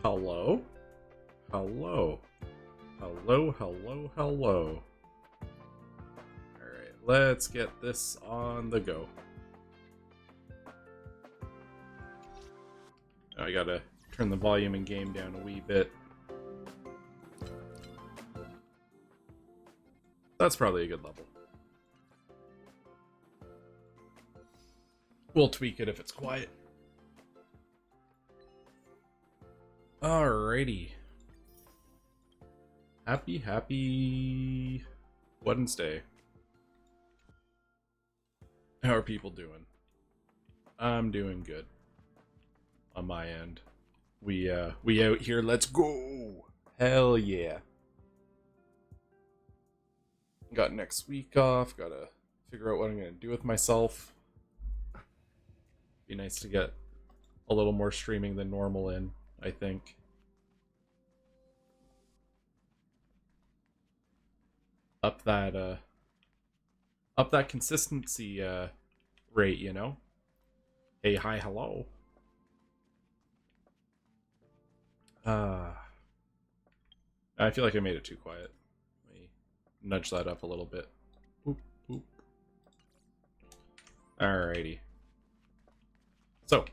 Hello? Hello. Hello, hello, hello. Alright, let's get this on the go. Oh, I gotta turn the volume in game down a wee bit. That's probably a good level. We'll tweak it if it's quiet. Alrighty. Happy Wednesday. How are people doing? I'm doing good. On my end. We out here, let's go! Hell yeah. Got next week off, gotta figure out what I'm gonna do with myself. Be nice to get a little more streaming than normal in, I think. Up that consistency rate, you know? Hey, hi, hello. I feel like I made it too quiet. Let me nudge that up a little bit. Boop, boop. Alrighty. So,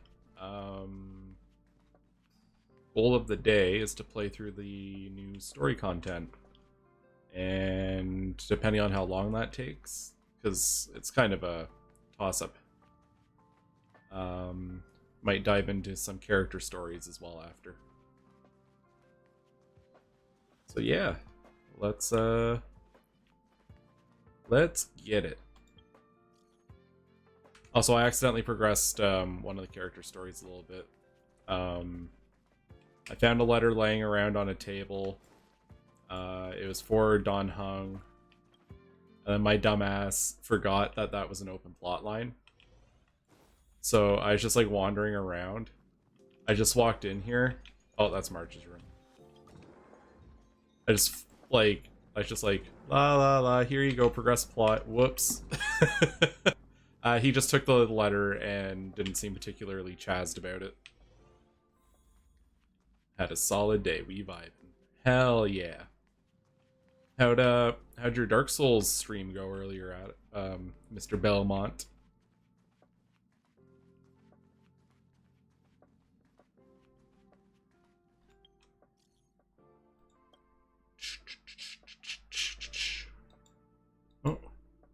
goal of the day is to play through the new story content. And depending on how long that takes, because it's kind of a toss-up, might dive into some character stories as well after. So yeah, let's get it. Also, I accidentally progressed one of the character stories a little bit. I found a letter laying around on a table. It was for Don Hung. And then my dumbass forgot that that was an open plot line. So I was just like wandering around. I just walked in here. Oh, that's March's room. I was just like, la la la, here you go, progress plot. Whoops. He just took the letter and didn't seem particularly chazzed about it. Had a solid day, we vibing. Hell yeah. How'd your Dark Souls stream go earlier at Mr. Belmont? Oh,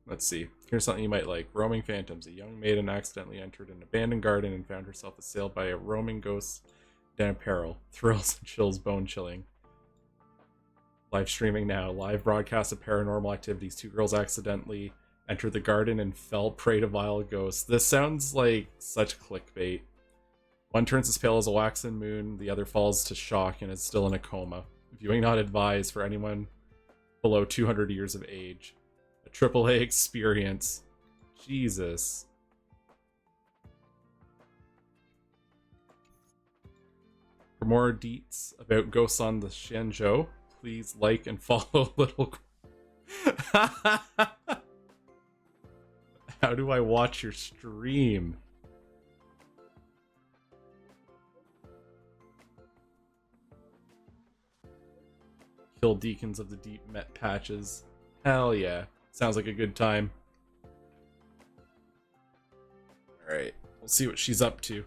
let's see. Here's something you might like. Roaming Phantoms. A young maiden accidentally entered an abandoned garden and found herself assailed by a roaming ghost down peril. Thrills and chills, bone chilling. Live streaming now. Live broadcast of paranormal activities. Two girls accidentally entered the garden and fell prey to vile ghosts. This sounds like such clickbait. One turns as pale as a waxen moon, the other falls to shock and is still in a coma. Viewing not advised for anyone below 200 years of age. A AAA experience. Jesus. For more deets about ghosts on the Shenzhou, please like and follow Little... How do I watch your stream? Kill Deacons of the Deep Met Patches. Hell yeah. Sounds like a good time. Alright, we'll see what she's up to.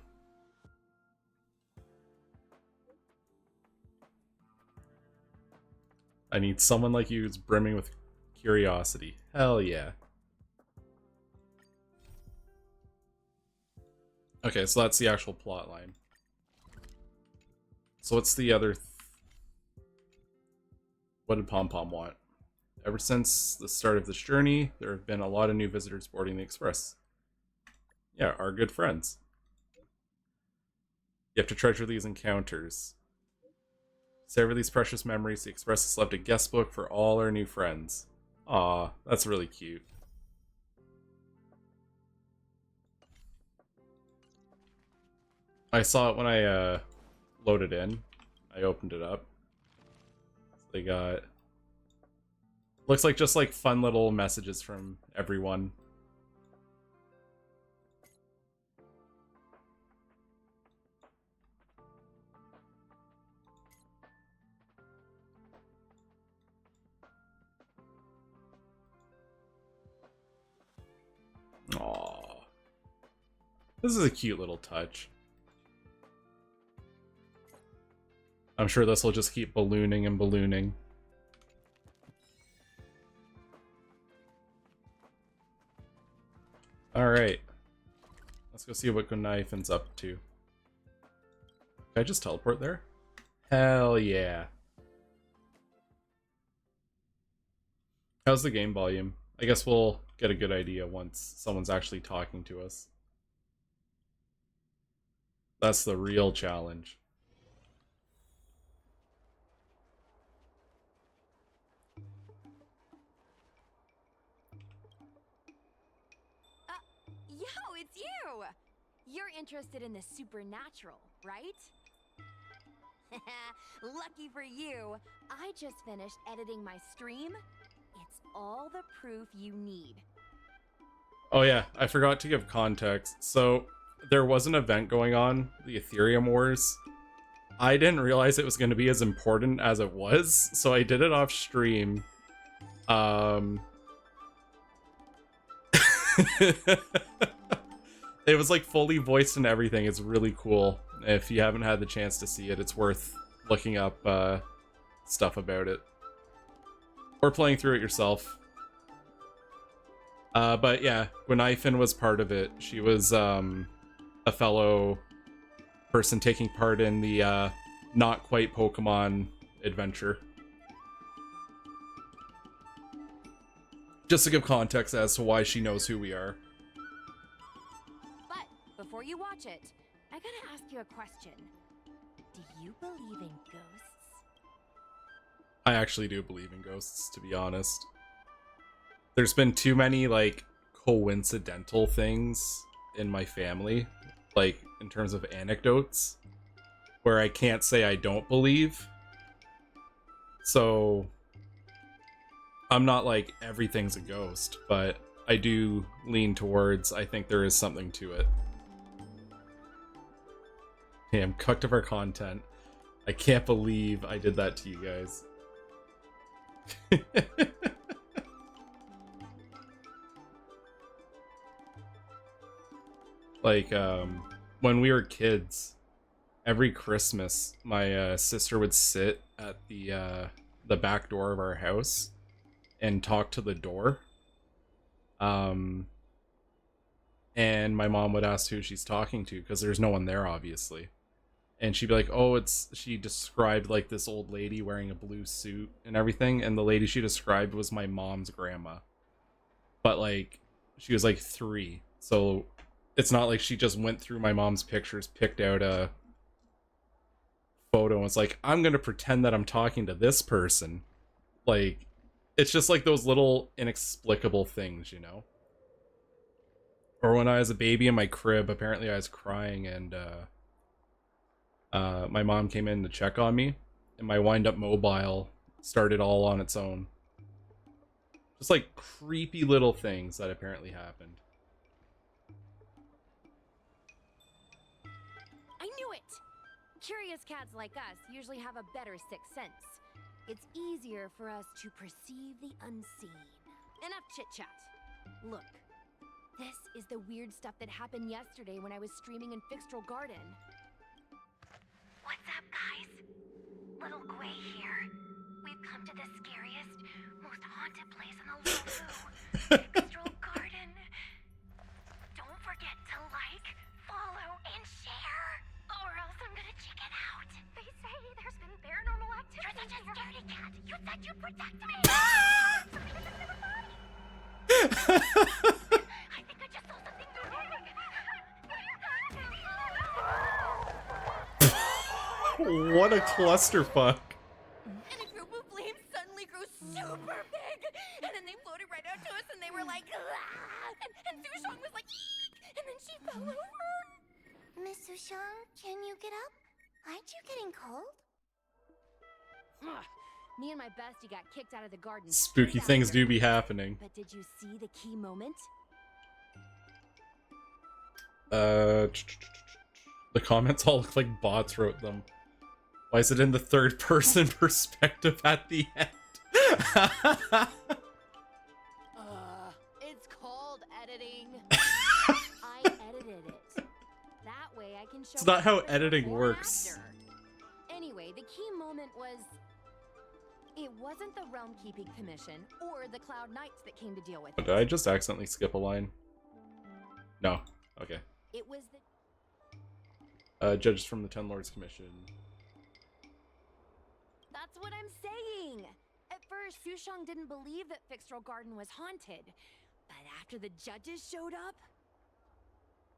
I need someone like you who's brimming with curiosity. Hell yeah. Okay, so that's the actual plot line. So what's the other... What did Pom Pom want? Ever since the start of this journey, there have been a lot of new visitors boarding the Express. Yeah, our good friends. You have to treasure these encounters. Savor these precious memories. The Express has left a guest book for all our new friends. Aw, that's really cute. I saw it when I loaded in. I opened it up. They got... Looks like just like fun little messages from everyone. This is a cute little touch. I'm sure this will just keep ballooning and ballooning. Alright. Let's go see what Gonaifin's up to. Can I just teleport there? Hell yeah. How's the game volume? I guess we'll get a good idea once someone's actually talking to us. That's the real challenge. Yo, it's you! You're interested in the supernatural, right? Lucky for you, I just finished editing my stream. It's all the proof you need. Oh yeah, I forgot to give context. So, there was an event going on, the Ethereum Wars. I didn't realize it was going to be as important as it was, so I did it off stream. It was like fully voiced and everything. It's really cool. If you haven't had the chance to see it, it's worth looking up stuff about it. Or playing through it yourself. But yeah, Gwenaifin was part of it. She was a fellow person taking part in the not quite Pokemon adventure. Just to give context as to why she knows who we are. But before you watch it, I gotta ask you a question. Do you believe in ghosts? I actually do believe in ghosts, to be honest. There's been too many, like, coincidental things in my family, like, in terms of anecdotes, where I can't say I don't believe. So, I'm not like, everything's a ghost, but I do lean towards, I think there is something to it. Hey, I'm cooked of our content. I can't believe I did that to you guys. Like, when we were kids, every Christmas, my sister would sit at the back door of our house and talk to the door. And my mom would ask who she's talking to, because there's no one there, obviously. And she'd be like, oh, she described, like, this old lady wearing a blue suit and everything, and the lady she described was my mom's grandma. But, like, she was, like, 3, so it's not like she just went through my mom's pictures, picked out a photo, and was like, I'm gonna pretend that I'm talking to this person. Like, it's just, like, those little inexplicable things, you know? Or when I was a baby in my crib, apparently I was crying, and, my mom came in to check on me, and my wind-up mobile started all on its own. Just like creepy little things that apparently happened. I knew it! Curious cats like us usually have a better sixth sense. It's easier for us to perceive the unseen. Enough chit-chat. Look, this is the weird stuff that happened yesterday when I was streaming in Fixtral Garden. What's up, guys? Little Gwei here. We've come to the scariest, most haunted place in the Lulu, Fixtral Garden. Don't forget to like, follow, and share, or else I'm gonna chicken out. They say there's been paranormal activity. You're such a scaredy cat. You said you'd protect me. I think I just saw something moving. What a clusterfuck. And a group of flames suddenly grew super big, and then they floated right out to us, and they were like, ah! and Sushong was like, eek! And then she fell over. Miss Sushang, can you get up? Aren't you getting cold? Ugh. Me and my bestie got kicked out of the garden. Spooky straight things after. do be happening. But did you see the key moment? The comments all look like bots wrote them. Why is it in the third person perspective at the end? It's called editing. I edited it. can show It's not us how this editing before and works. after. Anyway, the key moment was... It wasn't the Realm Keeping Commission or the Cloud Knights that came to deal with Oh, it. did I just accidentally skip a line? No. Okay. It was the... Judges from the Ten Lords Commission. That's what I'm saying! At first, Sushang didn't believe that Fixtrol Garden was haunted. But after the judges showed up...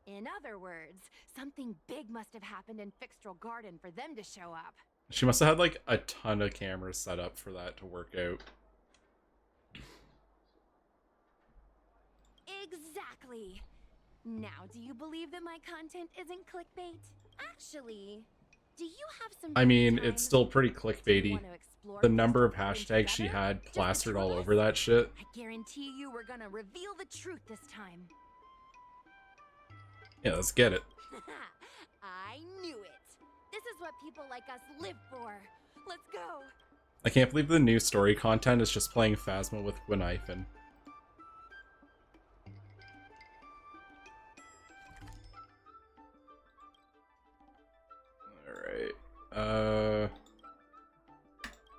In other words, something big must have happened in Fixtrol Garden for them to show up. She must have had like a ton of cameras set up for that to work out. Exactly! Now, do you believe that my content isn't clickbait? Actually, do you have some... I mean, time? it's still pretty Do you clickbaity. want to explore The number of Fixtrol Garden hashtags she together? had Just the plastered two all of us? over that shit. I guarantee you we're gonna reveal the truth this time. Yeah, let's get it. I knew it. This is what people like us live for. Let's go. I can't believe the new story content is just playing Phasma with Gwenhyphen. Alright.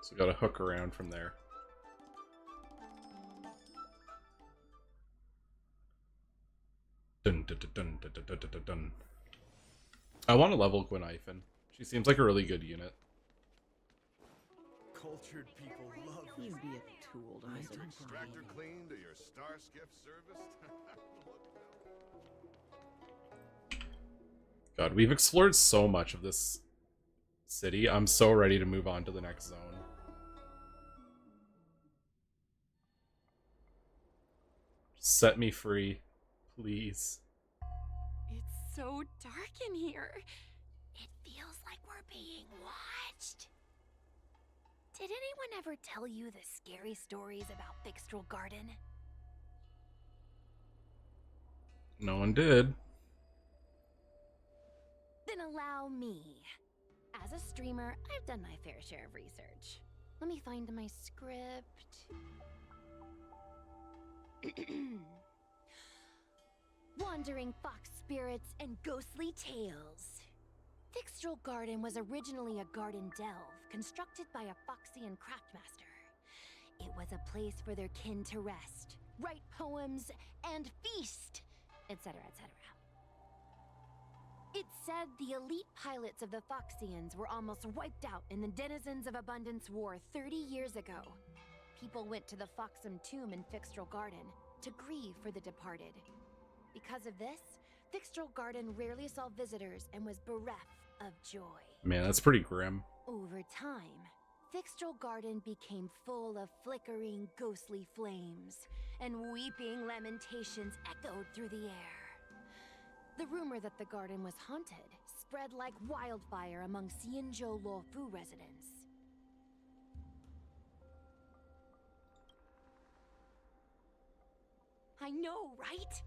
So gotta hook around from there. Dun, dun, dun, dun, dun, dun, dun, dun, dun. I want to level Gwenhyphen. She seems like a really good unit. Cultured people love You'd be a tool to I don't Extractor clean to your star skiff service? God, we've explored so much of this city. I'm so ready to move on to the next zone. Set me free, please. It's so dark in here. It feels like we're being watched. Did anyone ever tell you the scary stories about Fixtrol Garden? No one did. Then allow me. As a streamer, I've done my fair share of research. Let me find my script. Wandering fox spirits and ghostly tales. Fixtrol Garden was originally a garden delve constructed by a Foxian craftmaster. It was a place for their kin to rest, write poems, and feast, etc., etc. It's said the elite pilots of the Foxians were almost wiped out in the Denizens of Abundance War 30 years ago. People went to the Foxham tomb in Fixtrol Garden to grieve for the departed. Because of this, Fixtrol Garden rarely saw visitors and was bereft of joy. Man, that's pretty grim. Over time, Fixtrol Garden became full of flickering, ghostly flames, and weeping lamentations echoed through the air. The rumor that the garden was haunted spread like wildfire among Xianzhou Luofu residents. I know, right?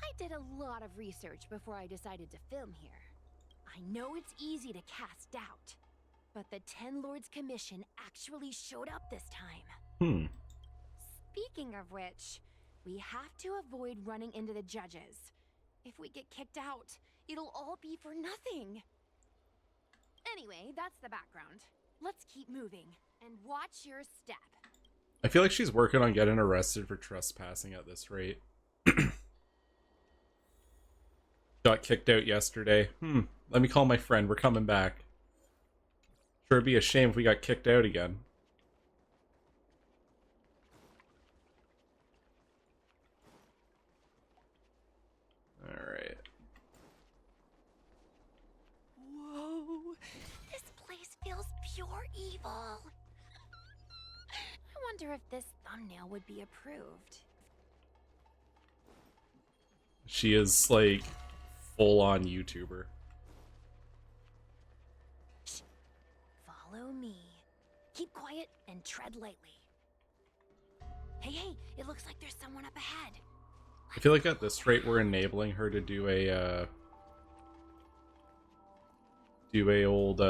I did a lot of research before I decided to film here. I know it's easy to cast doubt, but the Ten Lords Commission actually showed up this time. Speaking of which, we have to avoid running into the judges. If we get kicked out, it'll all be for nothing. Anyway, that's the background. Let's keep moving, and watch your step. I feel like she's working on getting arrested for trespassing at this rate. Got kicked out yesterday. Let me call my friend. We're coming back. Sure, it'd be a shame if we got kicked out again. Alright. Whoa, this place feels pure evil. I wonder if this thumbnail would be approved. She is, like, full-on YouTuber. Follow me. Keep quiet and tread lightly. Hey, it looks like there's someone up ahead. I feel like at this rate we're enabling her to do a old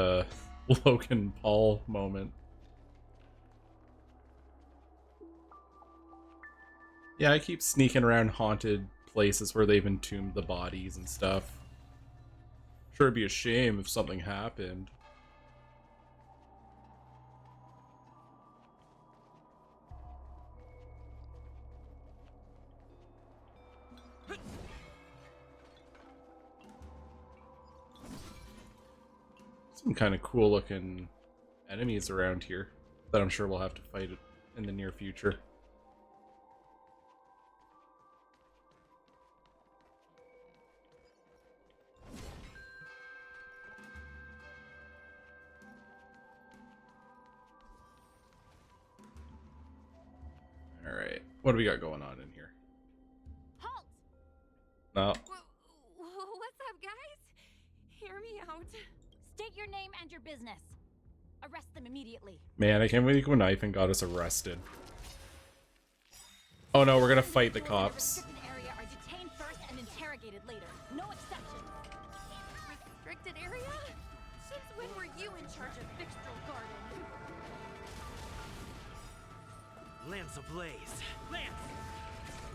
Logan Paul moment. Yeah, I keep sneaking around haunted places where they've entombed the bodies and stuff. Sure, it'd be a shame if something happened. Some kind of cool looking enemies around here that I'm sure we'll have to fight in the near future. Alright, what do we got going on in here? Halt! No. What's up, guys? Hear me out. State your name and your business. Arrest them immediately. Man, I can't believe a knife and got us arrested. Oh no, we're gonna fight the People in cops. restricted area are detained first and interrogated later. No exceptions. Restricted area? Since when were you in charge of Fixtral Garden? Lance ablaze. Lance!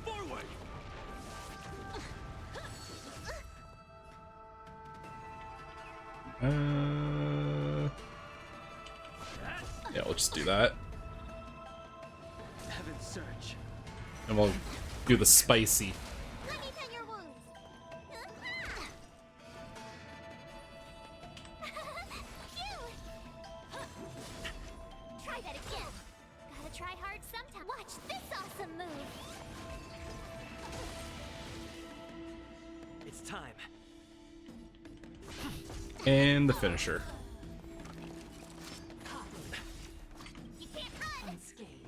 Forward! Yeah, we'll just do that. Heaven's search. And we'll do the spicy. Let me tend your wounds. Try that again. Gotta try hard sometime. Watch this awesome move. It's time. And the finisher. You can't run.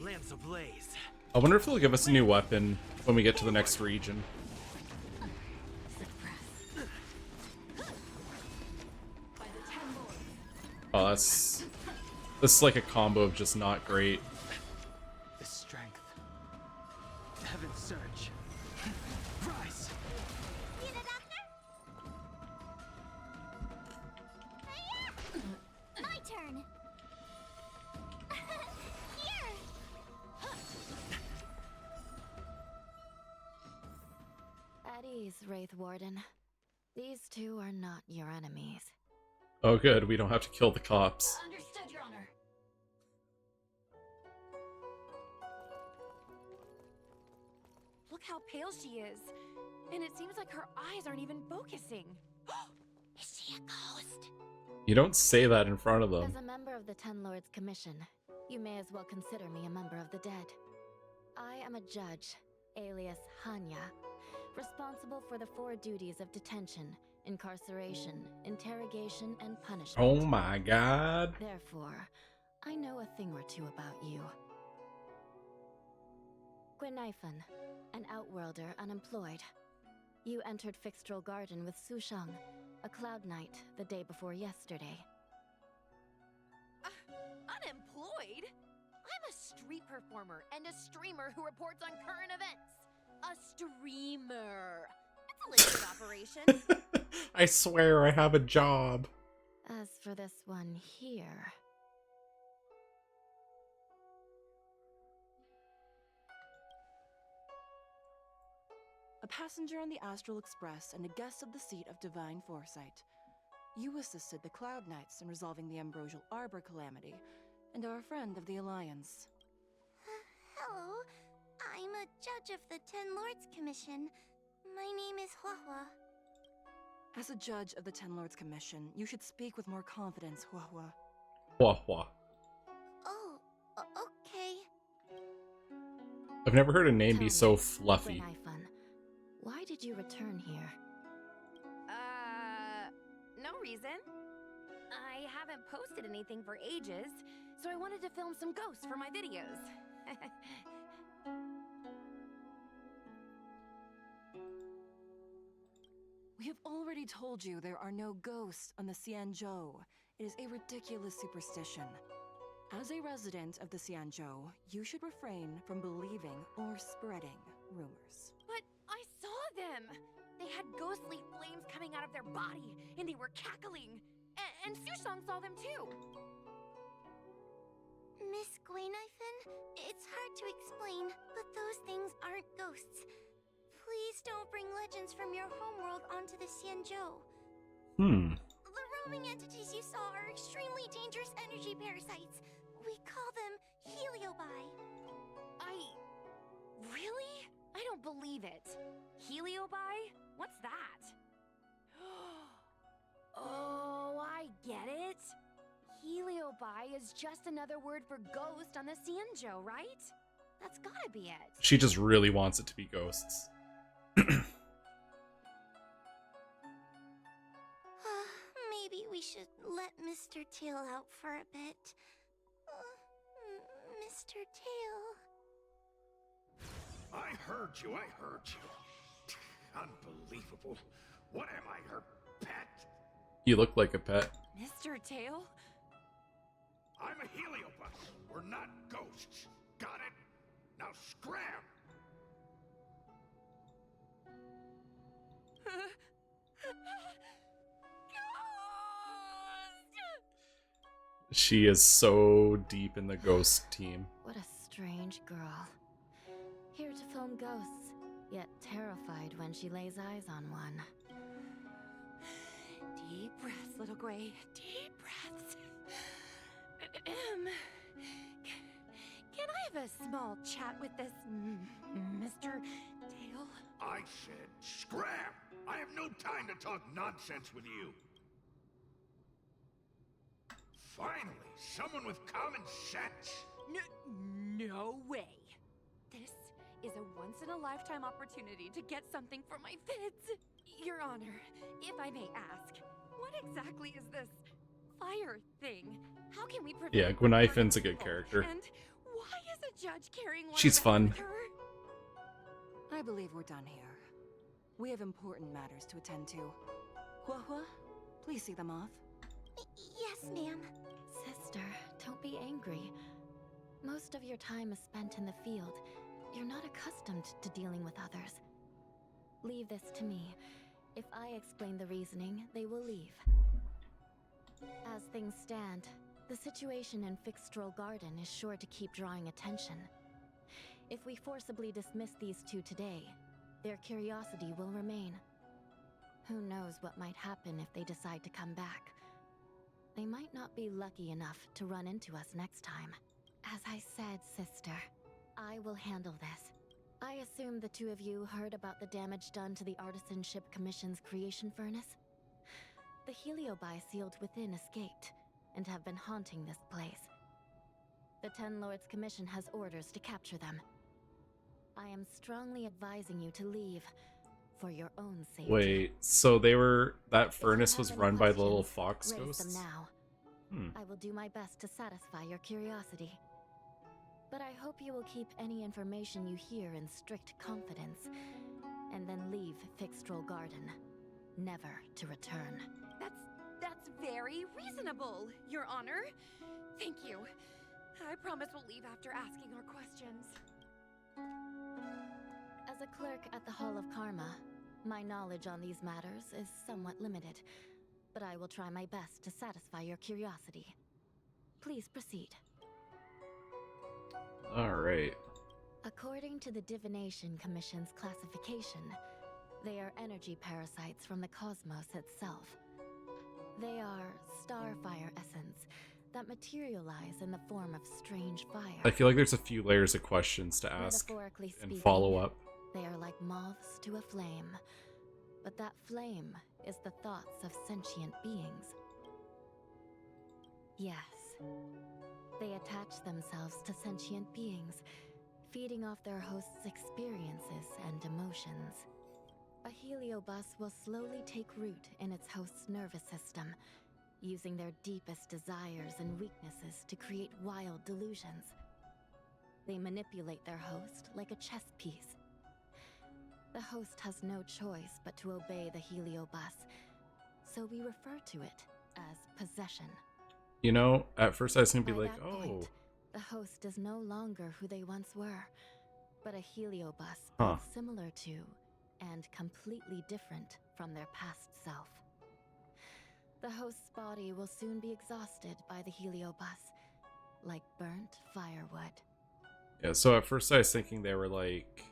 Lance ablaze. I wonder if they'll give us a new weapon when we get to the next region. Oh, this is like a combo of just not great. The strength. Heaven's search. Rise. See the doctor? My turn. Here. At ease, Wraith Warden. These two are not your enemies. Oh good, we don't have to kill the cops. Understood, Your Honor. Look how pale she is. And it seems like her eyes aren't even focusing. Is she a ghost? You don't say that in front of As them. a member of the Ten Lords Commission, you may as well consider me a member of the dead. I am a judge, alias Hanya, responsible for the 4 duties of detention, incarceration, interrogation, and punishment. Oh my god. Therefore, I know a thing or two about you. Gwenifan, an outworlder unemployed. You entered Fixtral Garden with Sushang, a cloud knight, the day before yesterday. Unemployed? I'm a street performer and a streamer who reports on current events. A streamer. It's a legit operation. I swear I have a job. As for this one here... A passenger on the Astral Express and a guest of the seat of divine foresight. You assisted the Cloud Knights in resolving the Ambrosial Arbor calamity, and are a friend of the Alliance. Hello. I'm a judge of the Ten Lords Commission. My name is Huahua. As a judge of the Ten Lords Commission, you should speak with more confidence, Huahua. Wah wah. Oh, okay. I've never heard a name Tell be me, so fluffy. Gwenifan, why did you return here? No reason. I haven't posted anything for ages, so I wanted to film some ghosts for my videos. We have already told you there are no ghosts on the Xianzhou. It is a ridiculous superstition. As a resident of the Xianzhou, you should refrain from believing or spreading rumors. But I saw them! They had ghostly flames coming out of their body, and they were cackling. And Sushang saw them too! Miss Gwenifan, it's hard to explain, but those things aren't ghosts. Please don't bring legends from your homeworld onto the Xianzhou. Hmm. glowing entities you saw are extremely dangerous energy parasites. We call them heliobi. Really? I don't believe it. Heliobi? What's that? Oh, I get it. Heliobi is just another word for ghost on the Cienjo, right? That's gotta be it. She just really wants it to be ghosts. Maybe we should let Mr. Tail out for a bit. Mr. Tail. I heard you. Unbelievable. What am I, her pet? You look like a pet. Mr. Tail? I'm a heliobus. We're not ghosts. Got it? Now scram! She is so deep in the ghost team. What a strange girl. Here to film ghosts, yet terrified when she lays eyes on one. Deep breaths, little Gray. Deep breaths. Can I have a small chat with this Mr. Tail? I said scram! I have no time to talk nonsense with you. Finally, someone with common sense. No way. This is a once-in-a-lifetime opportunity to get something for my vids. Your Honor, if I may ask, what exactly is this fire thing? How can we prevent Yeah, it Gwen from Ifen's hurting a good people? character. And why is a judge carrying one She's around fun. with her? I believe we're done here. We have important matters to attend to. Hua, please see them off. Yes, ma'am. Sister, don't be angry. Most of your time is spent in the field. You're not accustomed to dealing with others. Leave this to me. If I explain the reasoning, they will leave. As things stand, the situation in Fixstrol Garden is sure to keep drawing attention. If we forcibly dismiss these two today, their curiosity will remain. Who knows what might happen if they decide to come back. They might not be lucky enough to run into us next time. As I said, sister, I will handle this. I assume the two of you heard about the damage done to the Artisanship Commission's creation furnace? The heliobi sealed within escaped, and have been haunting this place. The Ten Lords Commission has orders to capture them. I am strongly advising you to leave, for your own safety. Wait, so that furnace If you was have any run by the little questions, fox raise ghosts? them now. I will do my best to satisfy your curiosity. But I hope you will keep any information you hear in strict confidence, and then leave Fixstrol Garden, never to return. That's very reasonable, Your Honor. Thank you. I promise we'll leave after asking our questions. As a clerk at the Hall of Karma, my knowledge on these matters is somewhat limited, but I will try my best to satisfy your curiosity. Please proceed. Alright. According to the Divination Commission's classification, they are energy parasites from the cosmos itself. They are starfire essence that materialize in the form of strange fire. I feel like there's a few layers of questions to ask Metaphorically and speaking, follow up. They are like moths to a flame, but that flame is the thoughts of sentient beings. Yes, they attach themselves to sentient beings, feeding off their host's experiences and emotions. A heliobus will slowly take root in its host's nervous system, using their deepest desires and weaknesses to create wild delusions. They manipulate their host like a chess piece. The host has no choice but to obey the heliobus, so we refer to it as possession. You know, at first I was gonna be By like, that oh, point, the host is no longer who they once were, but a heliobus Huh. both similar to and completely different from their past self. The host's body will soon be exhausted by the heliobus, like burnt firewood. yeah, so at first I was thinking they were like,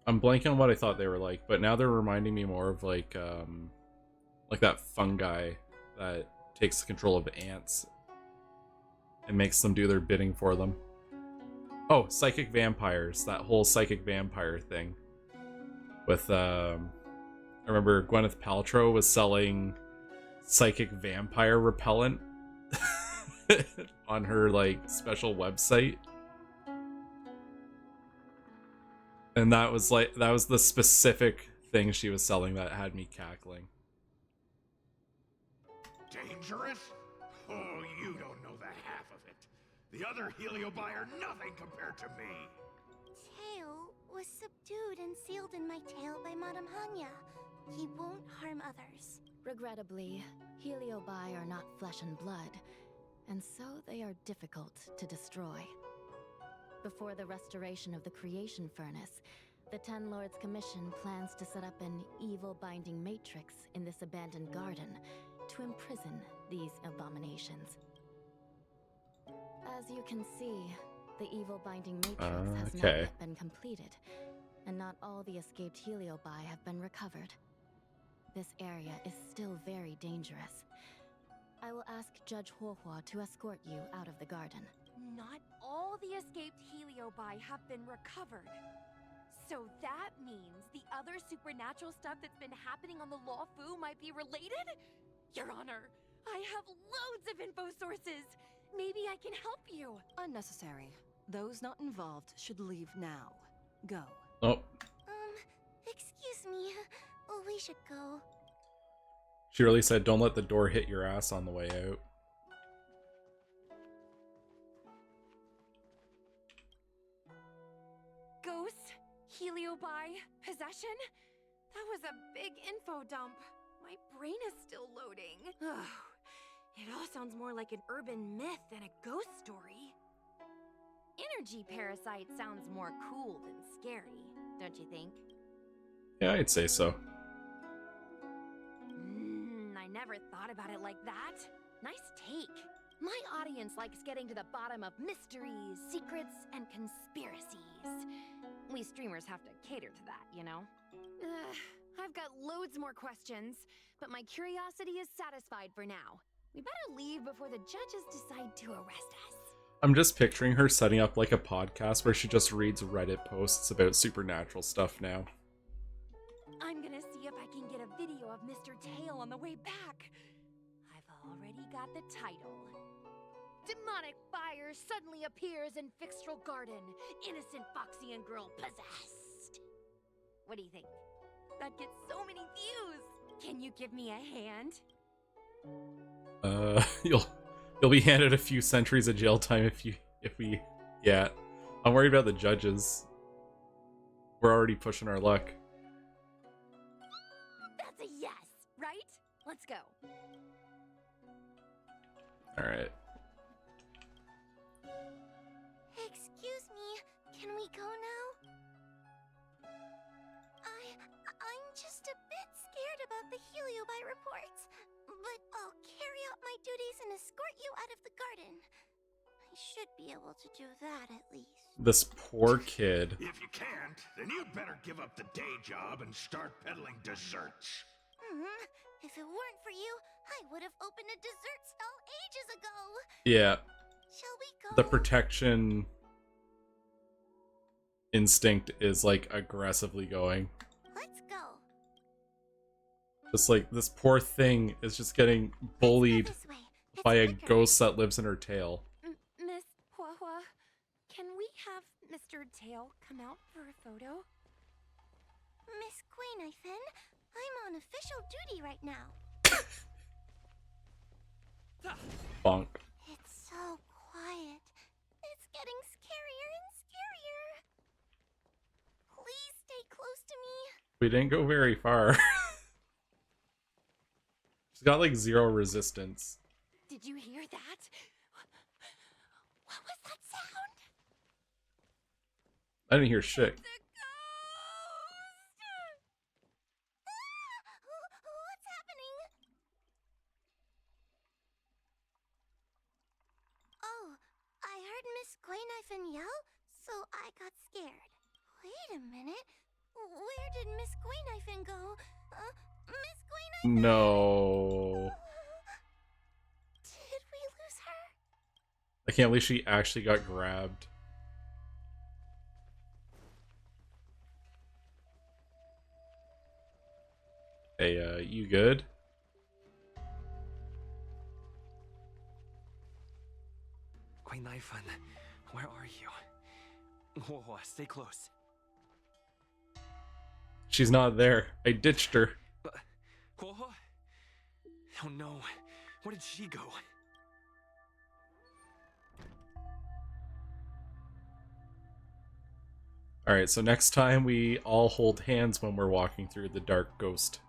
I'm blanking on what I thought they were like, but now they're reminding me more of like that fungi that takes control of ants and makes them do their bidding for them. Oh, psychic vampires, that whole psychic vampire thing. With I remember Gwyneth Paltrow was selling psychic vampire repellent on her like special website. And that was the specific thing she was selling that had me cackling. Dangerous? Oh, you don't know the half of it. The other Heliobi are nothing compared to me. Tail was subdued and sealed in my tail by Madame Hanya. He won't harm others. Regrettably, Heliobi are not flesh and blood, and so they are difficult to destroy. Before the restoration of the creation furnace, the Ten Lords Commission plans to set up an evil binding matrix in this abandoned garden to imprison these abominations. As you can see, the evil binding matrix has not yet been completed, and not all the escaped Heliobi have been recovered. This area is still very dangerous. I will ask Judge Huohua to escort you out of the garden. Not all the escaped Heliobi have been recovered. So that means the other supernatural stuff that's been happening on the Lawfu might be related? Your Honor, I have loads of info sources. Maybe I can help you. Unnecessary. Those not involved should leave now. Go. Oh, Excuse me. We should go. she really said, "Don't let the door hit your ass on the way out." Ghost? Heliobi? Possession? That was a big info dump. My brain is still loading. Ugh. It all sounds more like an urban myth than a ghost story. Energy parasite sounds more cool than scary, don't you think? Yeah, I'd say so. I never thought about it like that. Nice take. My audience likes getting to the bottom of mysteries, secrets, and conspiracies. We streamers have to cater to that, you know? I've got loads more questions, but my curiosity is satisfied for now. We better leave before the judges decide to arrest us. I'm just picturing her setting up like a podcast where she just reads Reddit posts about supernatural stuff now. I'm gonna see if I can get a video of Mr. Tail on the way back. I've already got the title. Demonic fire suddenly appears in Fixtral Garden. Innocent Foxian girl possessed. What do you think? That gets so many views. Can you give me a hand? You'll be handed a few centuries of jail time if we yeah. I'm worried about the judges. We're already pushing our luck. That's a yes, right? Let's go. Alright. Excuse me. Can we go now? I'm just a bit scared about the Heliobi reports, but I'll carry out my duties and escort you out of the garden. I should be able to do that at least. This poor kid. If you can't, then you'd better give up the day job and start peddling desserts. If it weren't for you, I would have opened a dessert stall ages ago. Yeah. Shall we go? The protection instinct is like aggressively going. Let's go. Just like this poor thing is just getting bullied This way. It's by a quicker. ghost that lives in her tail. Miss Huahua, can we have Mr. Tail come out for a photo? Miss Quainifin, I'm on official duty right now. Bonk. It's so quiet. It's getting scarier and scarier. Please stay close to me. We didn't go very far. She's got like 0 resistance. Did you hear that? What was that sound? I didn't hear shit. The ghost! What's happening? Oh, I heard Miss Quainifin yell, so I got scared. Wait a minute. Where did Miss Queen go? Miss Queen No. Did we lose her? I can't believe she actually got grabbed. Hey, you good? Queen Nifun, where are you? Whoa, stay close. She's not there. I ditched her. Whoa. Oh no, where did she go? Alright, so next time we all hold hands when we're walking through the dark ghost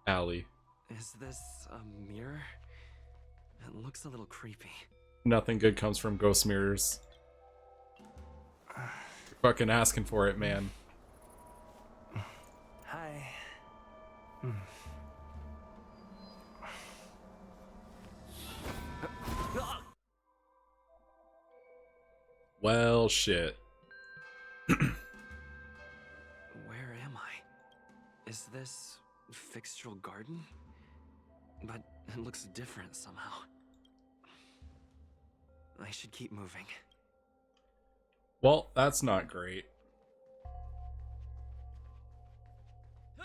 alley. Is this a mirror? It looks a little creepy. Nothing good comes from ghost mirrors. You're fucking asking for it, man. Hi. Well, shit. Where am I? Is this Fixtural Garden? But it looks different somehow. I should keep moving. Well, that's not great.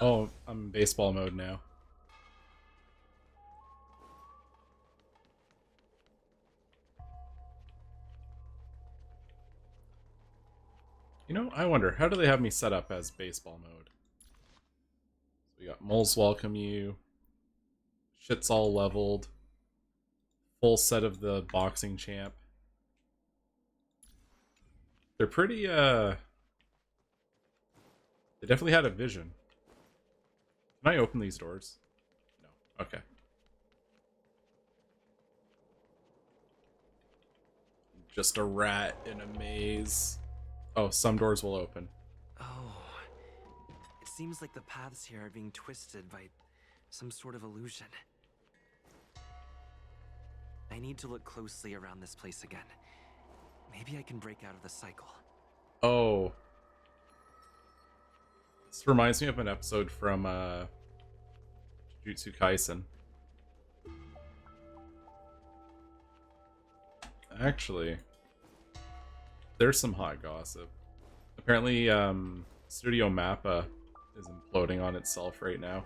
Oh, I'm in baseball mode now. You know, I wonder, how do they have me set up as baseball mode? So we got moles welcome you. Shit's all leveled. Full set of the boxing champ. They're pretty, they definitely had a vision. Can I open these doors? No. Okay. Just a rat in a maze. Oh, some doors will open. Oh. It seems like the paths here are being twisted by some sort of illusion. I need to look closely around this place again. Maybe I can break out of the cycle. Oh. This reminds me of an episode from Jujutsu Kaisen. Actually, there's some hot gossip. Apparently, Studio Mappa is imploding on itself right now.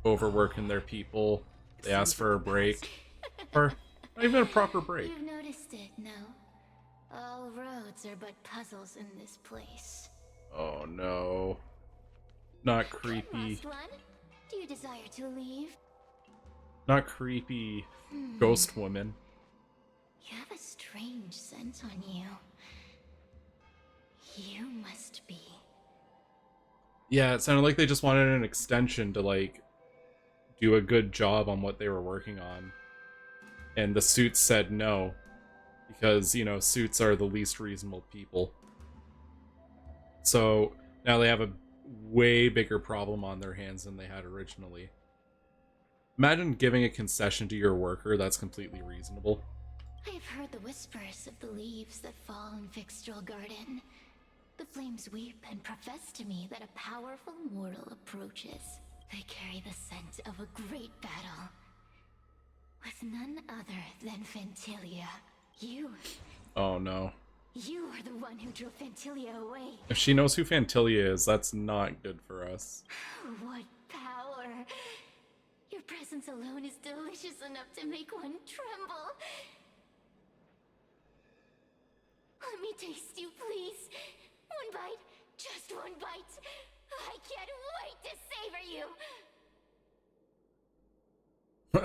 Overworking their people. They asked for a break. Or not even a proper break. You've noticed it, no? All roads are but puzzles in this place. Oh no. Not creepy. Last one? Do you desire to leave? Not creepy ghost woman. You have a strange scent on you. You must be. Yeah, it sounded like they just wanted an extension to, like, do a good job on what they were working on. And the suits said no. Because, you know, suits are the least reasonable people. So, now they have a way bigger problem on their hands than they had originally. Imagine giving a concession to your worker that's completely reasonable. I have heard the whispers of the leaves that fall in Fixtural Garden. The flames weep and profess to me that a powerful mortal approaches. They carry the scent of a great battle. With none other than Fantilia. You. Oh no. You are the one who drove Fantilia away. If she knows who Fantilia is, that's not good for us. What power! Your presence alone is delicious enough to make one tremble. Let me taste you, please. One bite, just one bite. I can't wait to savor you.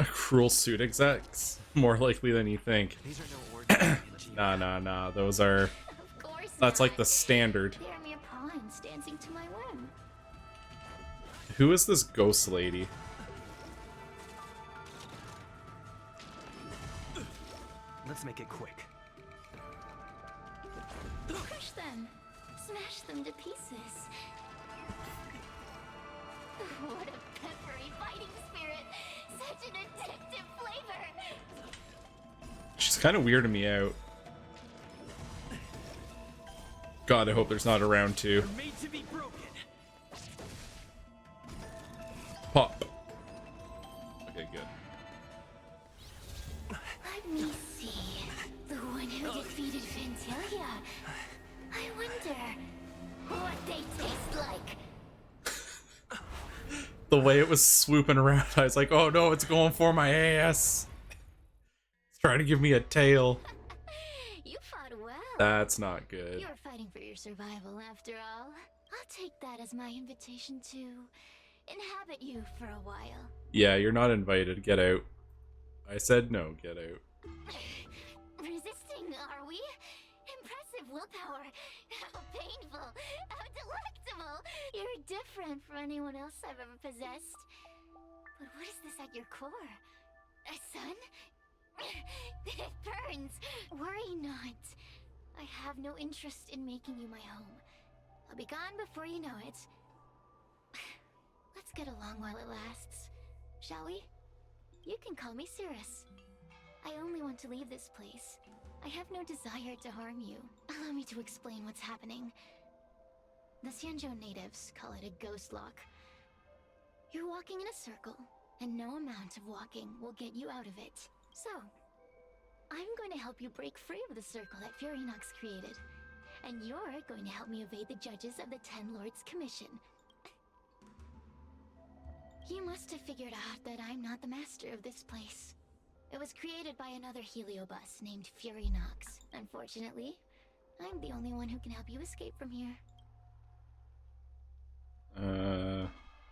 Cruel suit execs. More likely than you think. These are no ordinary Nah. Those are... Of course That's like not. the standard. They are mere pawns dancing to my whim. Who is this ghost lady? Let's make it quick. Crush them. Smash them to pieces. What a peppery fighting spirit. Such an addictive flavor. She's kind of weirding me out. God, I hope there's not a round 2. They're made to be broken. Pop. Okay, good. Let me see. The one who defeated Fantalia. I wonder what they taste like. The way it was swooping around, I was like, oh no, it's going for my ass. It's trying to give me a tail. You fought well. That's not good. You were fighting for your survival, after all. I'll take that as my invitation to inhabit you for a while. Yeah, you're not invited. Get out. I said no, get out. Resisting, are we? Impressive willpower. How painful. How delectable. You're different from anyone else I've ever possessed. But what is this at your core? A sun? It burns. Worry not. I have no interest in making you my home. I'll be gone before you know it. Let's get along while it lasts, shall we? You can call me Cirrus. I only want to leave this place. I have no desire to harm you. Allow me to explain what's happening. The Xianzhou natives call it a ghost lock. You're walking in a circle, and no amount of walking will get you out of it. So, I'm going to help you break free of the circle that Furinox created. And you're going to help me evade the judges of the Ten Lords Commission. You must have figured out that I'm not the master of this place. It was created by another Heliobus named Furinox. Unfortunately, I'm the only one who can help you escape from here.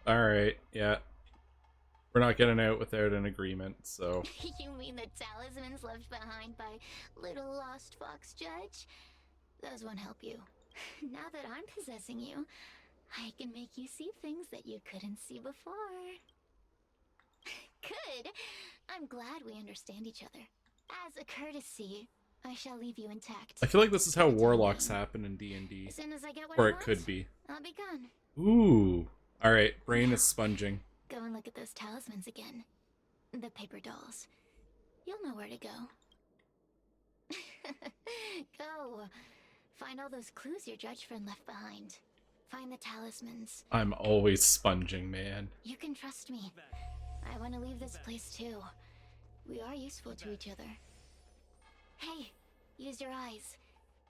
Alright, yeah. We're not getting out without an agreement, so... You mean the talismans left behind by little lost fox judge? Those won't help you. Now that I'm possessing you, I can make you see things that you couldn't see before. Good. I'm glad we understand each other. As a courtesy, I shall leave you intact. I feel like this is how warlocks happen in D&D. As soon as I get what Or I it want, could be. I'll be gone. Ooh. Alright, brain is sponging. Go and look at those talismans again. The paper dolls. You'll know where to go. Go. Find all those clues your judge friend left behind. Find the talismans. I'm always sponging, man. You can trust me. I want to leave this place too. We are useful to each other. Hey, use your eyes.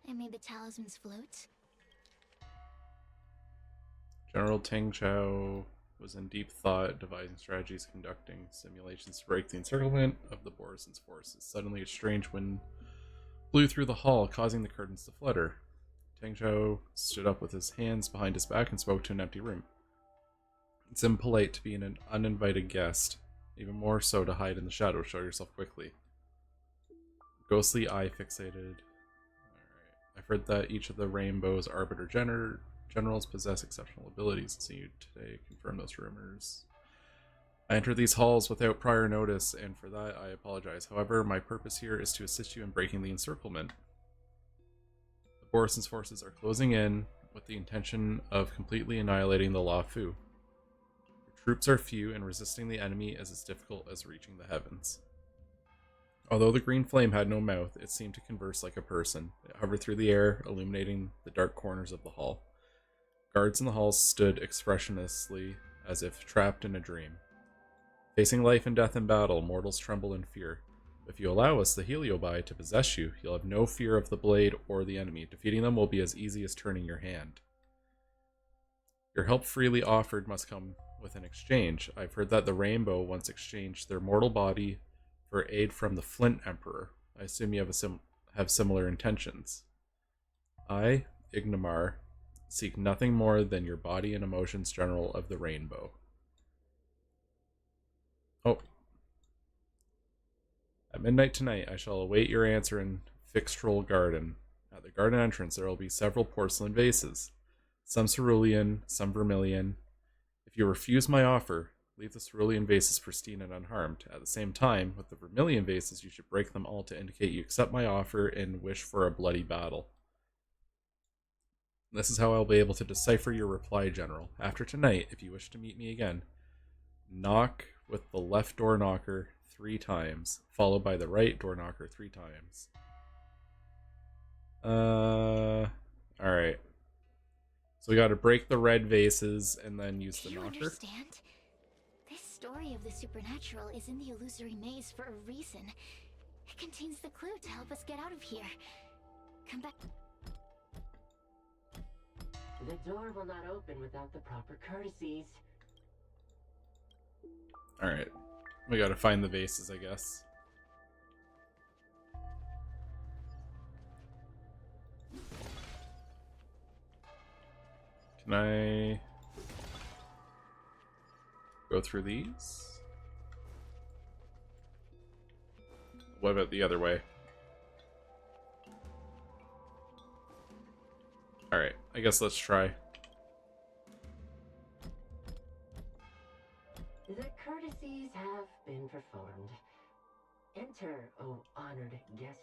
I made the talismans float. General Tang Chao was in deep thought, devising strategies, conducting simulations to break the encirclement of the Borison's forces. Suddenly, a strange wind blew through the hall, causing the curtains to flutter. Tang Chao stood up with his hands behind his back and spoke to an empty room. It's impolite to be an uninvited guest, even more so to hide in the shadows. Show yourself quickly. Ghostly eye fixated. Alright. I've heard that each of the Rainbow's Arbiter generals possess exceptional abilities. See you today. Confirm those rumors. I entered these halls without prior notice, and for that I apologize. However, my purpose here is to assist you in breaking the encirclement. The Borison's forces are closing in with the intention of completely annihilating the La Fu. Your troops are few, and resisting the enemy is as difficult as reaching the heavens. Although the green flame had no mouth, it seemed to converse like a person. It hovered through the air, illuminating the dark corners of the hall. Guards in the halls stood expressionlessly, as if trapped in a dream. Facing life and death in battle, mortals tremble in fear. If you allow us, the Heliobi, to possess you, you'll have no fear of the blade or the enemy. Defeating them will be as easy as turning your hand. Your help freely offered must come with an exchange. I've heard that the Rainbow once exchanged their mortal body for aid from the Flint Emperor. I assume you have similar intentions. I, Ignamar, seek nothing more than your body and emotions, General of the Rainbow. Oh. At midnight tonight, I shall await your answer in Fixtrol Garden. At the garden entrance, there will be several porcelain vases. Some cerulean, some vermilion. If you refuse my offer, leave the cerulean vases pristine and unharmed. At the same time, with the vermilion vases, you should break them all to indicate you accept my offer and wish for a bloody battle. This is how I'll be able to decipher your reply, General. After tonight, if you wish to meet me again, knock with the left door knocker 3 times, followed by the right door knocker 3 times. Alright. So we gotta break the red vases and then use the Do you knocker. understand? This story of the supernatural is in the illusory maze for a reason. It contains the clue to help us get out of here. Come back. The door will not open without the proper courtesies. Alright. We gotta find the vases, I guess. Can I go through these? What about the other way? Alright, I guess let's try. The courtesies have been performed. Enter, O honored guests.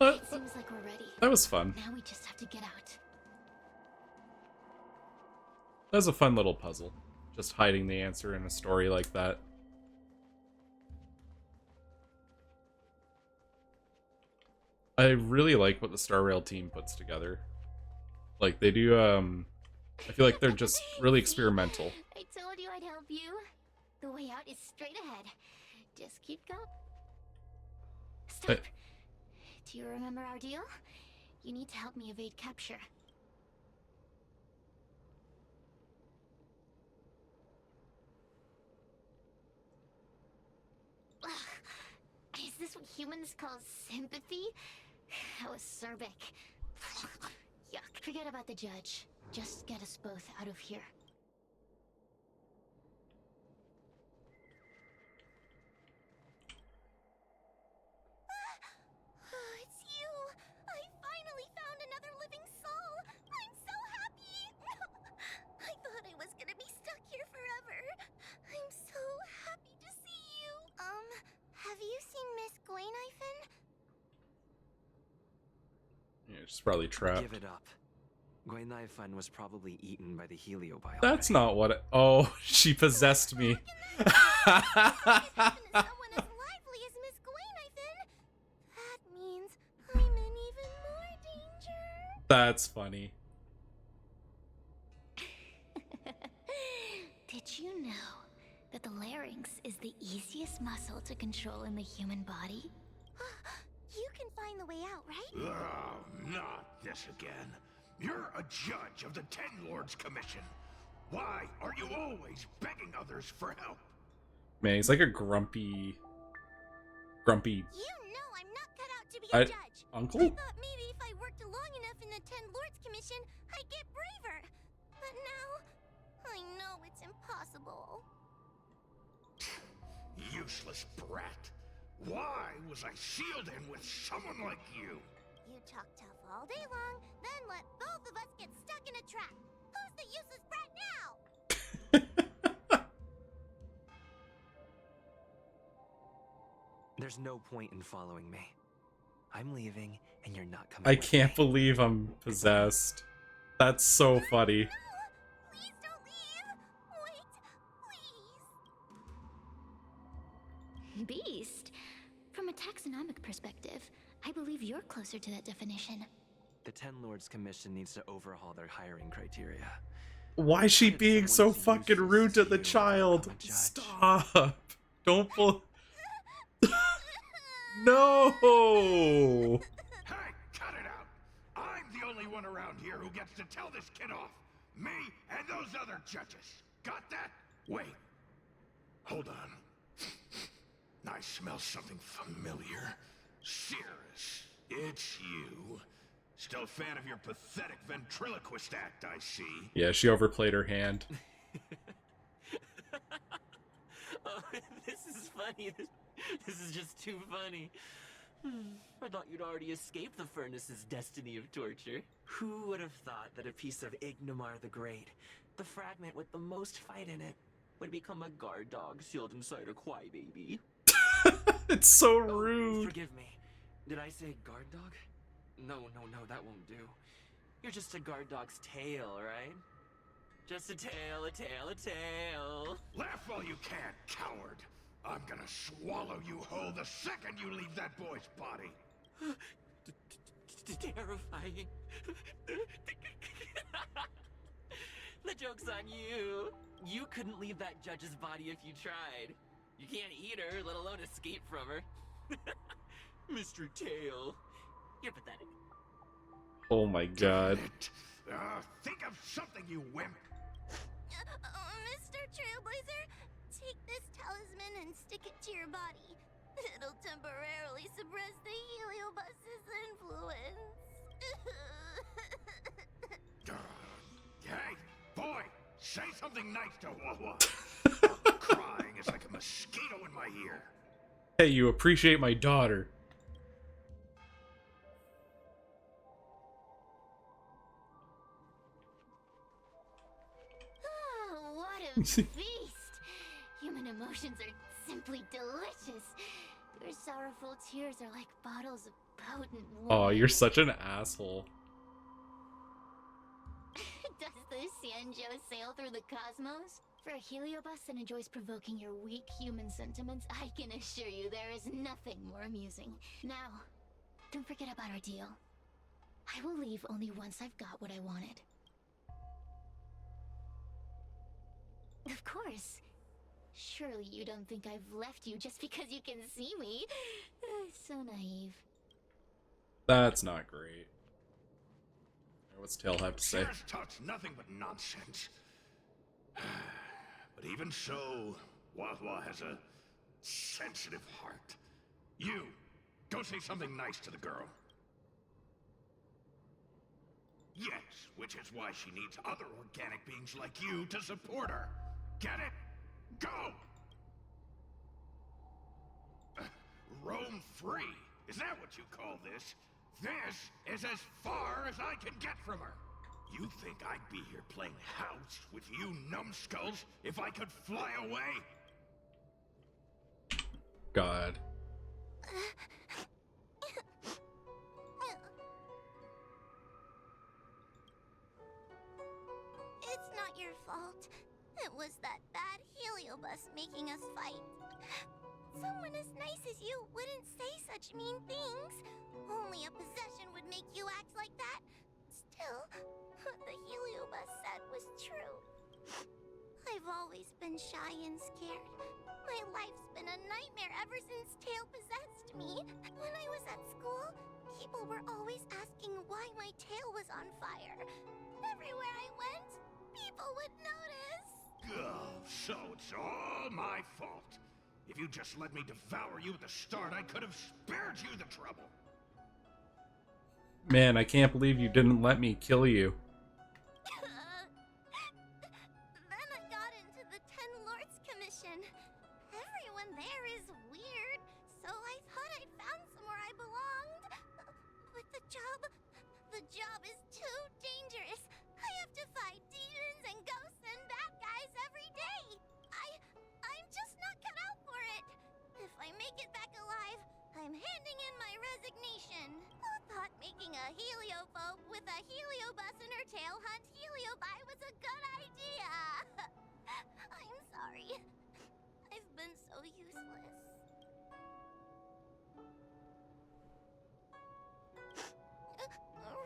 It seems like we're ready. That was fun. Now we just have to get out. That was a fun little puzzle. Just hiding the answer in a story like that. I really like what the Star Rail team puts together. Like, they do, I feel like they're just really experimental. I told you I'd help you. The way out is straight ahead. Just keep going. Stop. Do you remember our deal? You need to help me evade capture. Ugh. Is this what humans call sympathy? How acerbic. Yuck. Forget about the judge. Just get us both out of here. It's you! I finally found another living soul! I'm so happy! I thought I was gonna be stuck here forever. I'm so happy to see you. Have you seen Miss Gwayniphen? Yeah, she's probably trapped. Give it up. Gwayniphen was probably eaten by the heliobiology. That's not what it... Oh, she possessed me. Someone as lively as Miss Gwayniphen? That means I'm in even more danger. That's funny. Did you know that the larynx is the easiest muscle to control in the human body? You can find the way out, right? Oh, not this again. You're a judge of the Ten Lords Commission. Why are you always begging others for help? Man, he's like a grumpy... Grumpy... You know I'm not cut out to be I- a judge. uncle? I thought maybe if I worked long enough in the Ten Lords Commission, I'd get braver. But now, I know it's impossible. Useless brat. Why was I sealed in with someone like you? You talk tough all day long, then let both of us get stuck in a trap. Who's the useless brat now? There's no point in following me. I'm leaving, and you're not coming I with can't me. believe I'm possessed. That's so funny. No! Please don't leave! Wait, please! Beast? From a taxonomic perspective, I believe you're closer to that definition. The Ten Lords Commission needs to overhaul their hiring criteria. Why is she Did being so someone who's fucking rude to useless the you child? become a judge? Stop. Don't pull... No! Hey, cut it out! I'm the only one around here who gets to tell this kid off. Me and those other judges. Got that? Wait. Hold on. I smell something familiar. Cirrus, it's you. Still a fan of your pathetic ventriloquist act, I see. Yeah, she overplayed her hand. Oh, this is funny. This is just too funny. I thought you'd already escaped the furnace's destiny of torture. Who would have thought that a piece of Ignomar the Great, the fragment with the most fight in it, would become a guard dog sealed inside a crybaby? It's so Oh, rude. forgive me. Did I say guard dog? No, that won't do. You're just a guard dog's tail, right? Just a tail, a tail, a tail. Laugh all you can, coward. I'm gonna swallow you whole the second you leave that boy's body. terrifying. The joke's on you. You couldn't leave that judge's body if you tried. You can't eat her, let alone escape from her. Mr. Tail. You're pathetic. Oh my god. Think of something, you wimp. Mr. Trailblazer, take this talisman and stick it to your body. It'll temporarily suppress the Heliobus's influence. Hey, boy, say something nice to Wawa. Crying is like a mosquito in my ear. Hey, you appreciate my daughter. Oh, what a feast! Human emotions are simply delicious. Your sorrowful tears are like bottles of potent wine. Oh, you're such an asshole. Does the Sanjo sail through the cosmos? For a Heliobus that enjoys provoking your weak human sentiments, I can assure you there is nothing more amusing. Now, don't forget about our deal. I will leave only once I've got what I wanted. Of course. Surely you don't think I've left you just because you can see me. So naive. That's not great. What's Tail have to say? Sarah's talks nothing but nonsense. But even so, Wawa has a sensitive heart. You, go say something nice to the girl. Yes, which is why she needs other organic beings like you to support her. Get it? Go! Roam free. Is that what you call this? This is as far as I can get from her. You think I'd be here playing house with you numbskulls if I could fly away? God. It's not your fault. It was that bad Heliobus making us fight. Someone as nice as you wouldn't say such mean things. Only a possession would make you act like that. Still, what the Heliobus said was true. I've always been shy and scared. My life's been a nightmare ever since Tail possessed me. When I was at school, people were always asking why my tail was on fire. Everywhere I went, people would notice. Oh, so it's all my fault. If you just let me devour you at the start, I could have spared you the trouble. Man, I can't believe you didn't let me kill you. Then I got into the Ten Lords Commission. Everyone there is weird, so I thought I'd found somewhere I belonged. But the job is too dangerous. I have to fight demons and ghosts and bad guys every day. I'm just not cut out for it. If I make it back alive, I'm handing in my resignation. Who thought making a heliophobe with a heliobus in her tail hunt heliobi was a good idea? I'm sorry. I've been so useless.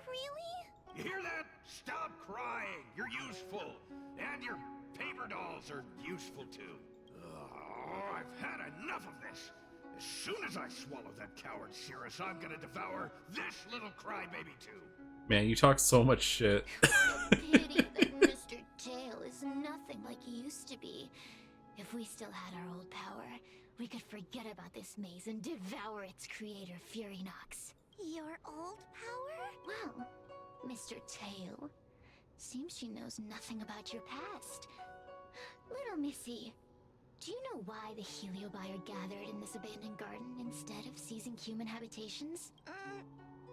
Really? You hear that? Stop crying. You're useful. And your paper dolls are useful too. Oh, I've had enough of this. As soon as I swallow that coward Cirrus, I'm gonna devour this little crybaby too. Man, you talk so much shit. Pity that Mr. Tail is nothing like he used to be. If we still had our old power, we could forget about this maze and devour its creator, Furynox. Your old power? Well, Mr. Tail, seems she knows nothing about your past. Little Missy, do you know why the Heliobi are gathered in this abandoned garden instead of seizing human habitations?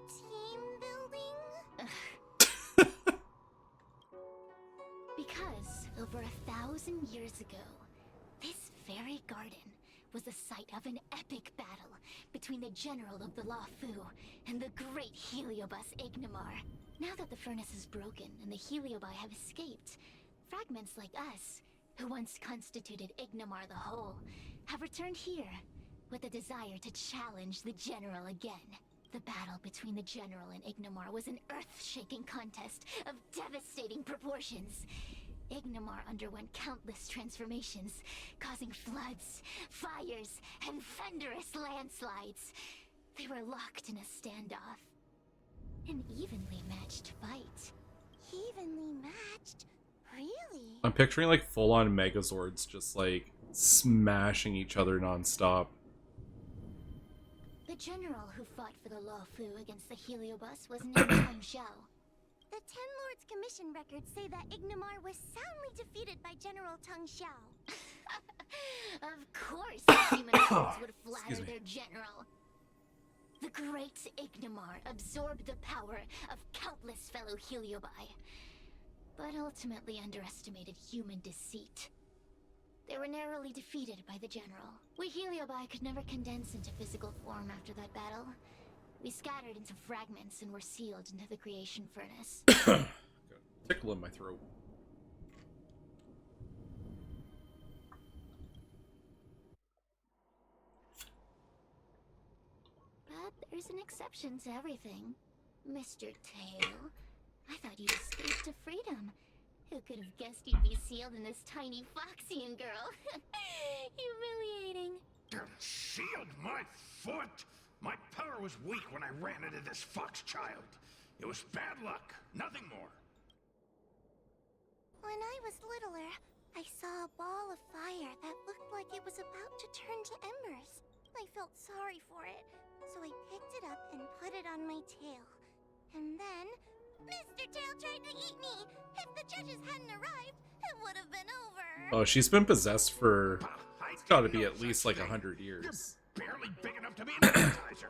Team building? Because over 1,000 years ago, this very garden was the site of an epic battle between the general of the Lafu and the great Heliobus Ignamar. Now that the furnace is broken and the Heliobi have escaped, fragments like us, who once constituted Ignamar the Whole, have returned here with a desire to challenge the general again. The battle between the General and Ignamar was an earth-shaking contest of devastating proportions. Ignamar underwent countless transformations, causing floods, fires, and thunderous landslides. They were locked in a standoff. An evenly matched fight. Evenly matched? Really? I'm picturing like full-on Megazords just like smashing each other non-stop. The general who fought for the Luofu against the Heliobus was named Tang Xiao. The Ten Lords Commission records say that Ignamar was soundly defeated by General Tang Xiao. Of course, the human records would flatter Excuse me. their general. The great Ignamar absorbed the power of countless fellow Heliobi, but ultimately underestimated human deceit. They were narrowly defeated by the general. We Heliobi could never condense into physical form after that battle. We scattered into fragments and were sealed into the creation furnace. Tickle in my throat. But there's an exception to everything. Mr. Tail, I thought you'd escaped to freedom. Who could have guessed you'd be sealed in this tiny Foxian girl? Humiliating. Sealed my foot? My power was weak when I ran into this fox child. It was bad luck, nothing more. When I was littler, I saw a ball of fire that looked like it was about to turn to embers. I felt sorry for it, so I picked it up and put it on my tail. And then, Mr. Tail tried to eat me! If the judges hadn't arrived, it would have been over! Oh, she's been possessed for... It's It's gotta be at least like 100 years. Barely big enough to be an appetizer.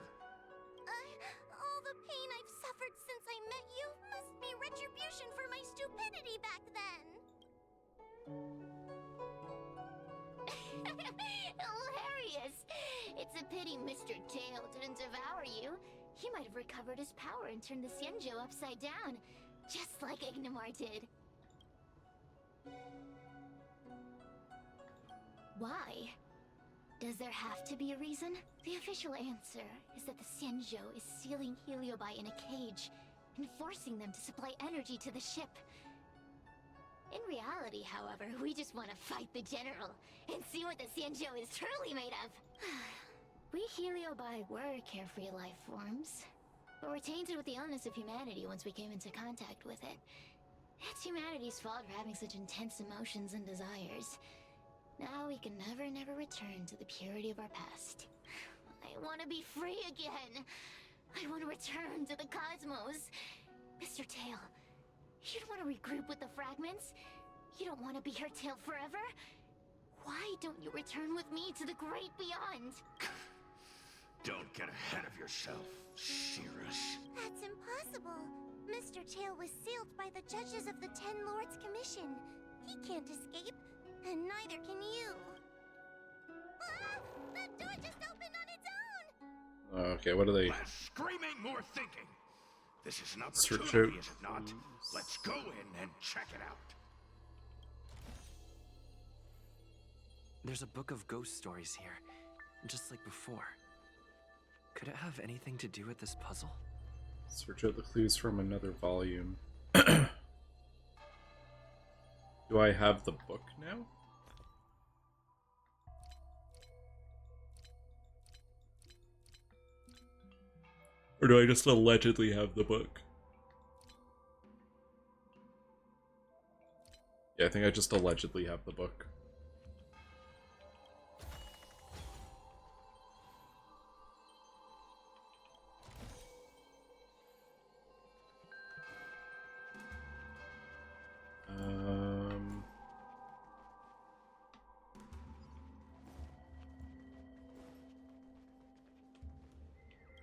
All the pain I've suffered since I met you must be retribution for my stupidity back then! Hilarious! It's a pity Mr. Tail didn't devour you. He might have recovered his power and turned the Xianzhou upside down, just like Ignamar did. Why? Does there have to be a reason? The official answer is that the Xianzhou is sealing Heliobi in a cage and forcing them to supply energy to the ship. In reality, however, we just want to fight the General and see what the Xianzhou is truly made of. We Heliobi were carefree life forms, but were tainted with the illness of humanity once we came into contact with it. It's humanity's fault for having such intense emotions and desires. Now we can never return to the purity of our past. I want to be free again. I want to return to the cosmos. Mr. Tail, you don't want to regroup with the fragments? You don't want to be her tail forever? Why don't you return with me to the great beyond? Don't get ahead of yourself, Cirrus. That's impossible. Mr. Tail was sealed by the judges of the Ten Lords Commission. He can't escape, and neither can you. Ah! The door just opened on its own! Okay, what are they? Less screaming, more thinking. This is an Search opportunity, out. is it not? Let's go in and check it out. There's a book of ghost stories here, just like before. Could it have anything to do with this puzzle? Search out the clues from another volume. Do I have the book now? Or do I just allegedly have the book? Yeah, I think I just allegedly have the book.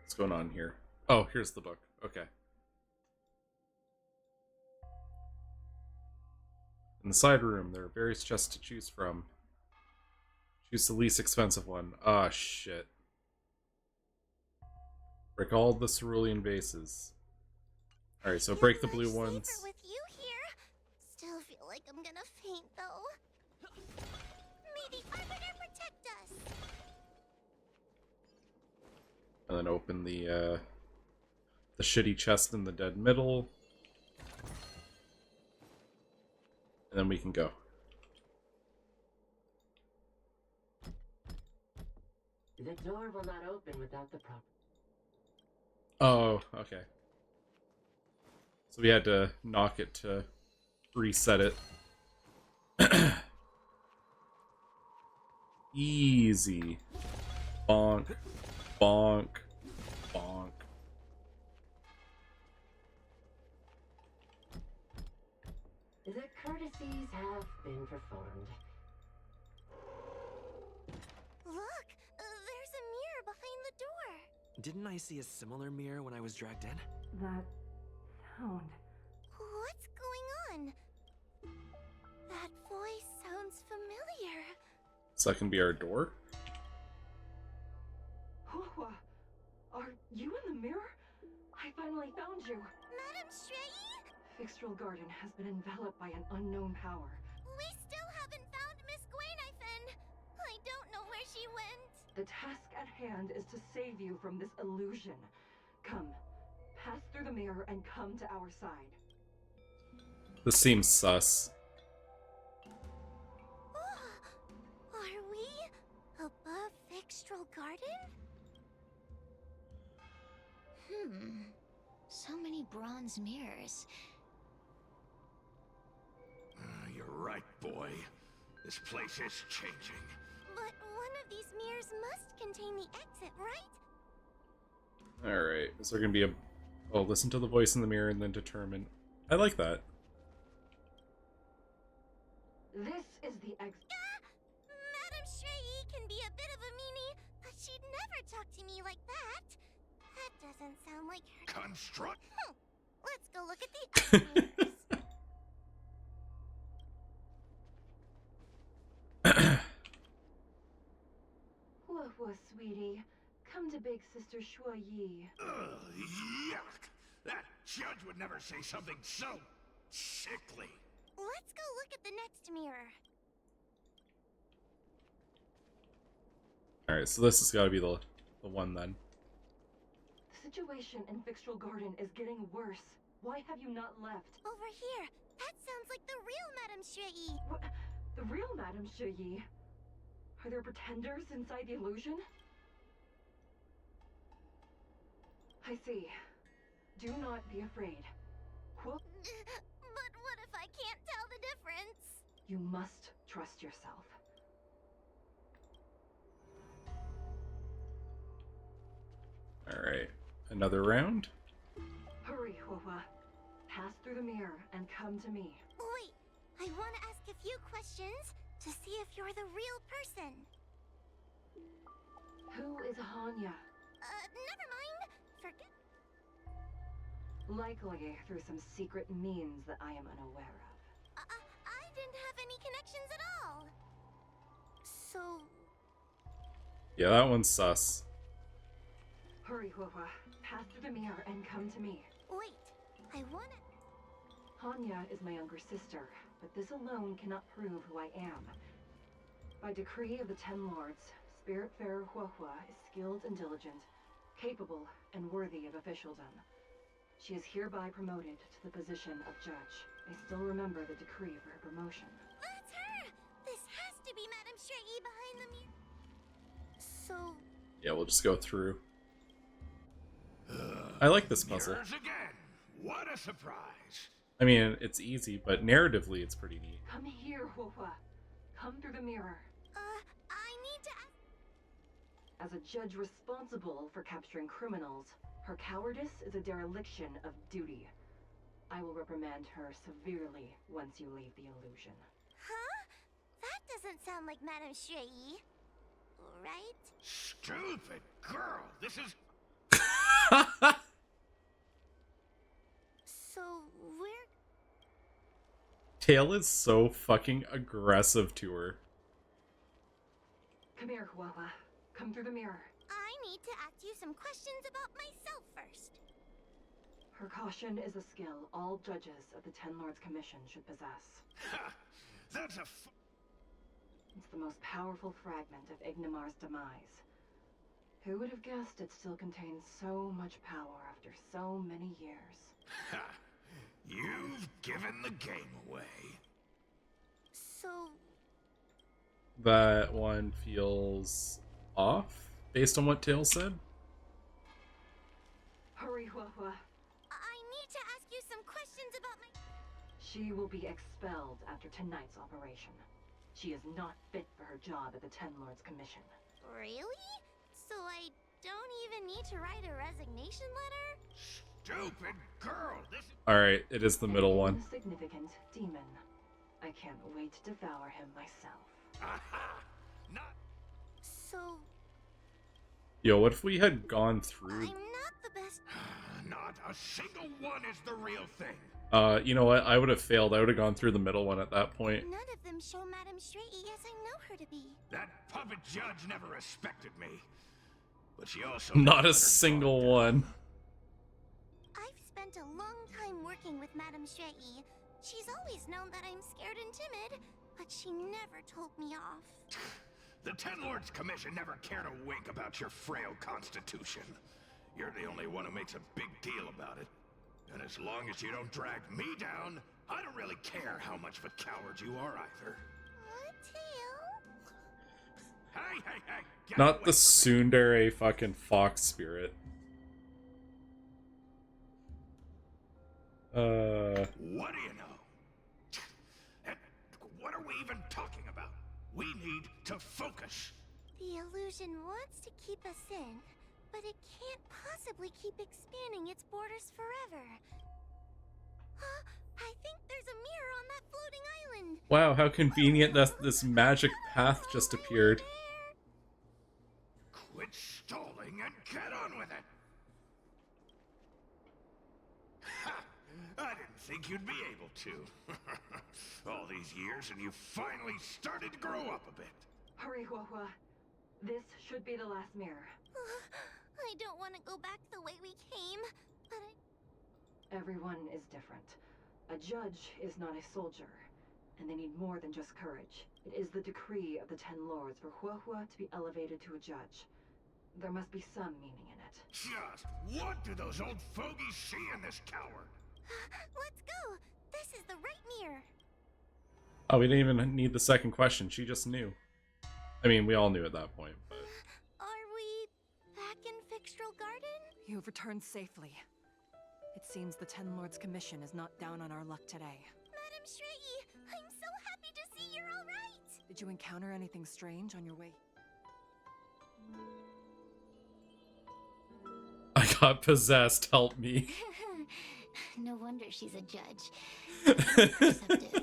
What's going on here? Oh, here's the book. Okay. In the side room, there are various chests to choose from. Choose the least expensive one. Ah, shit. Break all the cerulean vases. Alright, so break the blue Much ones. safer with you here. Still feel like I'm gonna faint though. May the Arbiter protect us. And then open the the shitty chest in the dead middle. And then we can go. The door will not open without the proper. Oh, okay. So we had to knock it to reset it. Easy. Bonk. Bonk. Bonk. The courtesies have been performed. Look, there's a mirror behind the door. Didn't I see a similar mirror when I was dragged in? That sound. What's going on? That voice sounds familiar. So that can be our door? Hua, are you in the mirror? I finally found you. Madam Shrey? Fixtral Garden has been enveloped by an unknown power. We still haven't found Miss Gwainifin. I don't know where she went. The task at hand is to save you from this illusion. Come, pass through the mirror and come to our side. This seems sus. Are we above Fixtral Garden? So many bronze mirrors. You're right, boy. This place is changing. But one of these mirrors must contain the exit, right? Alright, is there gonna be a... Oh, listen to the voice in the mirror and then determine... I like that. This is the exit. Madam Shrey can be a bit of a meanie, but she'd never talk to me like that. That doesn't sound like her. Construct. Let's go look at the other mirrors. Whoa, sweetie. Come to Big Sister Shua Yi. Yuck! That judge would never say something so sickly. Let's go look at the next mirror. Alright, so this has got to be the one then. The situation in Fixtral Garden is getting worse. Why have you not left? Over here. That sounds like the real Madam Shrey. What? The real Madame Yi? Are there pretenders inside the illusion? I see. Do not be afraid. Whoop. But what if I can't tell the difference? You must trust yourself. Alright, another round? Hurry, Hua. Pass through the mirror and come to me. Wait, I want to ask a few questions to see if you're the real person. Who is Hanya? Never mind. Forget. Likely through some secret means that I am unaware of. I didn't have any connections at all. So, Yeah, that one's sus. Hurry, Hua. Pass through the mirror and come to me. wait, I want to... Hanya is my younger sister, but this alone cannot prove who I am. By decree of the Ten Lords, Spiritfarer Hua is skilled and diligent, capable and worthy of officialdom. She is hereby promoted to the position of judge. I still remember the decree for her promotion. That's her! This has to be Madame Shrey behind the mirror. So, Yeah, we'll just go through. I like this puzzle. Mirrors again. What a surprise. I mean, it's easy, but narratively it's pretty neat. Come here, Hua. Come through the mirror. I need to ask... As a judge responsible for capturing criminals, her cowardice is a dereliction of duty. I will reprimand her severely once you leave the illusion. Huh? That doesn't sound like Madame Shrey. Right? Stupid girl. This is... So, we're... Tail is so fucking aggressive to her. Come here, Hua. Come through the mirror. I need to ask you some questions about myself first. Her caution is a skill all judges of the Ten Lords Commission should possess. Ha! That's a It's the most powerful fragment of Ignimar's demise. Who would have guessed it still contains so much power after so many years? Ha! You've given the game away. So, That one feels off, based on what Tails said. Hurry, Hua. I need to ask you some questions about my... She will be expelled after tonight's operation. She is not fit for her job at the Ten Lords Commission. Really? So I don't even need to write a resignation letter? Stupid girl, this is... Alright, it is the middle one. A significant demon. I can't wait to devour him myself. Aha! Not... So, Yo, what if we had gone through... I'm not the best... Not a single one is the real thing. You know what? I would have failed. I would have gone through the middle one at that point. None of them show Madame Scaredy as I know her to be. That puppet judge never respected me. But she also... Not never a let her single guard down. one. I've spent a long time working with Madame Scaredy. She's always known that I'm scared and timid, but she never told me off. The Ten Lords Commission never cared a wink about your frail constitution. You're the only one who makes a big deal about it. And as long as you don't drag me down, I don't really care how much of a coward you are either. Tail? Hey! Get Not away the from me. tsundere fucking fox spirit. What do you know? And what are we even talking about? We need to focus. The illusion wants to keep us in, but it can't possibly keep expanding its borders forever. Huh? I think there's a mirror on that floating island. Wow, how convenient that this magic path just appeared. Quit stalling and get on with it. Ha! I didn't think you'd be able to. All these years and you finally started to grow up a bit. Hurry, Hua. This should be the last mirror. I don't want to go back the way we came, but Everyone is different. A judge is not a soldier, and they need more than just courage. It is the decree of the Ten Lords for Hua to be elevated to a judge. There must be some meaning in it. Just what do those old fogies see in this coward? let's go. This is the right mirror. Oh, we didn't even need the second question. She just knew. I mean, we all knew at that point, but... Are we back in Fixtral Garden? You have returned safely. It seems the Ten Lords Commission is not down on our luck today. Madame Shrey, I'm so happy to see you're all right. Did you encounter anything strange on your way? I got possessed, help me. No wonder she's a judge. Perceptive.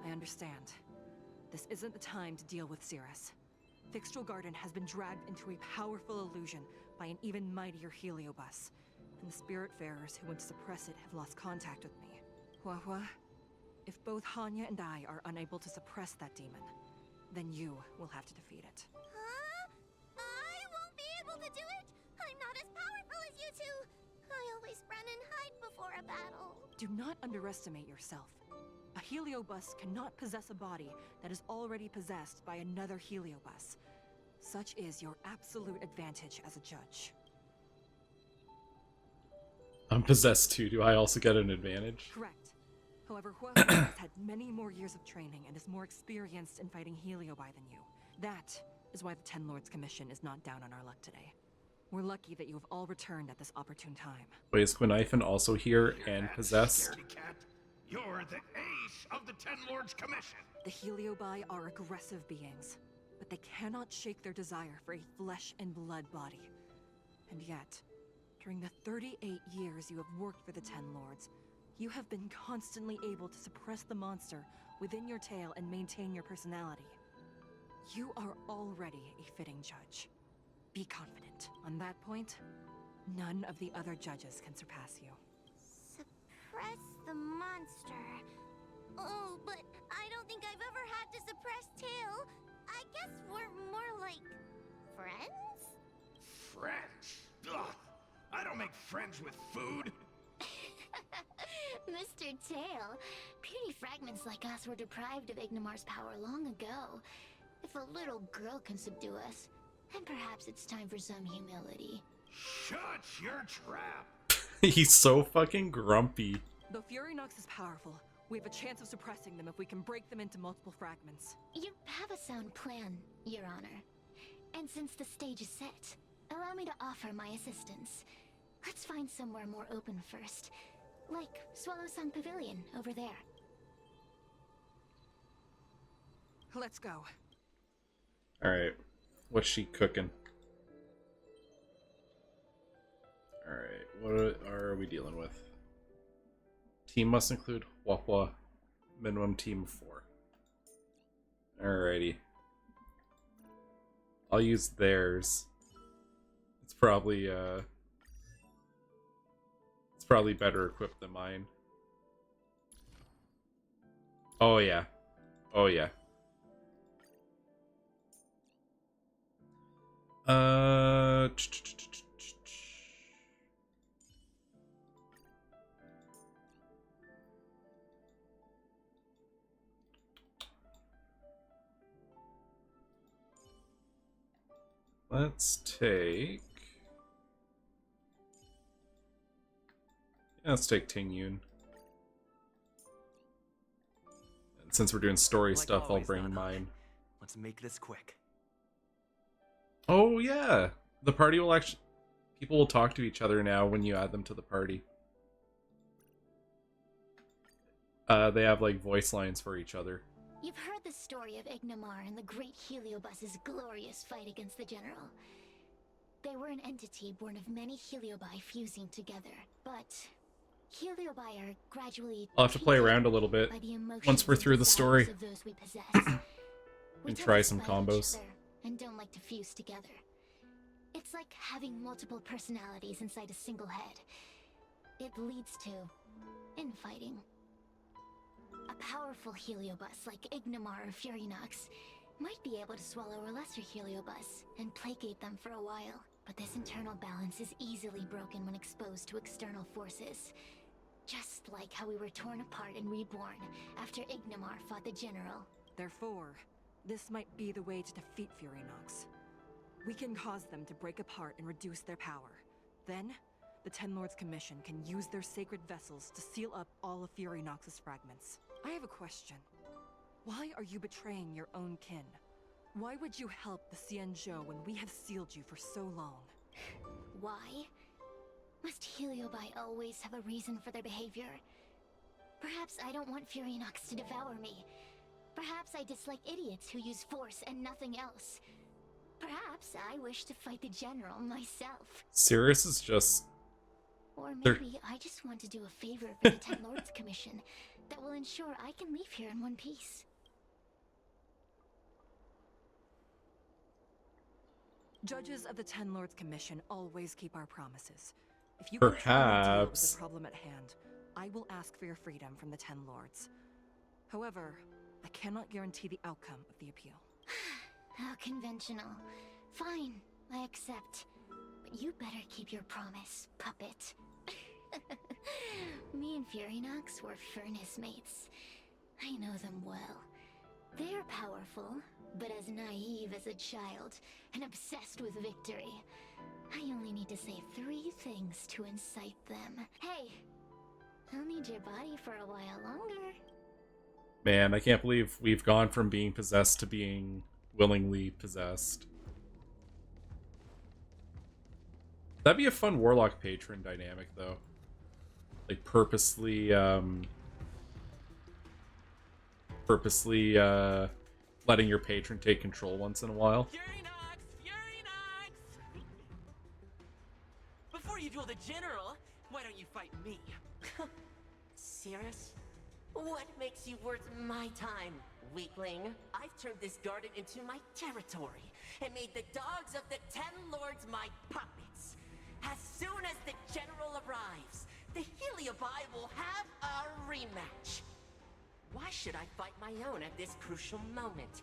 I understand. This isn't the time to deal with Cirrus. Fixtral Garden has been dragged into a powerful illusion by an even mightier Heliobus, and the Spiritfarers who went to suppress it have lost contact with me. Hua, if both Hanya and I are unable to suppress that demon, then you will have to defeat it. Huh? I won't be able to do it. I'm not as powerful as you two. I always run and hide before a battle. Do not underestimate yourself. A Heliobus cannot possess a body that is already possessed by another Heliobus. Such is your absolute advantage as a judge. I'm possessed too. Do I also get an advantage? Correct. However, Hua has had many more years of training and is more experienced in fighting Heliobi than you. That is why the Ten Lords Commission is not down on our luck today. We're lucky that you have all returned at this opportune time. Wait, is Gwynaifin also here and That possessed? scaredy cat. You're the ace of the Ten Lords Commission. The Heliobi are aggressive beings, but they cannot shake their desire for a flesh and blood body. And yet, during the 38 years you have worked for the Ten Lords, you have been constantly able to suppress the monster within your tail and maintain your personality. You are already a fitting judge. Be confident. On that point, none of the other judges can surpass you. Suppress the monster. Oh, but I don't think I've ever had to suppress Tail. I guess we're more like friends? Friends? Ugh. I don't make friends with food. Mr. Tail, puny fragments like us were deprived of Ignimar's power long ago. If If a little girl can subdue us, then perhaps it's time for some humility. Shut your trap! He's so fucking grumpy. Though Fury Nox is powerful, we have a chance of suppressing them if we can break them into multiple fragments. You have a sound plan, Your Honor. And since the stage is set, allow me to offer my assistance. Let's find somewhere more open first. Like Swallow Song Pavilion, over there. Let's go. Alright. What's she cooking? Alright, what are we dealing with? Team must include Wapwa. Minimum team of 4. Alrighty. I'll use theirs. It's probably better equipped than mine. Oh yeah. Oh yeah. Let's take... Yeah, let's take Ting Yun. And since we're doing story Like stuff, I'll always, bring Donna. mine. Let's make this quick. Oh yeah! The party will actually... People will talk to each other now when you add them to the party. They have, like, voice lines for each other. You've heard the story of Ignamar and the great Heliobus's glorious fight against the General. They were an entity born of many Heliobi fusing together, but Heliobi are gradually I'll have to play tainted around a little bit by the emotions once we're and through the story. desires of those we possess. We And tend try to some fight each combos. other and don't like to fuse together. It's like having multiple personalities inside a single head. It leads to infighting. A powerful Heliobus like Ignamar or Furynox might be able to swallow a lesser Heliobus and placate them for a while, but this internal balance is easily broken when exposed to external forces. Just like how we were torn apart and reborn after Ignamar fought the General. Therefore, this might be the way to defeat Fury Nox. We can cause them to break apart and reduce their power. Then, the Ten Lords Commission can use their sacred vessels to seal up all of Fury Nox's fragments. I have a question. Why are you betraying your own kin? Why would you help the Xianzhou when we have sealed you for so long? Why? Must Heliobi always have a reason for their behavior? Perhaps I don't want Furynox to devour me. Perhaps I dislike idiots who use force and nothing else. Perhaps I wish to fight the General myself. Sirius is just... Or They're- maybe I just want to do a favor for the Ten Lords Commission that will ensure I can leave here in one piece. Judges of the Ten Lords Commission always keep our promises. If you can try to deal with Perhaps. the problem at hand, I will ask for your freedom from the Ten Lords. However, I cannot guarantee the outcome of the appeal. How conventional. Fine, I accept. But you better keep your promise, puppet. Me and Furynox were furnace mates. I know them well. They're powerful, but as naive as a child, and obsessed with victory. I only need to say 3 things to incite them. Hey, I'll need your body for a while longer. Man, I can't believe we've gone from being possessed to being willingly possessed. That'd be a fun Warlock Patron dynamic, though. Like, purposely letting your patron take control once in a while. Fury Nox! Fury Nox! Before you duel the General, why don't you fight me? Serious? What makes you worth my time, weakling? I've turned this garden into my territory and made the dogs of the Ten Lords my puppets. As soon as the General arrives, the Heliobi will have a rematch. Why should I fight my own at this crucial moment?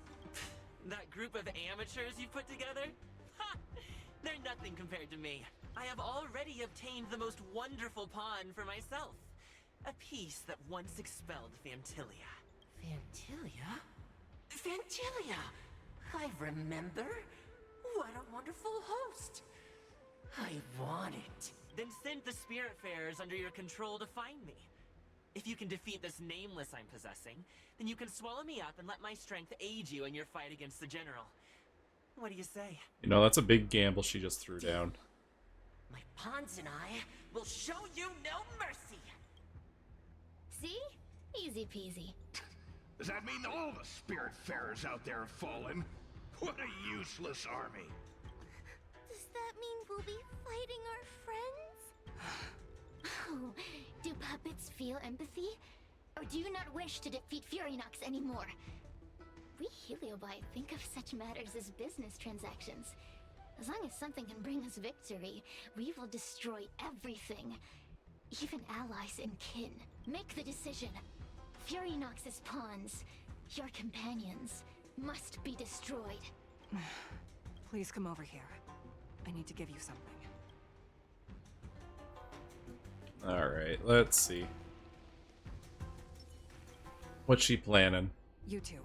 That group of amateurs you put together? Ha! They're nothing compared to me. I have already obtained the most wonderful pawn for myself. A piece that once expelled Fantilia. Fantilia? Fantilia! I remember. What a wonderful host. I want it. Then send the Spiritfarers under your control to find me. If you can defeat this nameless I'm possessing, then you can swallow me up and let my strength aid you in your fight against the General. What do you say? You know, that's a big gamble she just threw down. My pawns and I will show you no mercy. See? Easy peasy. Does that mean all the Spiritfarers out there have fallen? What a useless army. Does that mean we'll be fighting our friends? Oh, do puppets feel empathy? Or do you not wish to defeat Furynox anymore? We Heliobi think of such matters as business transactions. As long as something can bring us victory, we will destroy everything. Even allies and kin. Make the decision. Furynox's pawns, your companions, must be destroyed. Please come over here. I need to give you something. Alright, let's see. What's she planning? You two,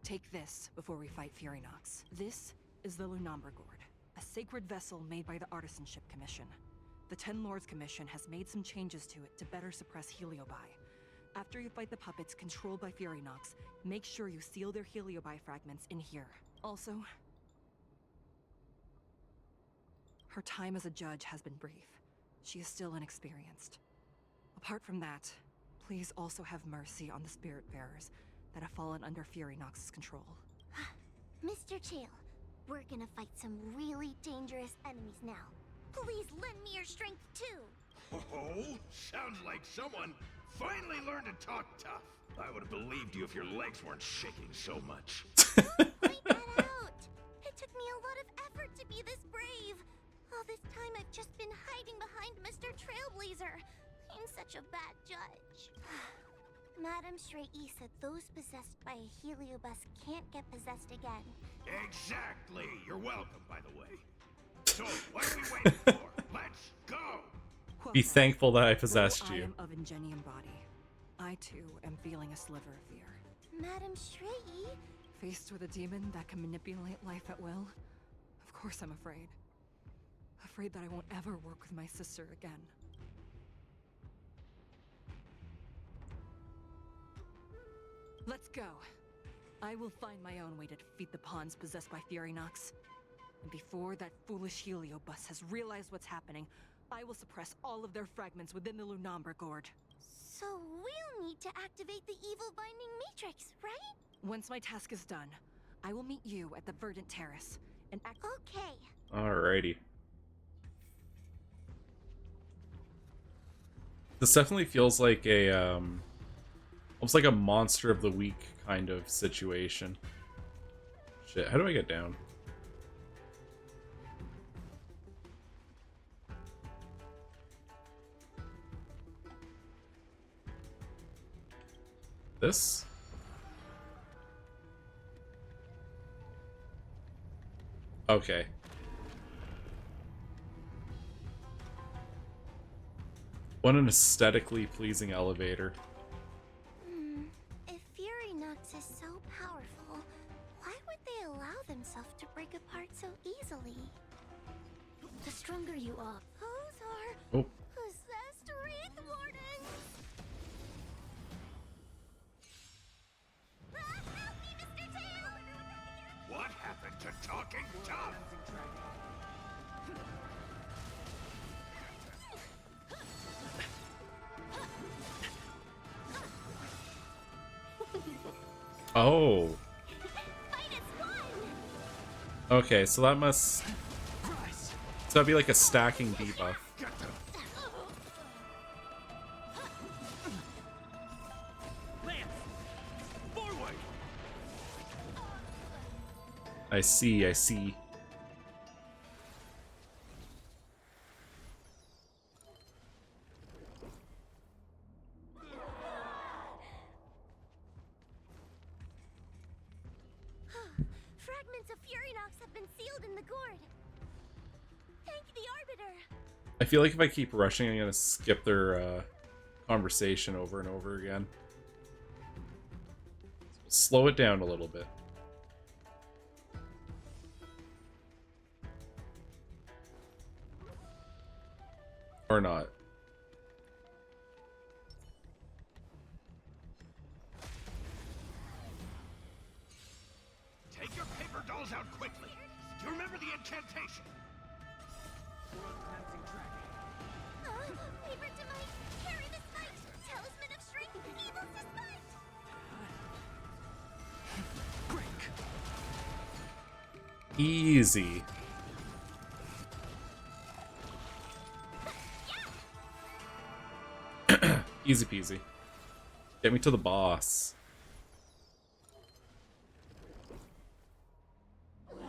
take this before we fight Furynox. This is the Lunambra Gourd, a sacred vessel made by the Artisanship Commission. The Ten Lords Commission has made some changes to it to better suppress Heliobi. After you fight the puppets controlled by Furynox, make sure you seal their Heliobi fragments in here. Also, her time as a judge has been brief. She is still inexperienced. Apart from that, please also have mercy on the Spiritfarers that have fallen under Furynox's control. Mr. Chael, we're gonna fight some really dangerous enemies now. Please lend me your strength too. Oh, sounds like someone finally learned to talk tough. I would have believed you if your legs weren't shaking so much. Point that out. It took me a lot of effort to be this brave. All this time I've just been hiding behind Mr. Trailblazer. I'm such a bad judge. Madame Shrey said those possessed by a Heliobus can't get possessed again. Exactly. You're welcome, by the way. So, what are we waiting for? Let's go! Be Well, thankful that I though possessed I you. am of Ingenium body, I too am feeling a sliver of fear. Madame Shrey? Faced with a demon that can manipulate life at will, of course I'm afraid. Afraid that I won't ever work with my sister again. Let's go. I will find my own way to defeat the pawns possessed by Furynox. And before that foolish Heliobus has realized what's happening, I will suppress all of their fragments within the Lunambra Gourd. So we'll need to activate the evil binding matrix, right? Once my task is done, I will meet you at the Verdant Terrace and act— Okay. Alrighty. This definitely feels like a, almost like a monster of the week kind of situation. Shit, how do I get down? This? Okay. What an aesthetically pleasing elevator. If Furynox is so powerful, why would they allow themselves to break apart so easily? The stronger you are. Those are Oh. possessed Wraith Wardens! Help me, Mr. Tail! What happened to talking tough? Oh. Fight is won! Okay, so that must... So that'd be like a stacking debuff. Get them. Lance! Forward! I see, I see. Fragments of Furynox have been sealed in the gourd. Thank the Arbiter. I feel like if I keep rushing, I'm gonna skip their conversation over and over again. Slow it down a little bit. Or not. Take your paper dolls out quickly. Do you remember the incantation? Paper to might, carry this fight. Talisman of strength, evil despite. Easy. Easy peasy. Get me to the boss. There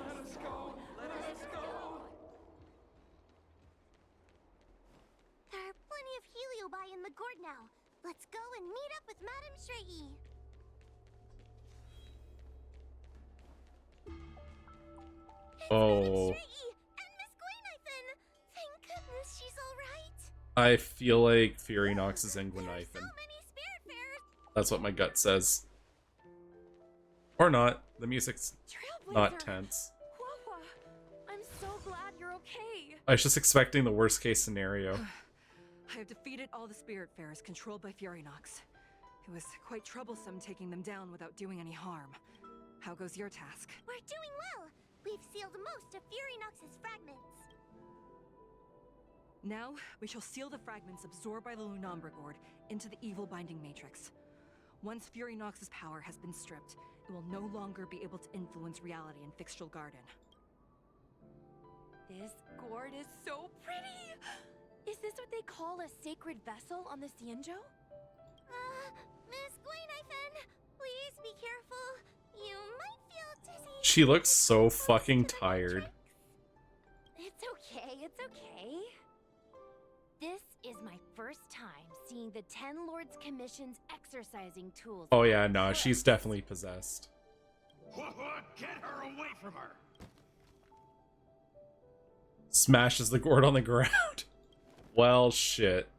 are plenty of heliobi in the gourd now. Let's go and meet up with Madame Shrey. Oh. And Miss Gwaynithin! Thank goodness she's alright. I feel like Fury Nox is in There are so Gwenithan. many spiritfarers. That's what my gut says. Or not. The music's Trailblazer. not tense. Wawa, I'm so glad you're okay. I was just expecting the worst case scenario. I have defeated all the Spiritfarers controlled by Furynox. It was quite troublesome taking them down without doing any harm. How goes your task? We're doing well. We've sealed most of Furynox's fragments. Now, we shall seal the fragments absorbed by the Lunombra Gourd into the evil binding matrix. Once Furynox's power has been stripped, it will no longer be able to influence reality in Fixtral Garden. This gourd is so pretty. Is this what they call a sacred vessel on the Xianzhou? Miss Gwaynithin, please be careful. You might feel dizzy. She looks so fucking tired. It's okay, it's okay. This is my first time seeing the Ten Lords Commission's exercising tools. Oh yeah, no, she's definitely possessed. Get her away from her! Smashes the gourd on the ground. Well, shit.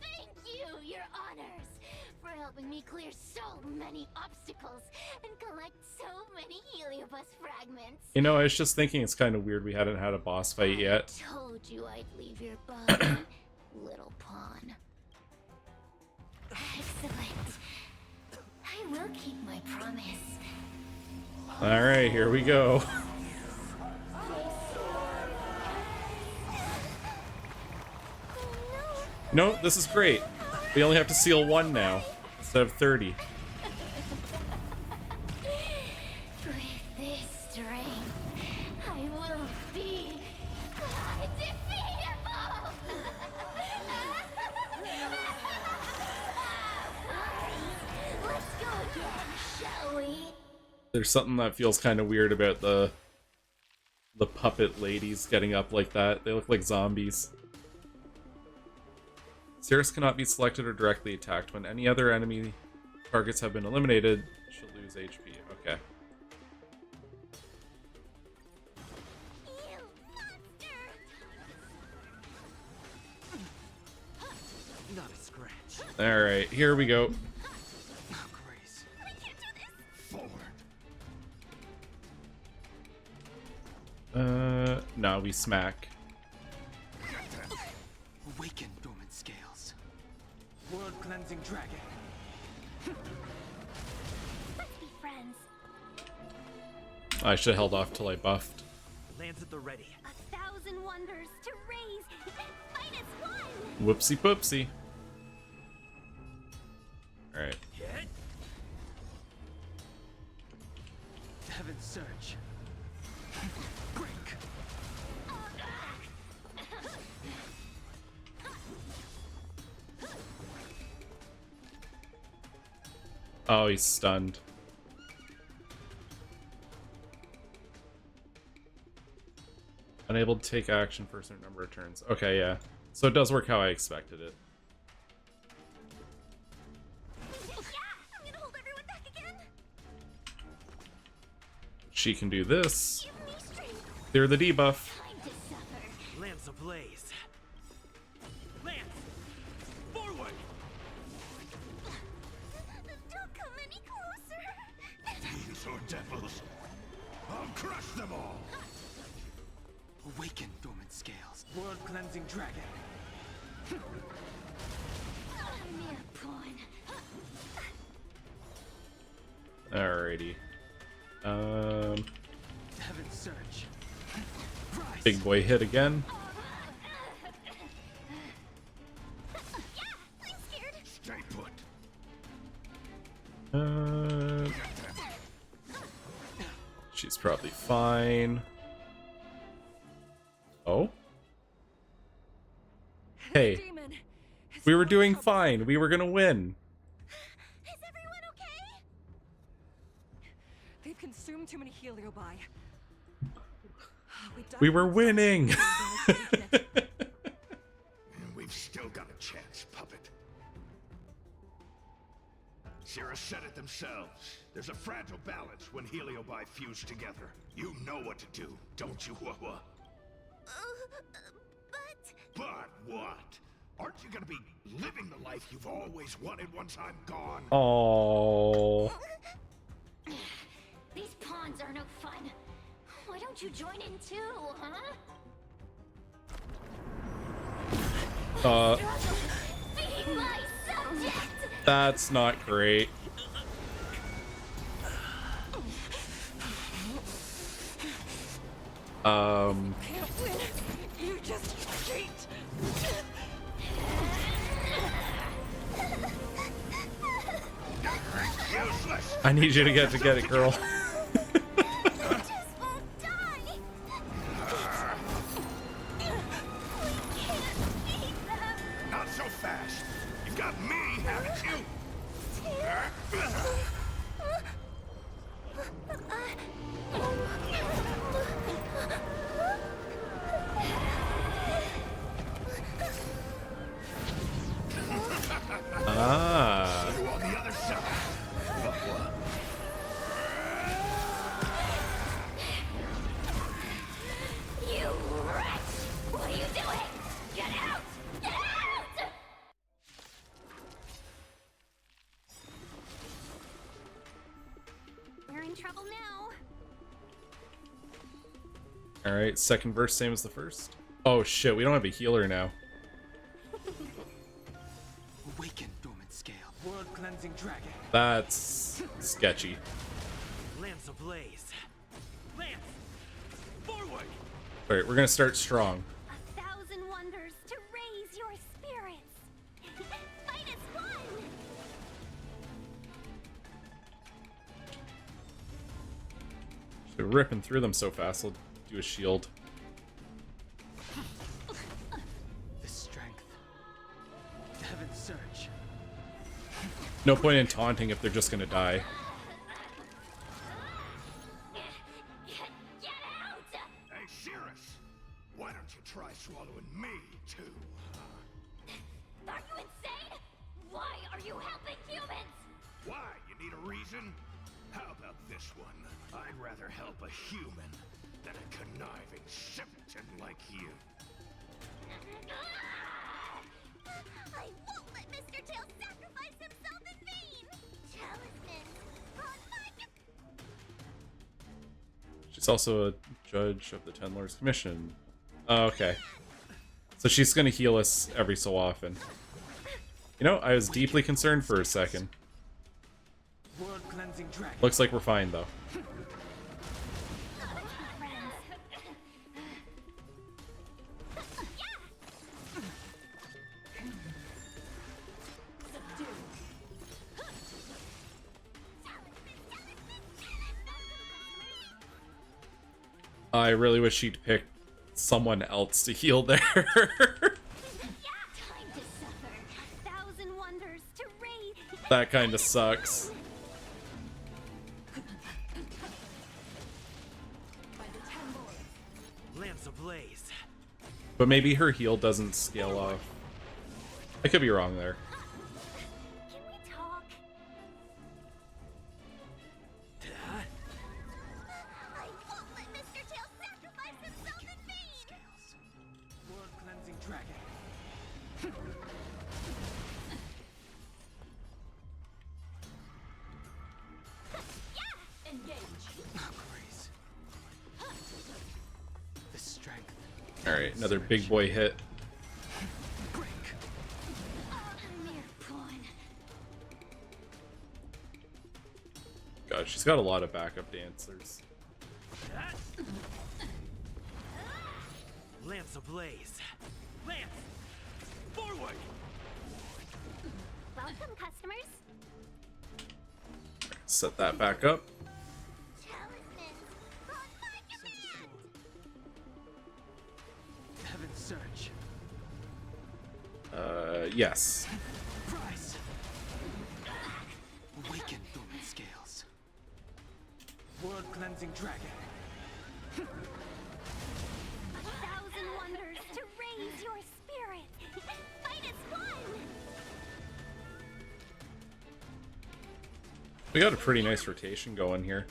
Thank you, Your Honors, for helping me clear so many obstacles and collect so many heliobus fragments. You know, I was just thinking it's kind of weird we hadn't had a boss fight yet. I told you I'd leave your body, little pawn. Excellent. I will keep my promise. Alright, here we go. No, this is great. We only have to seal one now, instead of 30. With this strength, I will be undefeatable! Let's go again, shall we? There's something that feels kind of weird about the puppet ladies getting up like that. They look like zombies. Cirrus cannot be selected or directly attacked. When any other enemy targets have been eliminated, she'll lose HP. Okay. You monster! Not a scratch. Alright, here we go. Oh, Grace. We can't do this! Forward. No, we smack. Awaken, dormant scales. World cleansing dragon. Let's be friends. I should have held off till I buffed. Lands at the ready. 1,000 wonders to raise and fight as one! Whoopsie poopsie. Alright. Hit. Heaven's surge. Break. Oh, he's stunned. Unable to take action for a certain number of turns. Okay, yeah. So it does work how I expected it. Yeah! I'm gonna hold everyone back again! She can do this. Give me strength. Clear the debuff. Time to suffer. Lance ablaze. Lance! Forward! Don't come any closer. Fiends or devils, I'll crush them all. Awaken, dormant scales. World cleansing dragon. Mere pawn. Alrighty. Heaven surge. Rise. Big boy hit again. Yeah, I'm scared. Stay put. She's probably fine. Oh? Hey, Demon. It's we were not doing trouble. fine. We were gonna win. Is everyone okay? They've consumed too many heliobi. We were winning. And we've still got a chance, puppet. Sierra said it themselves. There's a fragile balance when heliobi fuse together. You know what to do, don't you, Wawa? But what? Aren't you gonna be living the life you've always wanted once I'm gone? Oh. These pawns are no fun. Why don't you join in too, huh? Be my subject! That's not great. Can't win. You just cheat. Useless! I need you to get it, girl. Just won't die! We can't beat them! Not so fast. You've got me, haven't you? Ah. You on the other side. Wawa. You wretch! What are you doing? Get out! Get out! We're in trouble now. Alright, second verse, same as the first. Oh shit, we don't have a healer now. Awaken, dormant scale. World cleansing dragon. That's sketchy. Lance ablaze. Lance! Forward! Alright, we're gonna start strong. 1,000 wonders to raise your spirits. Fight as one. They're ripping through them so fast, I'll do a shield. The strength. Heaven surge. No point in taunting if they're just gonna die. Get out! Hey, Cirrus. Why don't you try swallowing me, too? Are you insane? Why are you helping humans? Why? You need a reason? How about this one? I'd rather help a human than a conniving simpleton like you. I won't let Mr. Tail sacrifice himself in vain! Talismans on my... She's also a judge of the Ten Lords Commission. Oh, okay. So she's gonna heal us every so often. You know, I was deeply concerned for a second. World cleansing dragon. Looks like we're fine though. I really wish she'd pick someone else to heal there. Time to suffer. 1,000 wonders to raise... That kind of sucks. Lance ablaze. But maybe her heal doesn't scale off. I could be wrong there. Can we talk? Alright, another big boy hit. Mere pawn. God, she's got a lot of backup dancers. Lance ablaze. Lance! Forward! Welcome, customers. Set that back up. Talisman on my command. Heaven's Surge. Yes. Prize! Awaken dormant scales. World cleansing dragon. 1,000 wonders to raise your spirit. Fight as one. We got a pretty nice rotation going here.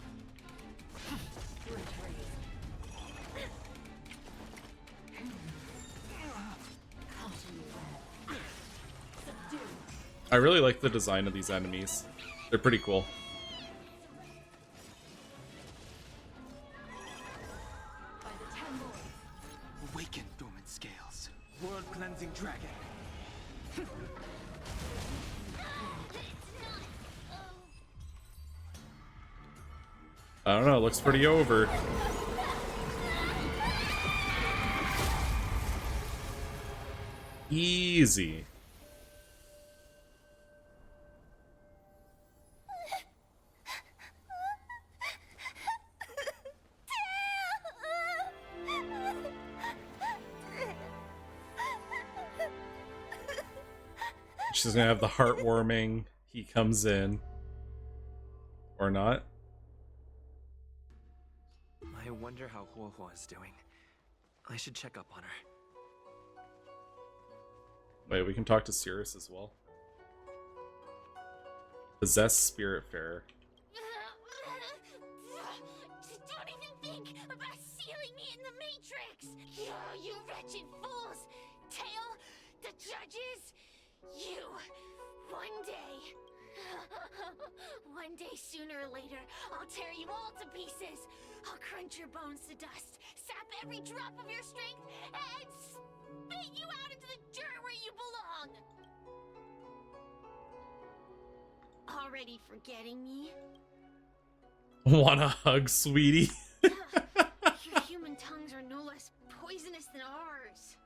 I really like the design of these enemies. They're pretty cool. Awaken dormant scales. World cleansing dragon. I don't know, it looks pretty over. Easy. She's gonna have the heartwarming, he comes in. Or not. I wonder how Huohuo is doing. I should check up on her. Wait, we can talk to Cirrus as well. Possessed Spiritfarer. Don't even think about sealing me in the Matrix! You wretched fools! Tail, the judges, you, one day, sooner or later, I'll tear you all to pieces. I'll crunch your bones to dust, sap every drop of your strength, and spit you out into the dirt where you belong. Already forgetting me? Wanna hug, sweetie? Your human tongues are no less poisonous than ours.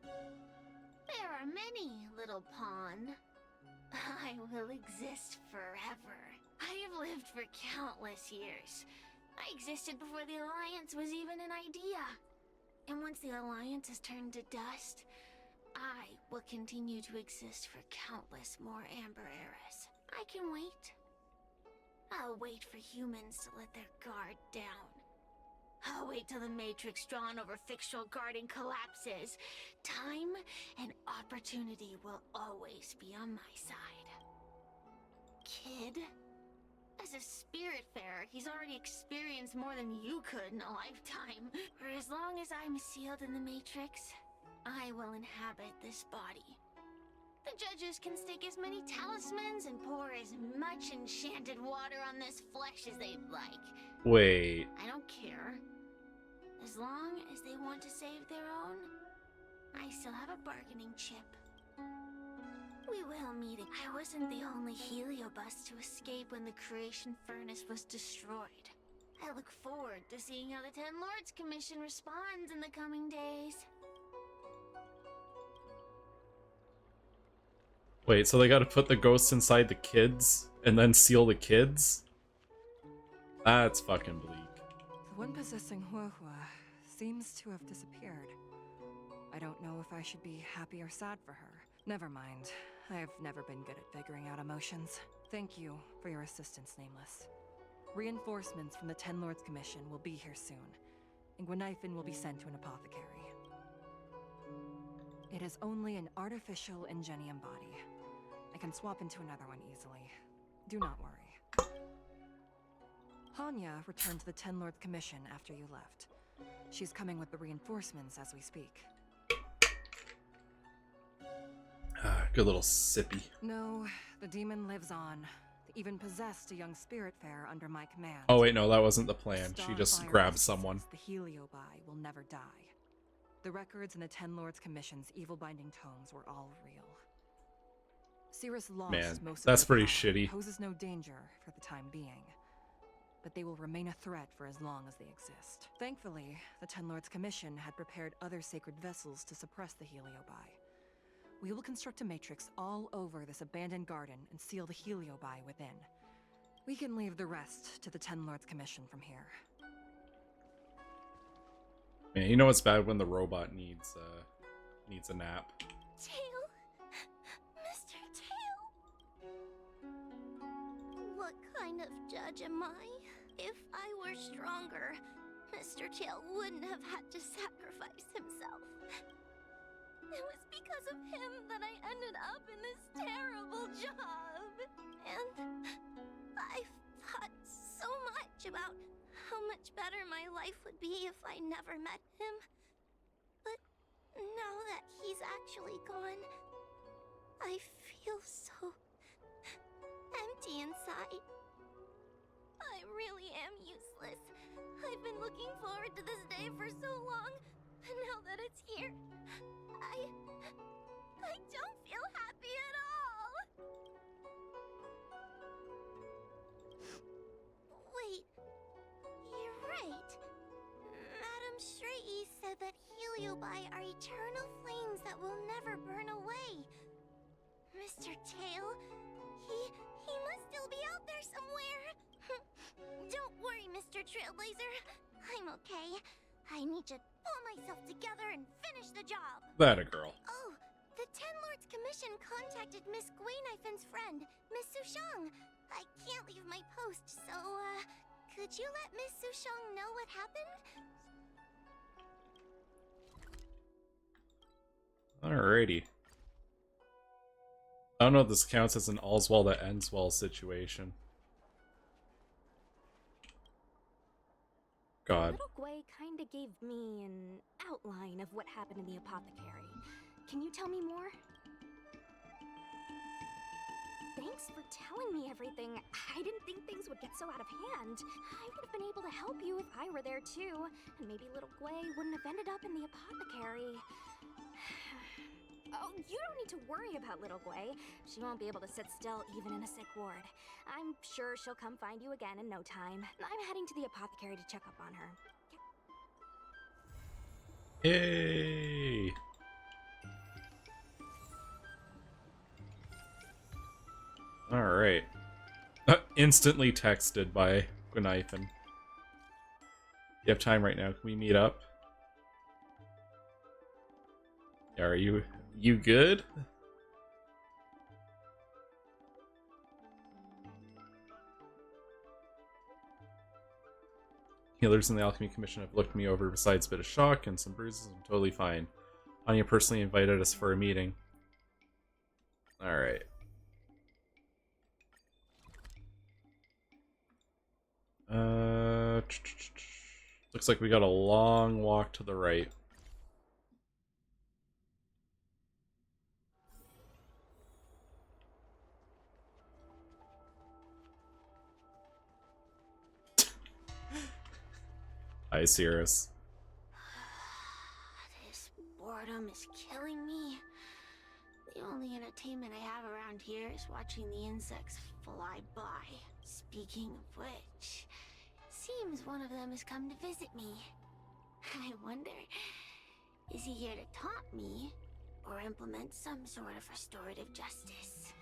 There are many, little pawn. I will exist forever. I have lived for countless years. I existed before the Alliance was even an idea. And once the Alliance has turned to dust, I will continue to exist for countless more Amber eras. I can wait. I'll wait for humans to let their guard down. I'll wait till the Matrix drawn over fictional garden collapses. Time and opportunity will always be on my side. Kid? As a Spiritfarer, he's already experienced more than you could in a lifetime. For as long as I'm sealed in the Matrix, I will inhabit this body. The judges can stick as many talismans and pour as much enchanted water on this flesh as they'd like. Wait. I don't care. As long as they want to save their own, I still have a bargaining chip. We will meet. I wasn't the only Heliobus to escape when the creation furnace was destroyed. I look forward to seeing how the Ten Lords Commission responds in the coming days. Wait, so they gotta put the ghosts inside the kids and then seal the kids? That's fucking bleak. The one possessing Huohua seems to have disappeared. I don't know if I should be happy or sad for her. Never mind. I've never been good at figuring out emotions. Thank you for your assistance, Nameless. Reinforcements from the Ten Lords Commission will be here soon, and Gweniphin will be sent to an apothecary. It is only an artificial Ingenium body. I can swap into another one easily. Do not worry. Hanya returned to the Ten Lords Commission after you left. She's coming with the reinforcements as we speak. Ah, good little sippy. No, the demon lives on. even possessed a young Spiritfarer under my command. Oh wait, no, that wasn't the plan. She just Starfire grabbed insists someone. The Heliobi will never die. The records in the Ten Lords Commission's evil binding tomes were all real. Cirrus lost Man, most of that's their pretty power, shitty. poses no danger for the time being. But they will remain a threat for as long as they exist. Thankfully, the Ten Lords Commission had prepared other sacred vessels to suppress the Heliobi. We will construct a matrix all over this abandoned garden and seal the Heliobi within. We can leave the rest to the Ten Lords Commission from here. Man, you know what's bad when the robot needs a nap. Tail? Mr. Tail? What kind of judge am I? If I were stronger, Mr. Tail wouldn't have had to sacrifice himself. It was because of him that I ended up in this terrible job. And I've thought so much about how much better my life would be if I never met him. But now that he's actually gone, I feel so empty inside. I really am useless. I've been looking forward to this day for so long, and now that it's here, I don't feel happy at all. Wait, you're right. Madame Shrey said that Heliobi are eternal flames that will never burn away. Mr. Tail, he must still be out there somewhere. Don't worry, Mr. Trailblazer. I'm okay. I need to pull myself together and finish the job. That a girl. Oh, the Ten Lords Commission contacted Miss Guinifen's friend, Miss Sushang. I can't leave my post, so, could you let Miss Sushang know what happened? Alrighty. I don't know if this counts as an all's well that ends well situation. God. Little Gwei kinda gave me an outline of what happened in the apothecary. Can you tell me more? Thanks for telling me everything. I didn't think things would get so out of hand. I would have been able to help you if I were there too, and maybe little Gwei wouldn't have ended up in the apothecary. Oh, you don't need to worry about little Gwei. She won't be able to sit still even in a sick ward. I'm sure she'll come find you again in no time. I'm heading to the apothecary to check up on her. Yay! Alright. Instantly texted by Gwynaifen. You have time right now. Can we meet up? Are you good? Healers in the Alchemy Commission have looked me over besides a bit of shock and some bruises. I'm totally fine. Anya personally invited us for a meeting. Alright. Looks like we got a long walk to the right. Hi, Cirrus. This boredom is killing me. The only entertainment I have around here is watching the insects fly by. Speaking of which, seems one of them has come to visit me. I wonder, is he here to taunt me or implement some sort of restorative justice?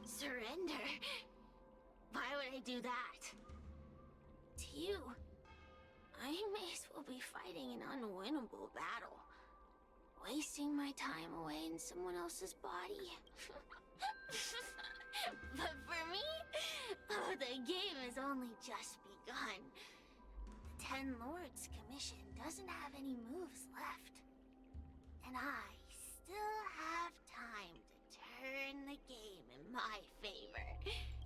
Surrender? Why would I do that? To you, I may as well be fighting an unwinnable battle. Wasting my time away in someone else's body. But for me, oh, the game has only just begun. The Ten Lords Commission doesn't have any moves left. And I still have time to turn the game in my favor.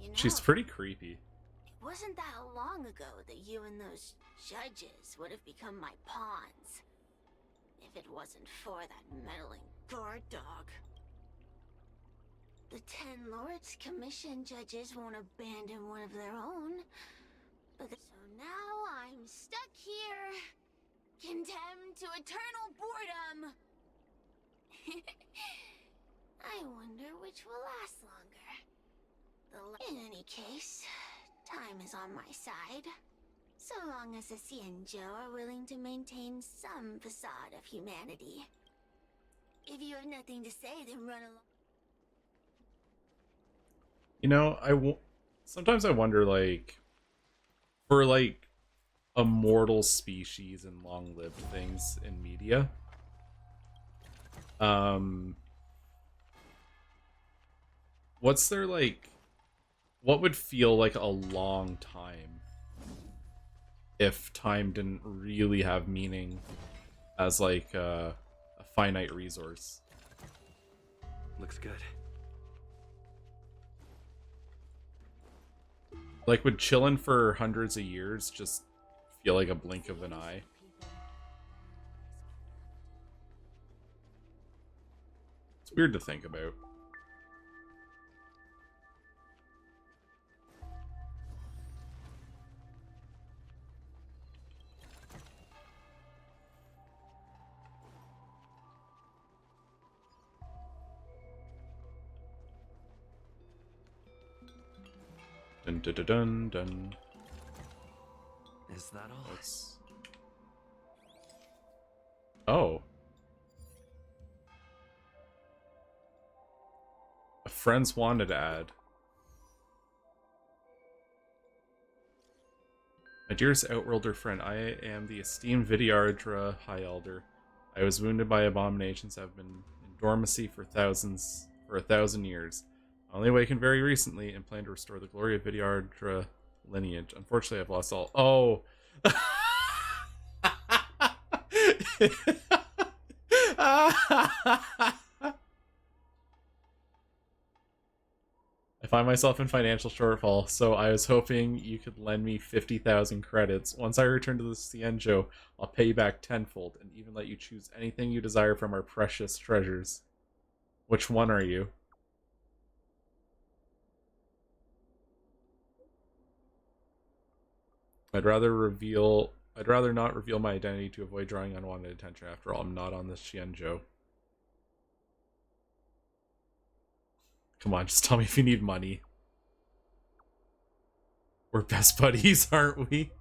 You know, She's pretty creepy. it wasn't that long ago that you and those judges would have become my pawns. If it wasn't for that meddling guard dog. The Ten Lords Commission judges won't abandon one of their own. But so now I'm stuck here, condemned to eternal boredom. I wonder which will last longer. In any case, time is on my side. So long as the Xianzhou are willing to maintain some facade of humanity. If you have nothing to say, then run along. You know, sometimes I wonder, like, for like immortal species and long-lived things in media, what's their like, what would feel like a long time if time didn't really have meaning as like a finite resource? Looks good. Like, would chillin' for hundreds of years just feel like a blink of an eye? It's weird to think about. Dun dun dun dun dun. Is that all? Let's... Oh. A friends wanted ad. My dearest Outworlder friend, I am the esteemed Vidyardra High Elder. I was wounded by abominations, have been in dormancy for a thousand years. I only awakened very recently and plan to restore the glory of Vidyardra lineage. Unfortunately, I've lost all. Oh! I find myself in financial shortfall, so I was hoping you could lend me 50,000 credits. Once I return to the Xianzhou, I'll pay you back tenfold, and even let you choose anything you desire from our precious treasures. Which one are you? I'd rather not reveal my identity to avoid drawing unwanted attention. After all, I'm not on the Xianzhou. Come on, just tell me if you need money. We're best buddies, aren't we?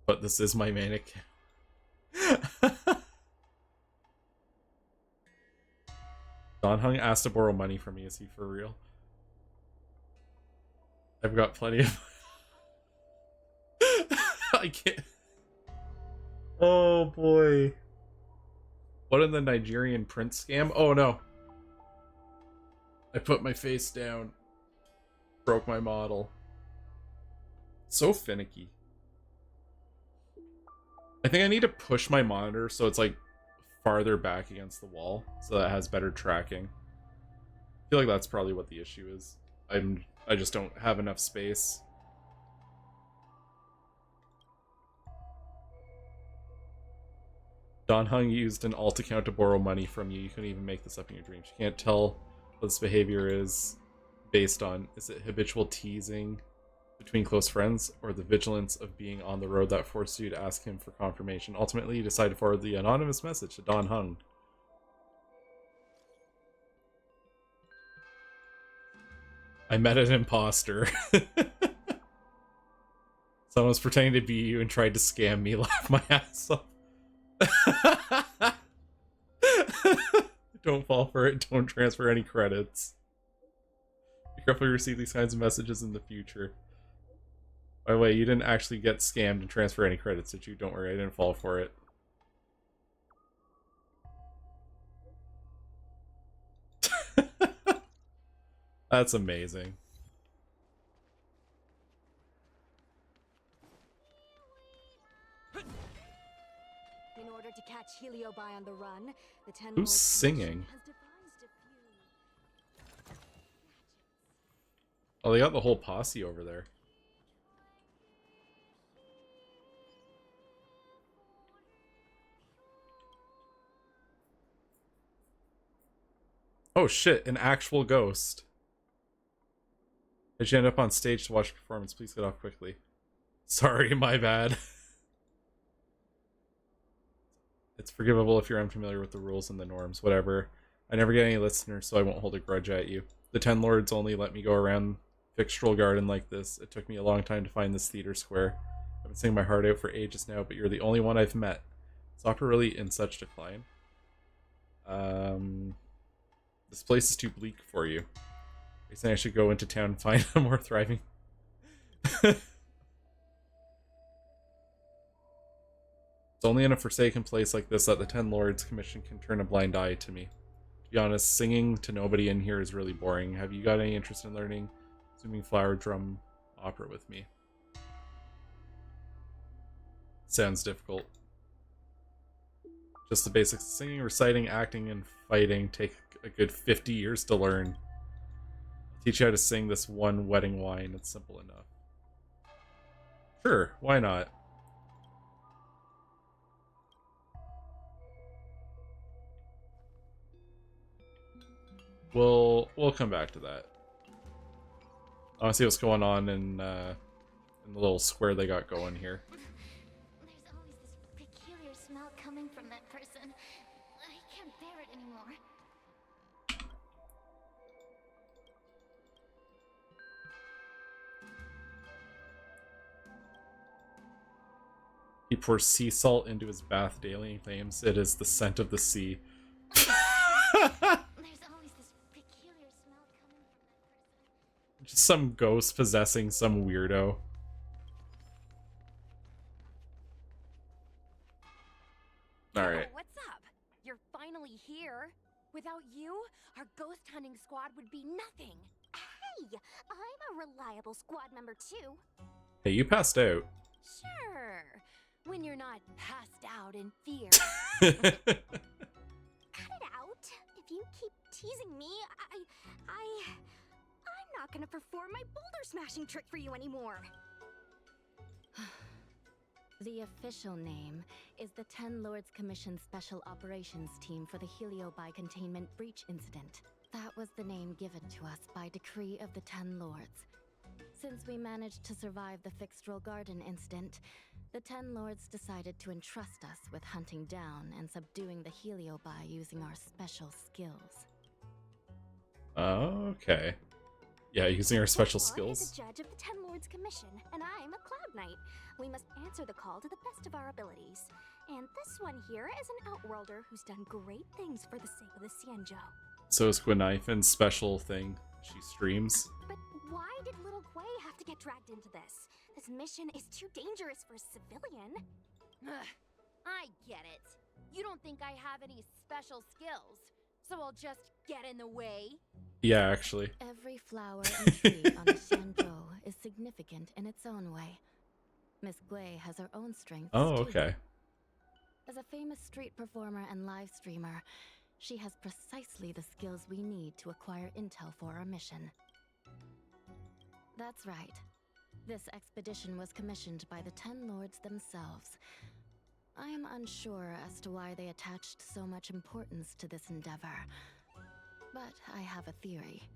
But this is my main account. Don Hung asked to borrow money from me. Is he for real? I've got plenty of... I can't... Oh boy. What in the Nigerian prince scam? Oh no. I put my face down. Broke my model. So finicky. I think I need to push my monitor so it's like farther back against the wall so that it has better tracking. I feel like that's probably what the issue is. I just don't have enough space. Don Hung used an alt account to borrow money from you. You couldn't even make this up in your dreams. You can't tell what this behavior is based on. Is it habitual teasing between close friends, or the vigilance of being on the road that forced you to ask him for confirmation? Ultimately, you decide to forward the anonymous message to Don Hung. I met an imposter. Someone was pretending to be you and tried to scam me. Laugh my ass off. Don't fall for it. Don't transfer any credits. Be careful you receive these kinds of messages in the future. By the way, you didn't actually get scammed and transfer any credits, did you? Don't worry, I didn't fall for it. That's amazing. In order to catch Heliobi on the run, the Ten Who's Lords singing? Commission has devised a few Oh, they got the whole posse over there. Oh shit, an actual ghost. Did you end up on stage to watch the performance? Please get off quickly. Sorry, my bad. It's forgivable if you're unfamiliar with the rules and the norms, whatever. I never get any listeners, so I won't hold a grudge at you. The Ten Lords only let me go around Fixtral Garden like this. It took me a long time to find this theater square. I've been singing my heart out for ages now, but you're the only one I've met. Is opera really in such decline? This place is too bleak for you. You're saying I should go into town and find a more thriving... It's only in a forsaken place like this that the Ten Lords Commission can turn a blind eye to me. To be honest, singing to nobody in here is really boring. Have you got any interest in learning Zooming Flower Drum opera with me? Sounds difficult. Just the basics. Singing, reciting, acting, and fighting take a good 50 years to learn. I'll teach you how to sing this one wedding wine. It's simple enough. Sure, why not? We'll come back to that. I want to see what's going on in the little square they got going here. There's always this peculiar smell coming from that person. I can't bear it anymore. He pours sea salt into his bath daily and claims it is the scent of the sea. Just some ghost possessing some weirdo. Alright. What's up? You're finally here. Without you, our ghost hunting squad would be nothing. Hey, I'm a reliable squad member too. Hey, you passed out. Sure. When you're not passed out in fear. Cut it out. If you keep teasing me, I'm not gonna perform my boulder smashing trick for you anymore. The official name is the Ten Lords Commission Special Operations Team for the Heliobi Containment Breach Incident. That was the name given to us by decree of the Ten Lords. Since we managed to survive the Fixtral Garden incident, the Ten Lords decided to entrust us with hunting down and subduing the Heliobi using our special skills. Okay. Yeah, using our special skills. Is a judge of the Ten Lords Commission, and I'm a Cloud Knight. We must answer the call to the best of our abilities. And this one here is an Outworlder who's done great things for the sake of the Xianzhou. So is Gwynaifan's special thing. She streams. But why did little Gui have to get dragged into this? This mission is too dangerous for a civilian. Ugh, I get it. You don't think I have any special skills, so I'll just get in the way? Yeah, actually. Every flower and tree on the Xianzhou is significant in its own way. Miss Gui has her own strengths. Oh, too. okay. As a famous street performer and live streamer, she has precisely the skills we need to acquire intel for our mission. That's right. This expedition was commissioned by the Ten Lords themselves. I am unsure as to why they attached so much importance to this endeavor, but I have a theory.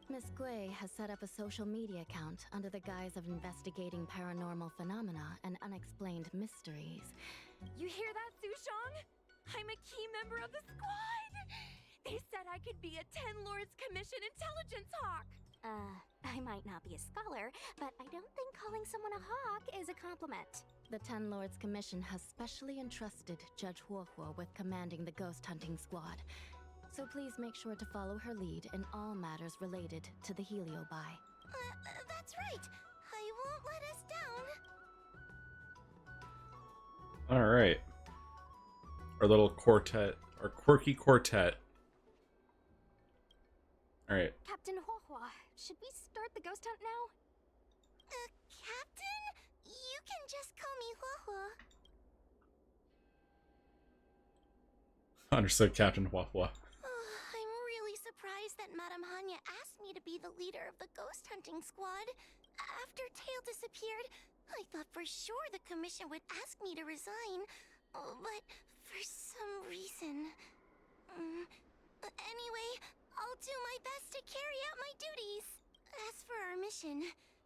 Miss Gui has set up a social media account under the guise of investigating paranormal phenomena and unexplained mysteries. You hear that, Sushong? I'm a key member of the squad! They said I could be a Ten Lords Commission intelligence hawk! I might not be a scholar, but I don't think calling someone a hawk is a compliment. The Ten Lords Commission has specially entrusted Judge Huohuo with commanding the ghost hunting squad. So please make sure to follow her lead in all matters related to the Heliobi. That's right. I won't let us down. Alright. Our little quartet. Our quirky quartet. Alright. Captain Huohuo, should we start the ghost hunt now? Captain? You can just call me Huohuo. Understood, Captain Huahua. I'm really surprised that Madame Hanya asked me to be the leader of the ghost hunting squad. After Tail disappeared, I thought for sure the commission would ask me to resign. But for some reason... Anyway, I'll do my best to carry out my duties. As for our mission,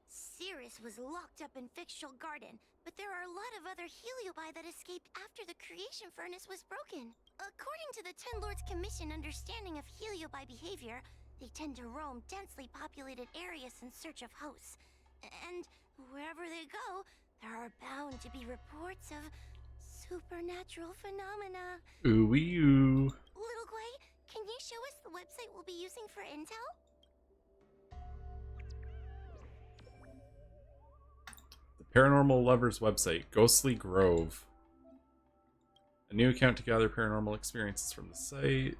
Cirrus was locked up in Fictional Garden, but there are a lot of other Heliobi that escaped after the creation furnace was broken. According to the Ten Lords Commission understanding of Heliobi behavior, they tend to roam densely populated areas in search of hosts. And wherever they go, there are bound to be reports of supernatural phenomena. Ooh-wee ooh. Little Gwei, can you show us the website we'll be using for intel? The Paranormal Lovers website, Ghostly Grove. A new account to gather paranormal experiences from the site.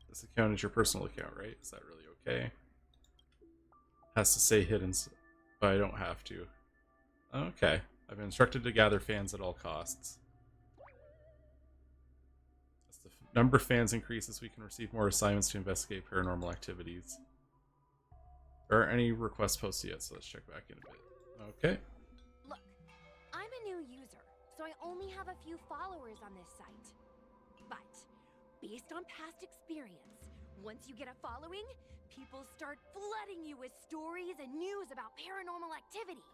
This account is your personal account, right? Is that really okay? Has to say hidden, but I don't have to. Okay. I've been instructed to gather fans at all costs. As the number of fans increases, we can receive more assignments to investigate paranormal activities. There aren't any requests posted yet, so let's check back in a bit. Okay. Look, I'm a new user, so I only have a few followers on this site. But, based on past experience, once you get a following, people start flooding you with stories and news about paranormal activity.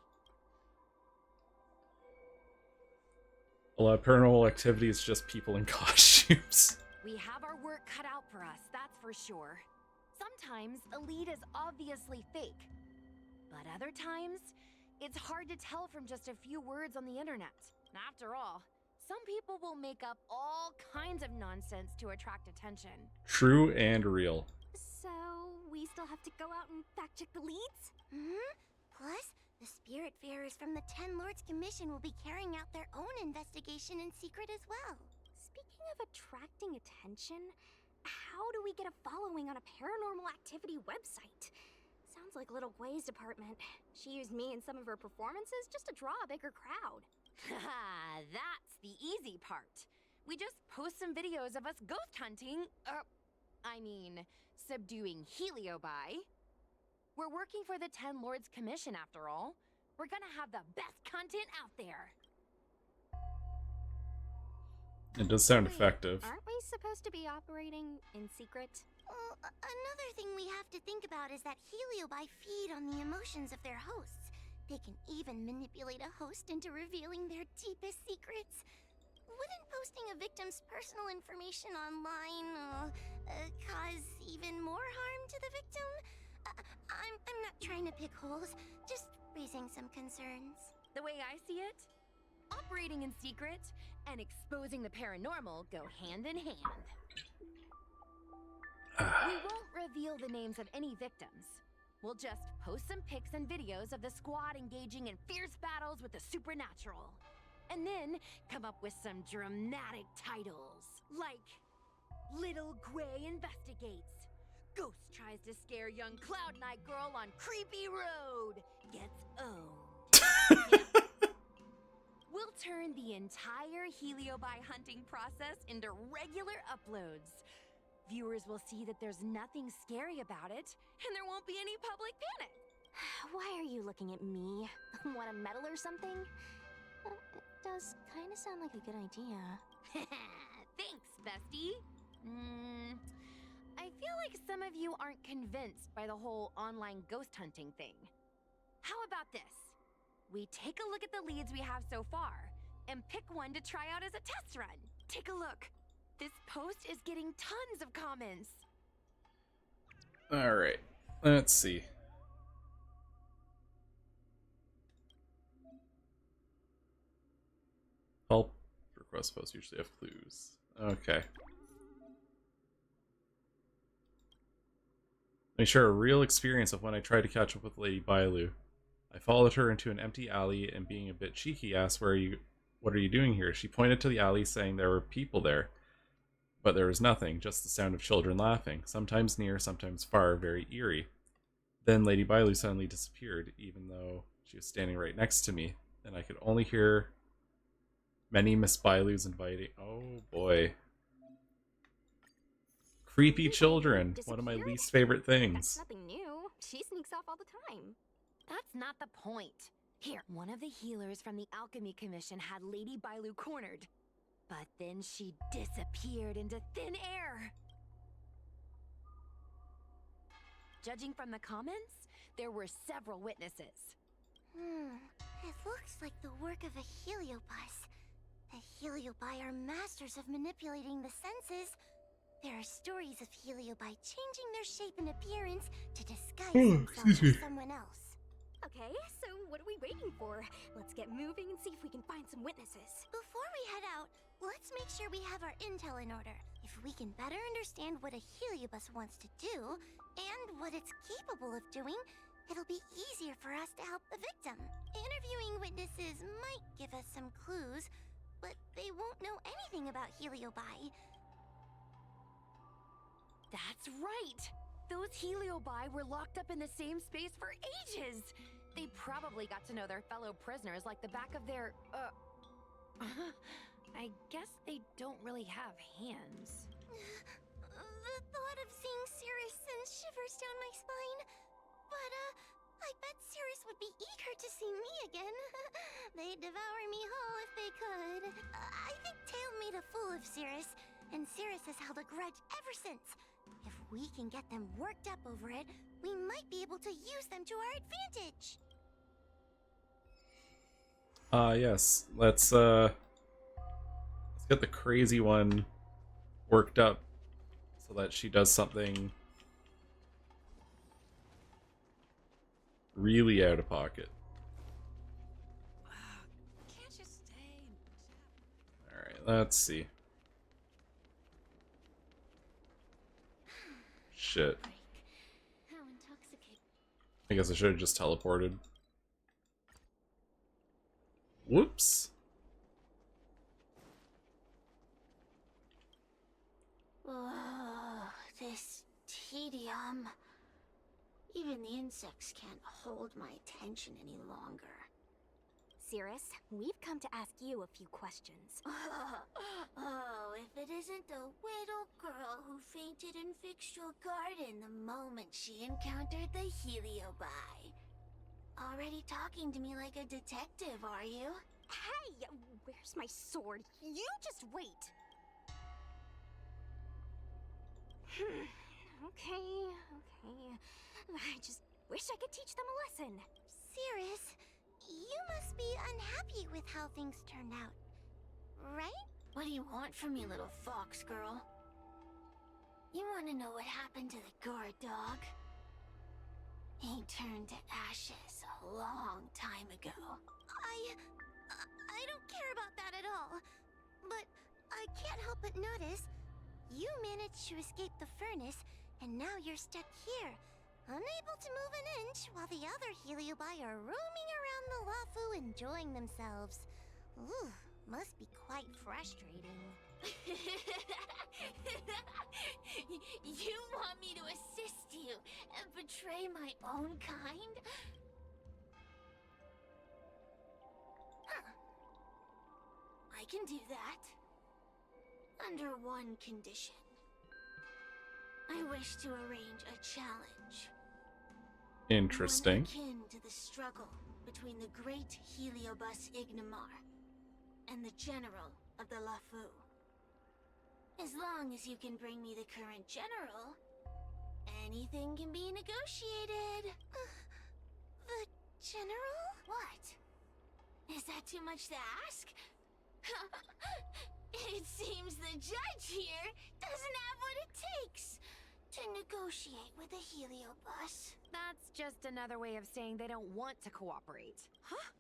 A lot of paranormal activity is just people in costumes. We have our work cut out for us, that's for sure. Sometimes a lead is obviously fake, but other times, it's hard to tell from just a few words on the internet. After all, some people will make up all kinds of nonsense to attract attention. True and real. So, we still have to go out and fact-check the leads? Plus, the Spiritfarers from the Ten Lords Commission will be carrying out their own investigation in secret as well. Speaking of attracting attention, how do we get a following on a paranormal activity website? Sounds like Little Gwei's department. She used me in some of her performances just to draw a bigger crowd. Haha, that's the easy part. We just post some videos of us ghost hunting, subduing Heliobi. We're working for the Ten Lords Commission after all. We're gonna have the best content out there. It does sound Wait, effective. Aren't we supposed to be operating in secret? Well, another thing we have to think about is that Heliobi feed on the emotions of their hosts. They can even manipulate a host into revealing their deepest secrets. Wouldn't posting a victim's personal information online cause even more harm to the victim? I'm not trying to pick holes, just raising some concerns. The way I see it, operating in secret and exposing the paranormal go hand in hand. We won't reveal the names of any victims. We'll just post some pics and videos of the squad engaging in fierce battles with the supernatural. And then come up with some dramatic titles, like Little Gwei Investigates. Ghost tries to scare young Cloud Knight girl on creepy road. Gets owned. We'll turn the entire Heliobi hunting process into regular uploads. Viewers will see that there's nothing scary about it, and there won't be any public panic. Why are you looking at me? Want a medal or something? It does kind of sound like a good idea. Thanks, bestie. I feel like some of you aren't convinced by the whole online ghost hunting thing. How about this? We take a look at the leads we have so far, and pick one to try out as a test run. Take a look. This post is getting tons of comments. Alright, let's see. Help request posts usually have clues. Okay. Let me share a real experience of when I tried to catch up with Lady Bailu. I followed her into an empty alley and being a bit cheeky asked, what are you doing here? She pointed to the alley saying there were people there. But there was nothing, just the sound of children laughing, sometimes near, sometimes far, very eerie. Then Lady Bailu suddenly disappeared, even though she was standing right next to me, and I could only hear many Miss Bailu's inviting. Oh boy. Creepy children, one of my least favorite things. That's nothing new. She sneaks off all the time. That's not the point. Here, one of the healers from the Alchemy Commission had Lady Bailu cornered. But then she disappeared into thin air. Judging from the comments, there were several witnesses. It looks like the work of a heliobus. The heliobi are masters of manipulating the senses. There are stories of heliobi changing their shape and appearance to disguise themselves as someone else. Okay, so what are we waiting for? Let's get moving and see if we can find some witnesses. Before we head out, let's make sure we have our intel in order. If we can better understand what a heliobus wants to do, and what it's capable of doing, it'll be easier for us to help the victim. Interviewing witnesses might give us some clues, but they won't know anything about heliobi. That's right! Those heliobi were locked up in the same space for ages! They probably got to know their fellow prisoners like the back of their, I guess they don't really have hands. The thought of seeing Cirrus sends shivers down my spine. But, I bet Cirrus would be eager to see me again. They'd devour me whole if they could. I think Tail made a fool of Cirrus, and Cirrus has held a grudge ever since. If we can get them worked up over it, we might be able to use them to our advantage. Yes. Let's get the crazy one worked up so that she does something really out of pocket. Can't you stay? Alright, let's see. Shit. How intoxicating. I guess I should have just teleported. Whoops. Oh, this tedium. Even the insects can't hold my attention any longer. Cirrus, we've come to ask you a few questions. Oh, if it isn't the little girl who fainted in Fixtual Garden the moment she encountered the heliobi. Already talking to me like a detective, are you? Hey, where's my sword? You just wait. Okay. I just wish I could teach them a lesson. Cirrus, you must be unhappy with how things turned out, right? What do you want from me, little fox girl? You want to know what happened to the guard dog? He turned to ashes a long time ago. I don't care about that at all. But I can't help but notice you managed to escape the furnace, and now you're stuck here, unable to move an inch, while the other heliobi are roaming around the Lafu enjoying themselves. Ooh, must be quite frustrating. You want me to assist you and betray my own kind? Huh. I can do that. Under one condition. I wish to arrange a challenge. Interesting. One akin to the struggle between the great heliobus Ignamar and the general of the Lafu. As long as you can bring me the current general, anything can be negotiated. The general? What? Is that too much to ask? It seems the judge here doesn't have what it takes to negotiate with the heliobus. That's just another way of saying they don't want to cooperate. Huh?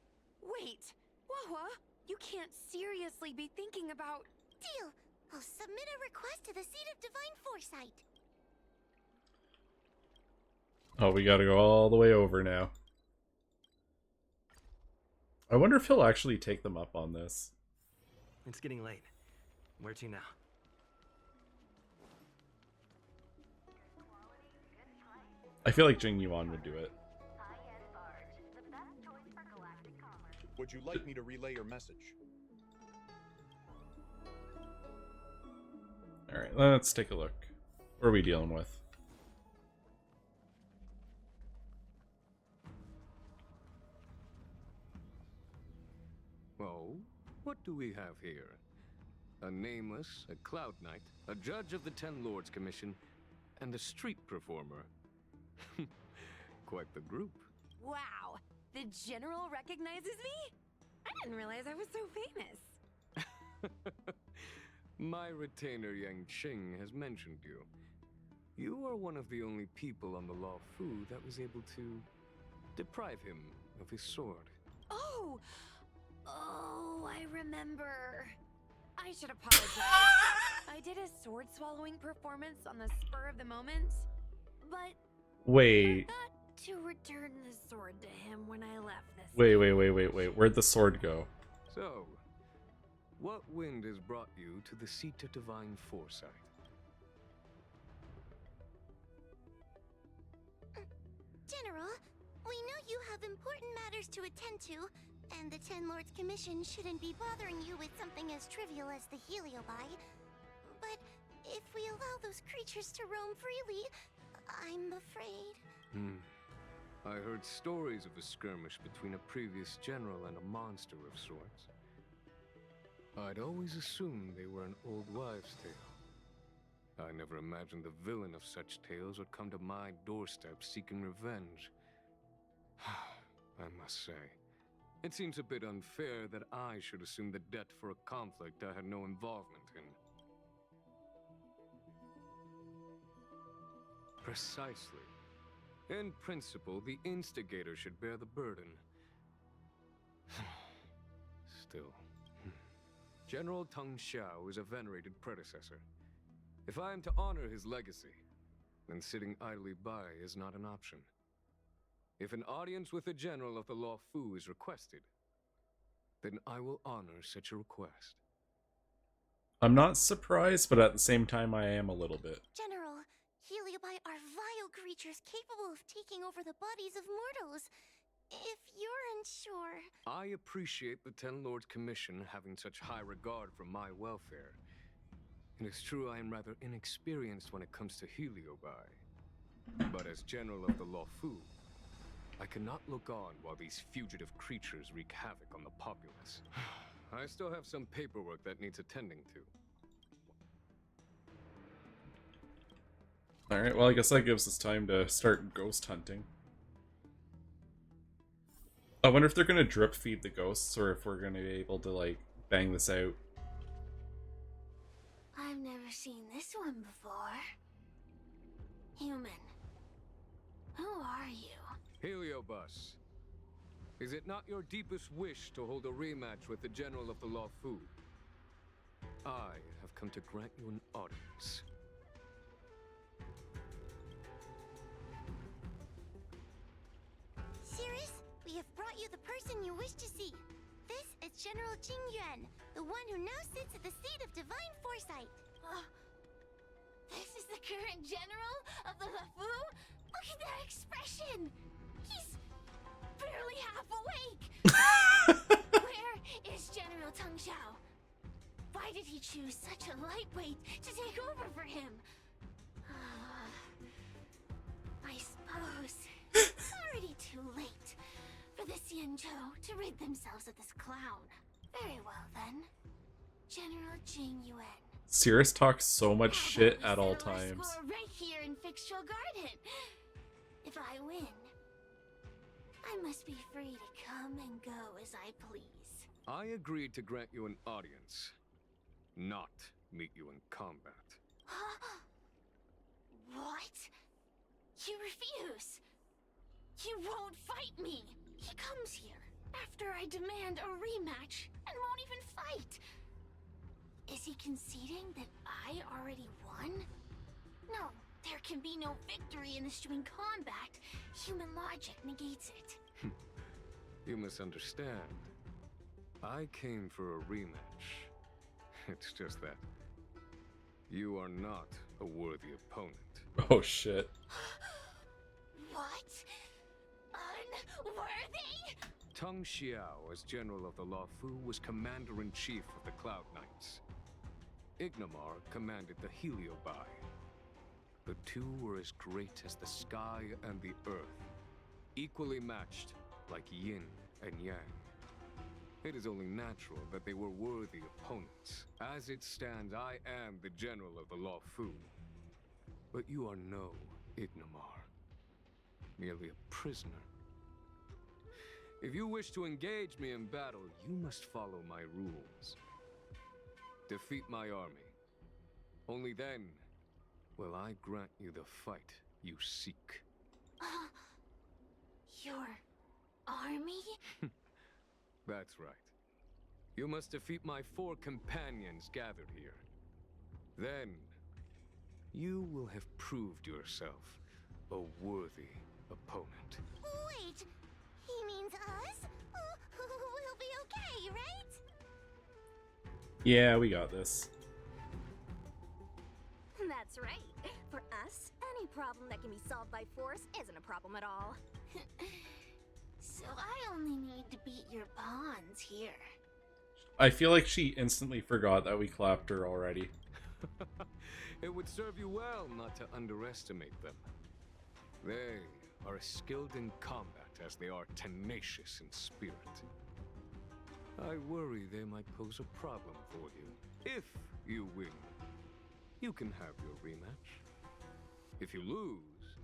Wait, Wawa, you can't seriously be thinking about... Deal! I'll submit a request to the Seat of Divine Foresight. Oh, we gotta go all the way over now. I wonder if he'll actually take them up on this. It's getting late. Where to now? I feel like Jing Yuan would do it. Would you like me to relay your message? Alright, let's take a look. What are we dealing with? Oh, what do we have here? A nameless, a cloud knight, a judge of the Ten Lords Commission, and a street performer. Quite the group. Wow, the general recognizes me? I didn't realize I was so famous. My retainer Yang Qing has mentioned you. You are one of the only people on the Law Fu that was able to deprive him of his sword. Oh, I remember. I should apologize. I did a sword swallowing performance on the spur of the moment, but Wait. forgot to return the sword to him when I left this. Wait. Where'd the sword go? So, what wind has brought you to the seat of divine foresight? General, we know you have important matters to attend to, and the Ten Lords Commission shouldn't be bothering you with something as trivial as the Heliobi. But if we allow those creatures to roam freely, I'm afraid... I heard stories of a skirmish between a previous general and a monster of sorts. I'd always assumed they were an old wives' tale. I never imagined the villain of such tales would come to my doorstep seeking revenge. I must say, it seems a bit unfair that I should assume the debt for a conflict I had no involvement in. Precisely. In principle, the instigator should bear the burden. Still. General Teng Xiao is a venerated predecessor. If I am to honor his legacy, then sitting idly by is not an option. If an audience with the general of the Law Fu is requested, then I will honor such a request. I'm not surprised, but at the same time I am a little bit. General, Heliobi are vile creatures capable of taking over the bodies of mortals. If you're unsure... I appreciate the Ten Lords Commission having such high regard for my welfare. It is true I am rather inexperienced when it comes to Heliobi. But as General of the Law Fu, I cannot look on while these fugitive creatures wreak havoc on the populace. I still have some paperwork that needs attending to. Alright, well I guess that gives us time to start ghost hunting. I wonder if they're gonna drip feed the ghosts or if we're gonna be able to like bang this out. I've never seen this one before. Human. Who are you? Heliobus, is it not your deepest wish to hold a rematch with the General of the Law Fu? I have come to grant you an audience. Cirrus, we have brought you the person you wish to see. This is General Jing Yuan, the one who now sits at the seat of divine foresight. This is the current general of the LeFou? Look at that expression! He's barely half awake! Where is General Teng Xiao? Why did he choose such a lightweight to take over for him? I suppose it's already too late for the Xianzhou to rid themselves of this clown. Very well then. General Jing Yuan. Cirrus talks so much shit at all times. Right here in Fixtural Garden. If I win, I must be free to come and go as I please. I agreed to grant you an audience, not meet you in combat. What? You refuse? You won't fight me. He comes here after I demand a rematch and won't even fight. Is he conceding that I already won? No, there can be no victory in eschewing combat. Human logic negates it. You misunderstand. I came for a rematch. It's just that you are not a worthy opponent. Oh shit. What? Unworthy? Teng Xiao, as General of the Law Fu, was Commander-in-Chief of the Cloud Knights. Ignamar commanded the Heliobi. The two were as great as the sky and the earth, equally matched like yin and yang. It is only natural that they were worthy opponents. As it stands, I am the General of the Law Fu. But you are no Ignamar. merely a prisoner. If you wish to engage me in battle, you must follow my rules. Defeat my army. Only then will I grant you the fight you seek. Your army? That's right. You must defeat my 4 companions gathered here. Then, you will have proved yourself a worthy opponent. Wait, he means us? We'll be okay, right? Yeah, we got this. That's right. For us, any problem that can be solved by force isn't a problem at all. So I only need to beat your pawns here. I feel like she instantly forgot that we clapped her already. It would serve you well not to underestimate them. They are as skilled in combat as they are tenacious in spirit. I worry they might pose a problem for you. If you win, you can have your rematch. If you lose,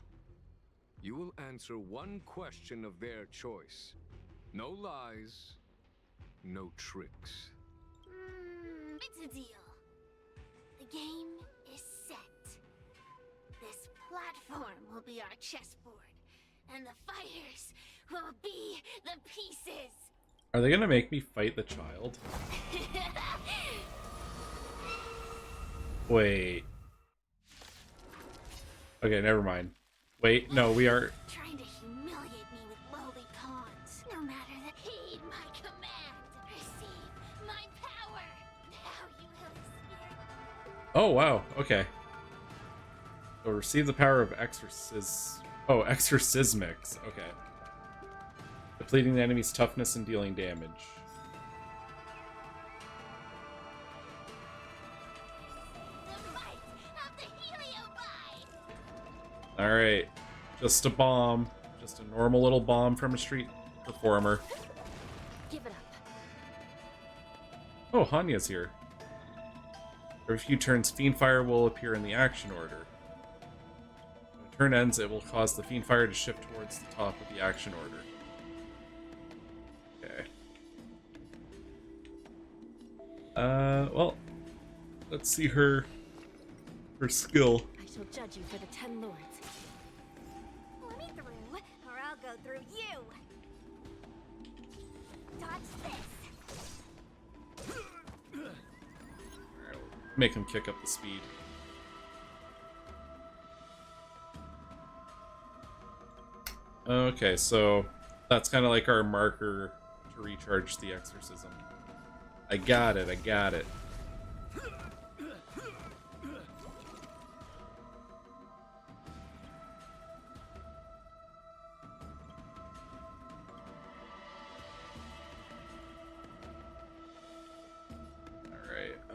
you will answer one question of their choice. No lies, no tricks. It's a deal. The game is set. This platform will be our chessboard, and the fighters will be the pieces. Are they gonna make me fight the child? Wait. Okay, never mind. Wait, no, we are... Trying to humiliate me with lowly pawns. No matter that, heed my command. Receive my power. Now you will experience. Oh, wow, okay. So receive the power of exorcismics. Okay. Depleting the enemy's toughness and dealing damage. The might of the Heliobite. Alright. Just a bomb. Just a normal little bomb from a street performer. Give it up. Oh, Hanya's here. Every few turns, Fiendfire will appear in the action order. When a turn ends, it will cause the Fiendfire to shift towards the top of the action order. Okay. Well, let's see her skill. I shall judge you for the 10 lords. Let me through, or I'll go through you. Dodge this. Make him kick up the speed. Okay, so that's kind of like our marker to recharge the exorcism. I got it, I got it.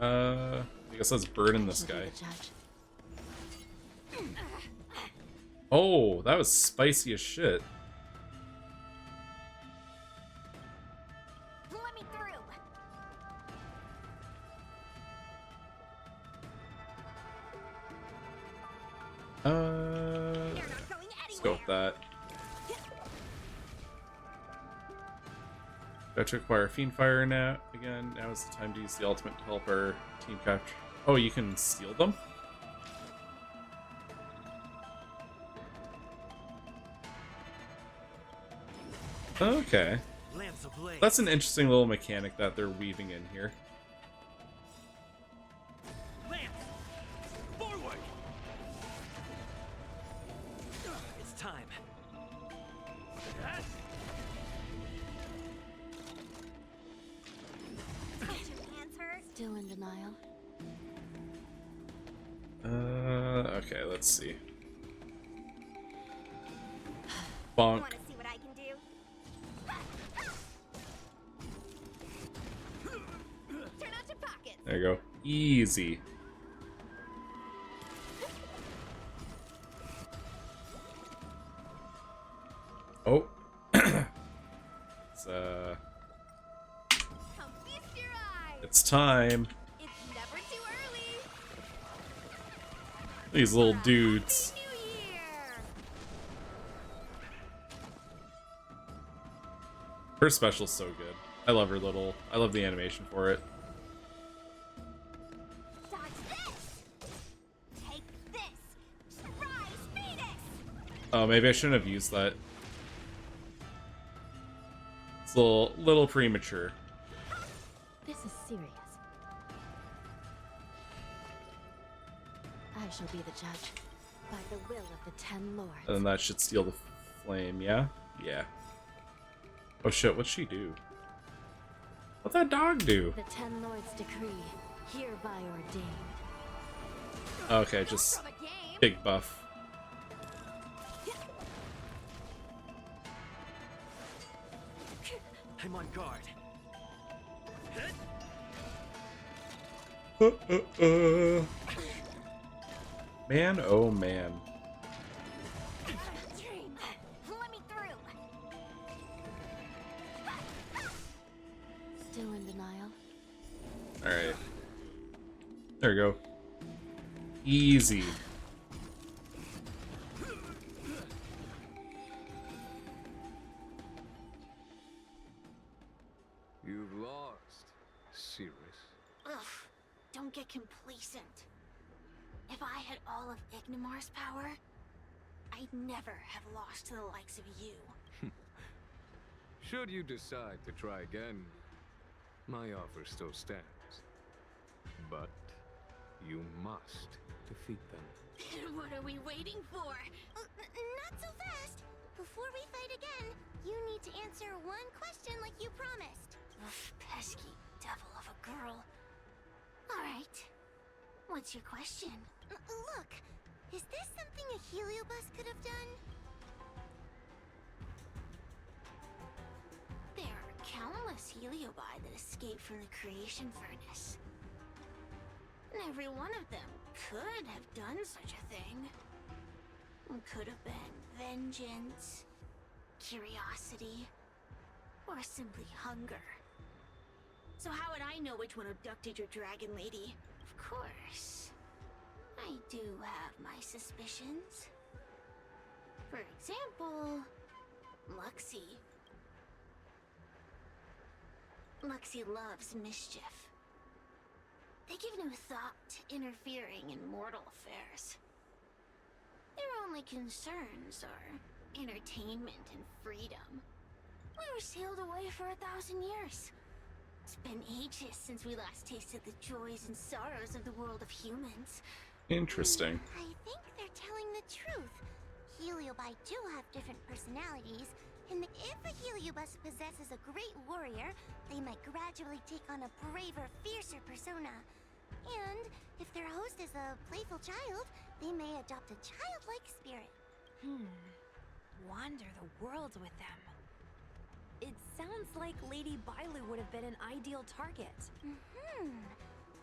Alright, I guess let's burden this guy. Oh, that was spicy as shit. Let me through. Let's go with that. Got to acquire Fiendfire now. Again, now is the time to use the ultimate to help our team capture. Oh, you can steal them? Okay. That's an interesting little mechanic that they're weaving in here. Forward! It's time. Still in denial. Okay, let's see. Bonk. Want to see what I can do? Turn out your pockets. There you go. Easy. Oh. It's time. It's never too early. These little dudes. Her special's so good. I love her little. I love the animation for it. Dodge this! Take this! Surprise, Phoenix! Oh, maybe I shouldn't have used that. It's a little premature. This is serious. I shall be the judge, by the will of the 10 lords. And then that should steal the flame, yeah? Yeah. Oh shit, what'd she do? What'd that dog do? The 10 lords decree, hereby ordained. Okay, just big buff. I'm on guard. Man, oh man. Dream, let me through. Still in denial? Alright. There we go. Easy. You've lost, Cirrus. Ugh, don't get complacent. If I had all of Ignimar's power, I'd never have lost to the likes of you. Should you decide to try again, my offer still stands. But you must defeat them. What are we waiting for? Not so fast. Before we fight again, you need to answer one question like you promised. Ugh, pesky devil of a girl. All right. What's your question? Look, is this something a heliobus could have done? There are countless heliobi that escaped from the creation furnace. And every one of them could have done such a thing. It could have been vengeance, curiosity, or simply hunger. So how would I know which one abducted your dragon lady? Of course, I do have my suspicions. For example, Luxie. Luxie loves mischief. They give no thought to interfering in mortal affairs. Their only concerns are entertainment and freedom. We were sealed away for 1,000 years. It's been ages since we last tasted the joys and sorrows of the world of humans. Interesting. I think they're telling the truth. Heliobi do have different personalities, and if a heliobus possesses a great warrior, they might gradually take on a braver, fiercer persona. And if their host is a playful child, they may adopt a childlike spirit. Wander the world with them. It sounds like Lady Bailu would have been an ideal target.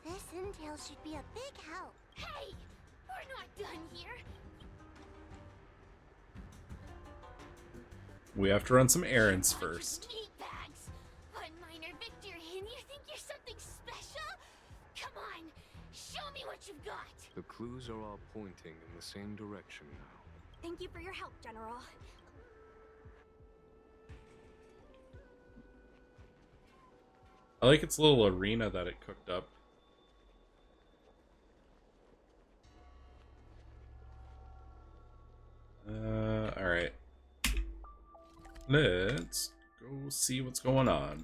This intel should be a big help. Hey! We're not done here! We have to run some errands first. Meat bags! One minor victory and you think you're something special? Come on! Show me what you've got! The clues are all pointing in the same direction now. Thank you for your help, General. I like its little arena that it cooked up. Alright. Let's go see what's going on.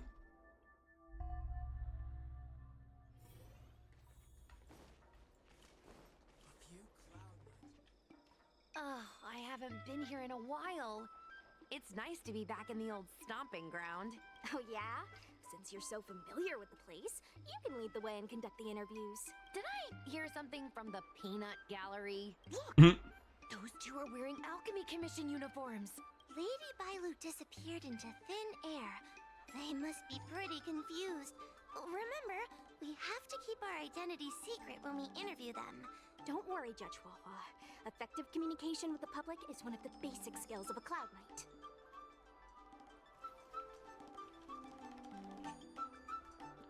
Oh, I haven't been here in a while. It's nice to be back in the old stomping ground. Oh yeah? Since you're so familiar with the place, you can lead the way and conduct the interviews. Did I hear something from the Peanut Gallery? Look! Those two are wearing Alchemy Commission uniforms. Lady Bailu disappeared into thin air. They must be pretty confused. Remember, we have to keep our identities secret when we interview them. Don't worry, Judge Wawa. Effective communication with the public is one of the basic skills of a Cloud Knight.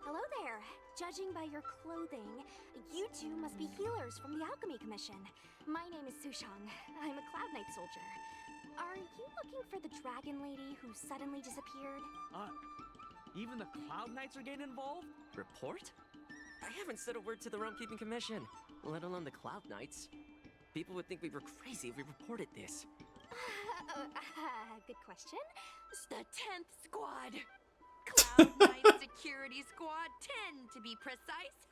Hello there. Judging by your clothing, you two must be healers from the Alchemy Commission. My name is Sushang. I'm a Cloud Knight soldier. Are you looking for the dragon lady who suddenly disappeared? Even the Cloud Knights are getting involved? Report? I haven't said a word to the Realm Keeping Commission, let alone the Cloud Knights. People would think we were crazy if we reported this. Good question. It's the 10th squad. Cloud Knight Security Squad 10, to be precise.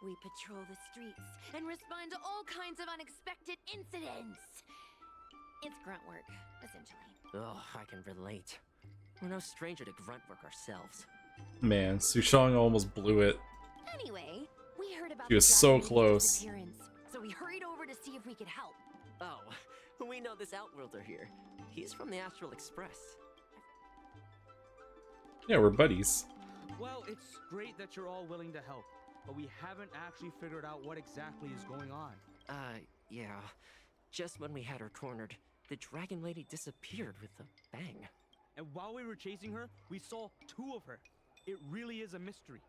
We patrol the streets and respond to all kinds of unexpected incidents. It's grunt work, essentially. Oh, I can relate. We're no stranger to grunt work ourselves. Man, Sushang almost blew it. Anyway, we heard about She was the so dragon lady's close. disappearance, so we hurried over to see if we could help. Oh, we know this Outworlder here. He's from the Astral Express. Yeah, we're buddies. Well, it's great that you're all willing to help, but we haven't actually figured out what exactly is going on. Yeah. Just when we had her cornered, the dragon lady disappeared with a bang. And while we were chasing her, we saw 2 of her. It really is a mystery.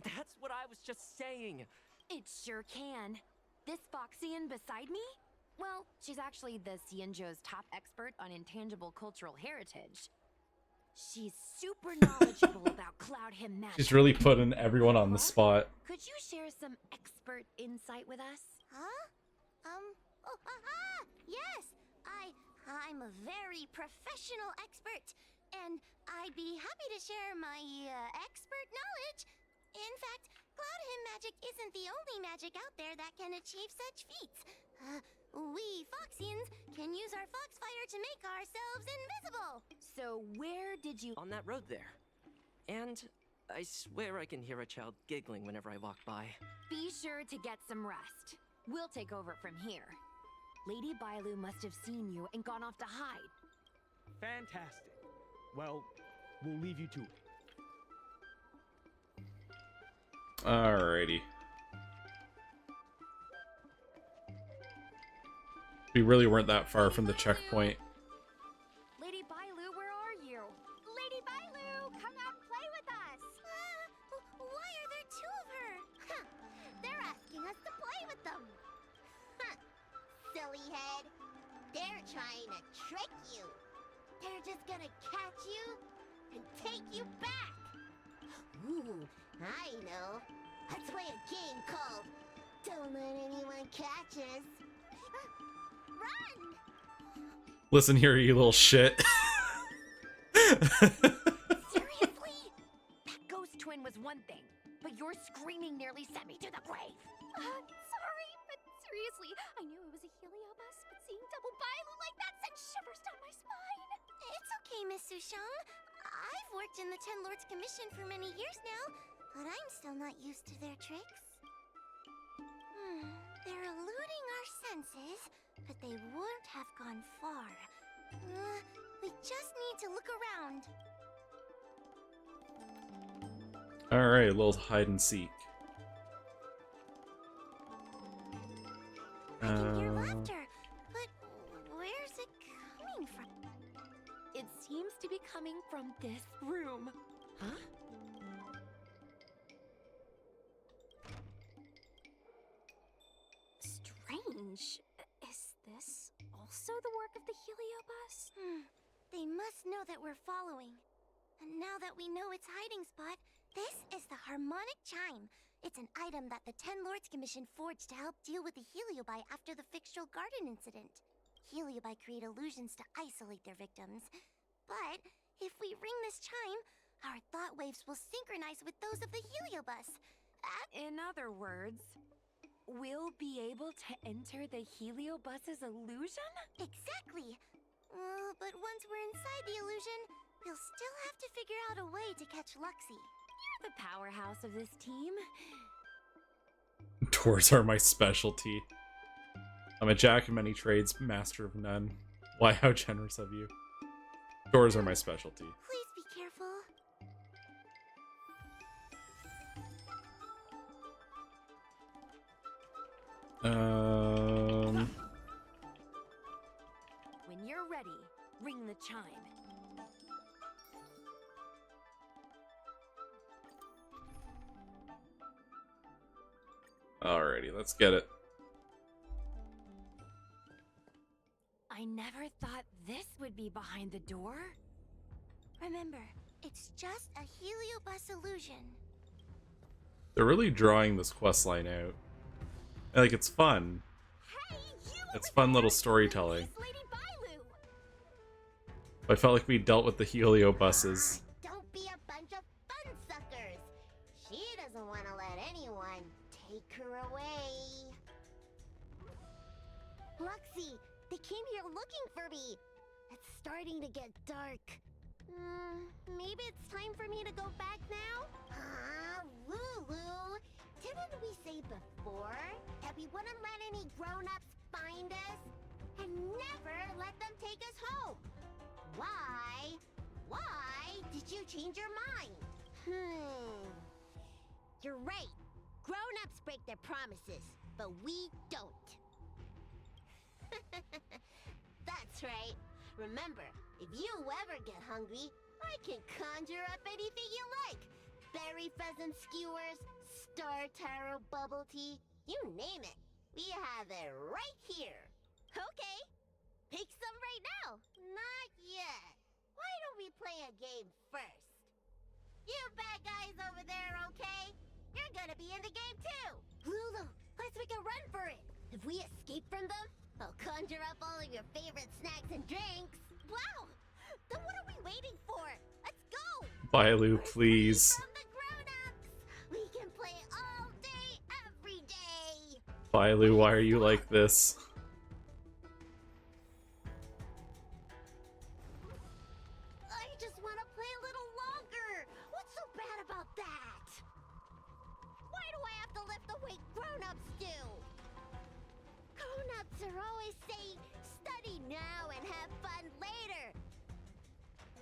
That's what I was just saying. It sure can. This Foxian beside me? Well, she's actually the Cienjo's top expert on intangible cultural heritage. She's super knowledgeable about Cloud Hymn magic. She's really putting everyone on the spot. Could you share some expert insight with us? Huh? Yes! I'm a very professional expert, and I'd be happy to share my, expert knowledge. In fact, Cloud Hymn magic isn't the only magic out there that can achieve such feats. We Foxians can use our Foxfire to make ourselves invisible. So where did you... On that road there. And I swear I can hear a child giggling whenever I walk by. Be sure to get some rest. We'll take over from here. Lady Bailu must have seen you and gone off to hide. Fantastic. Well, we'll leave you to it. Alrighty. We really weren't that far from the checkpoint. Lady Bailu, where are you? Lady Bailu, come out and play with us. Why are there 2 of her? Huh, they're asking us to play with them. Huh, silly head. They're trying to trick you. They're just gonna catch you and take you back. Ooh, I know. Let's play a game called Don't Let Anyone Catch Us. Run! Listen here, you little shit. Seriously? That ghost twin was one thing, but your screaming nearly sent me to the grave. Sorry, but seriously, I knew it was a Heliobus, but seeing double Bailu like that sent shivers down my spine. It's okay, Miss Sushang. I've worked in the Ten Lords Commission for many years now, but I'm still not used to their tricks. They're eluding our senses, but they won't have gone far. We just need to look around. Alright, a little hide and seek. I can hear laughter, but where's it coming from? It seems to be coming from this room. Huh? Strange. Is this also the work of the Heliobus? They must know that we're following. And now that we know its hiding spot, this is the Harmonic Chime. It's an item that the Ten Lords Commission forged to help deal with the Heliobi after the Fixtural Garden incident. Heliobi create illusions to isolate their victims. But if we ring this chime, our thought waves will synchronize with those of the Heliobus. In other words, we'll be able to enter the Heliobus's illusion? Exactly. But once we're inside the illusion, we'll still have to figure out a way to catch Luxie. You're the powerhouse of this team. Doors are my specialty. I'm a jack of many trades, master of none. Why, how generous of you. Doors are my specialty. Please be careful. When you're ready, ring the chime. Alrighty, let's get it. I never thought this would be behind the door. Remember, it's just a heliobus illusion. They're really drawing this quest line out. Like, it's fun. Hey, you It's fun little storytelling. It's Lady Bailu. I felt like we dealt with the helio buses. Don't be a bunch of fun suckers. She doesn't want to let anyone take her away. Luxie, they came here looking for me. It's starting to get dark. Maybe it's time for me to go back now? Lulu, didn't we say before that we wouldn't let any grown-ups find us? And never let them take us home? Why? Why did you change your mind? You're right. Grown-ups break their promises, but we don't. That's right. Remember, if you ever get hungry, I can conjure up anything you like. Berry pheasant skewers, star taro bubble tea, you name it. We have it right here. Okay. Pick some right now. Not yet. Why don't we play a game first? You bad guys over there, okay? You're gonna be in the game too. Lulu, let's make a run for it. If we escape from them, I'll conjure up all of your favorite snacks and drinks. Wow! Then what are we waiting for? Let's go! Bailu, please. From the grown-ups! We can play all day, every day! Bailu, why are you like this? I just want to play a little longer! What's so bad about that? Why do I have to lift the weight grown-ups do? Grown-ups are always saying, study now and have fun later.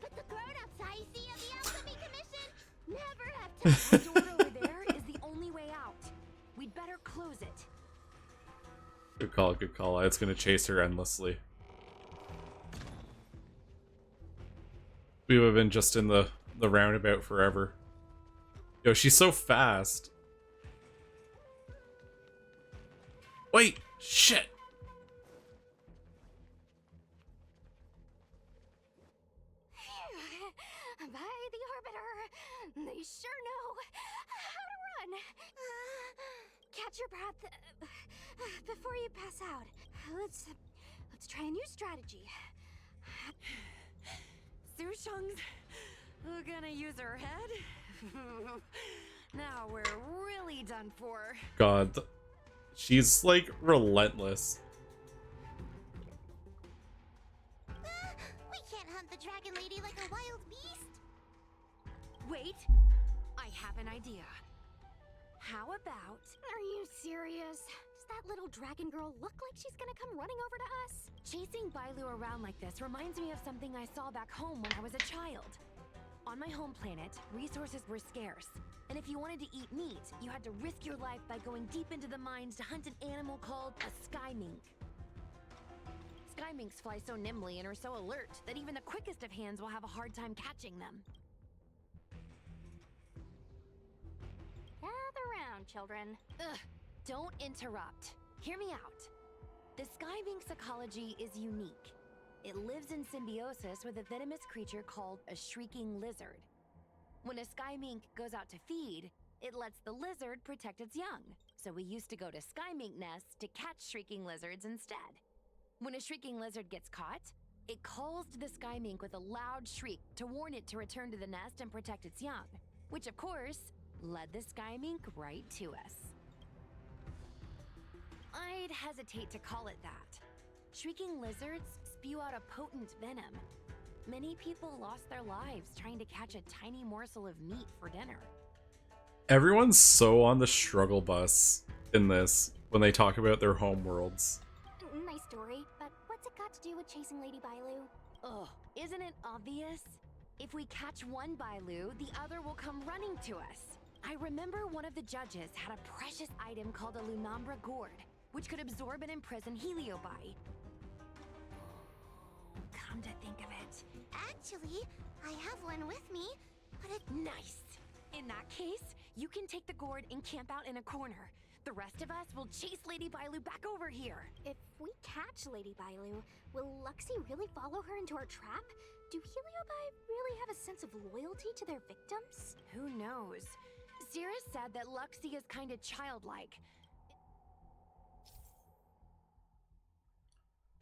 But the grown-ups I see at the Alchemy Commission never have time. The door over there is the only way out. We'd better close it. Good call, good call. It's gonna chase her endlessly. We would have been just in the roundabout forever. Yo, she's so fast. Wait! Shit! By the Arbiter, they sure know how to run. Catch your breath before you pass out. Let's try a new strategy. Sushung's gonna use her head. Now we're really done for. God, she's like relentless. We can't hunt the dragon lady like a wild beast. Wait, I have an idea. How about... Are you serious? Does that little dragon girl look like she's gonna come running over to us? Chasing Bailu around like this reminds me of something I saw back home when I was a child. On my home planet, resources were scarce, and if you wanted to eat meat, you had to risk your life by going deep into the mines to hunt an animal called a sky mink. Sky minks fly so nimbly and are so alert that even the quickest of hands will have a hard time catching them. Gather round, children. Ugh, don't interrupt. Hear me out. The sky mink's ecology is unique. It lives in symbiosis with a venomous creature called a shrieking lizard. When a sky mink goes out to feed, it lets the lizard protect its young. So we used to go to sky mink nests to catch shrieking lizards instead. When a shrieking lizard gets caught, it calls to the sky mink with a loud shriek to warn it to return to the nest and protect its young, which of course led the sky mink right to us. I'd hesitate to call it that. Shrieking lizards spew out a potent venom. Many people lost their lives trying to catch a tiny morsel of meat for dinner. Everyone's so on the struggle bus in this when they talk about their home worlds. Nice story, but what's it got to do with chasing Lady Bailu? Ugh, isn't it obvious? If we catch one Bailu, the other will come running to us. I remember one of the judges had a precious item called a Lunambra gourd, which could absorb and imprison heliobi. Come to think of it. Actually, I have one with me, but it's nice. In that case, you can take the gourd and camp out in a corner. The rest of us will chase Lady Bailu back over here. If we catch Lady Bailu, will Luxie really follow her into our trap? Do Heliobi really have a sense of loyalty to their victims? Who knows? Cirrus said that Luxie is kind of childlike.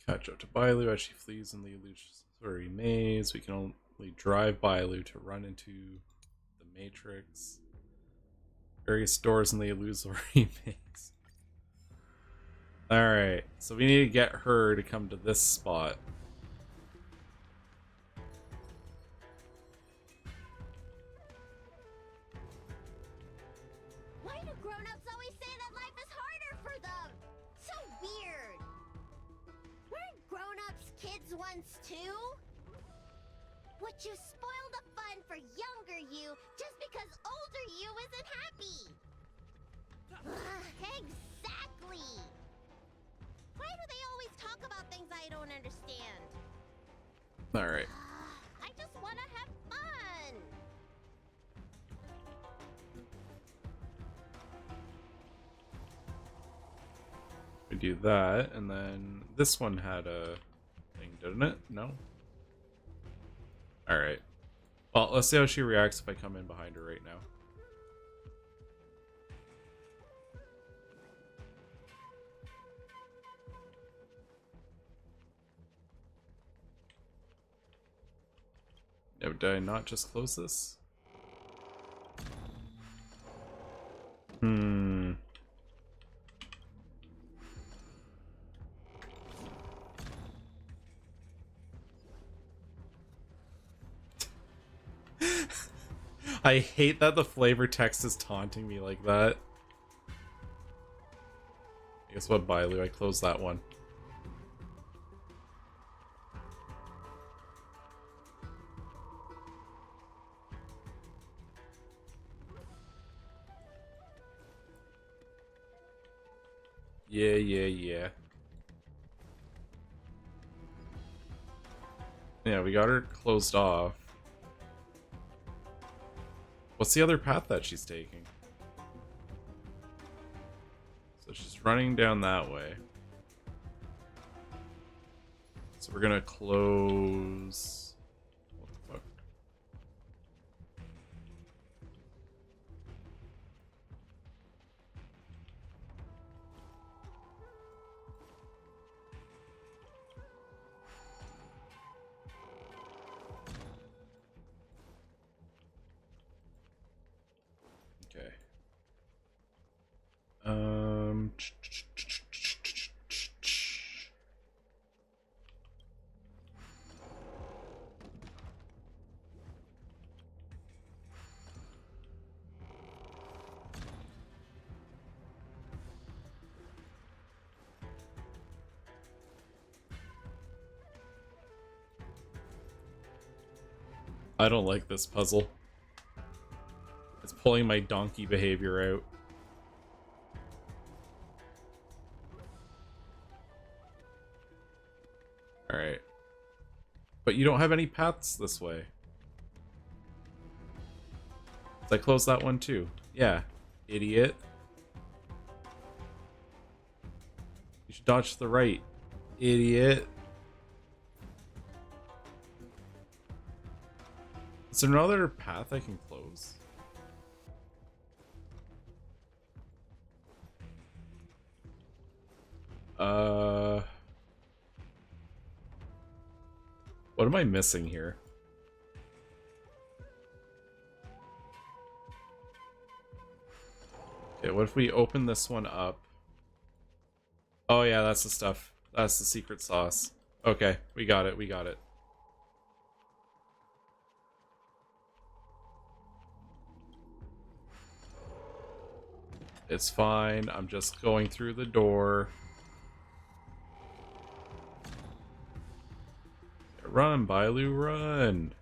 Catch up to Bailu as she flees in the illusory maze. We can only drive Bailu to run into the Matrix. Various doors in the illusory maze. Alright, so we need to get her to come to this spot. Why do grown-ups always say that life is harder for them? So weird. Weren't grown-ups kids once too? Would you spoil the fun for younger you just because older you isn't happy? Exactly. Why do they always talk about things I don't understand? Alright. I just want to have fun. We do that, and then this one had a thing, didn't it? No? Alright. Well, let's see how she reacts if I come in behind her right now. No, did I not just close this? I hate that the flavor text is taunting me like that. I guess what, Bailu? I closed that one. Yeah. Yeah, we got her closed off. What's the other path that she's taking? So she's running down that way. So we're gonna close... What the fuck? Okay. I don't like this puzzle. It's pulling my donkey behavior out. Alright. But you don't have any paths this way. So I closed that one too. Yeah, idiot. You should dodge to the right, idiot. Is there another path I can close? What am I missing here? Okay, what if we open this one up? Oh yeah, that's the stuff. That's the secret sauce. Okay, we got it, we got it. It's fine, I'm just going through the door. Run, Bailu, run!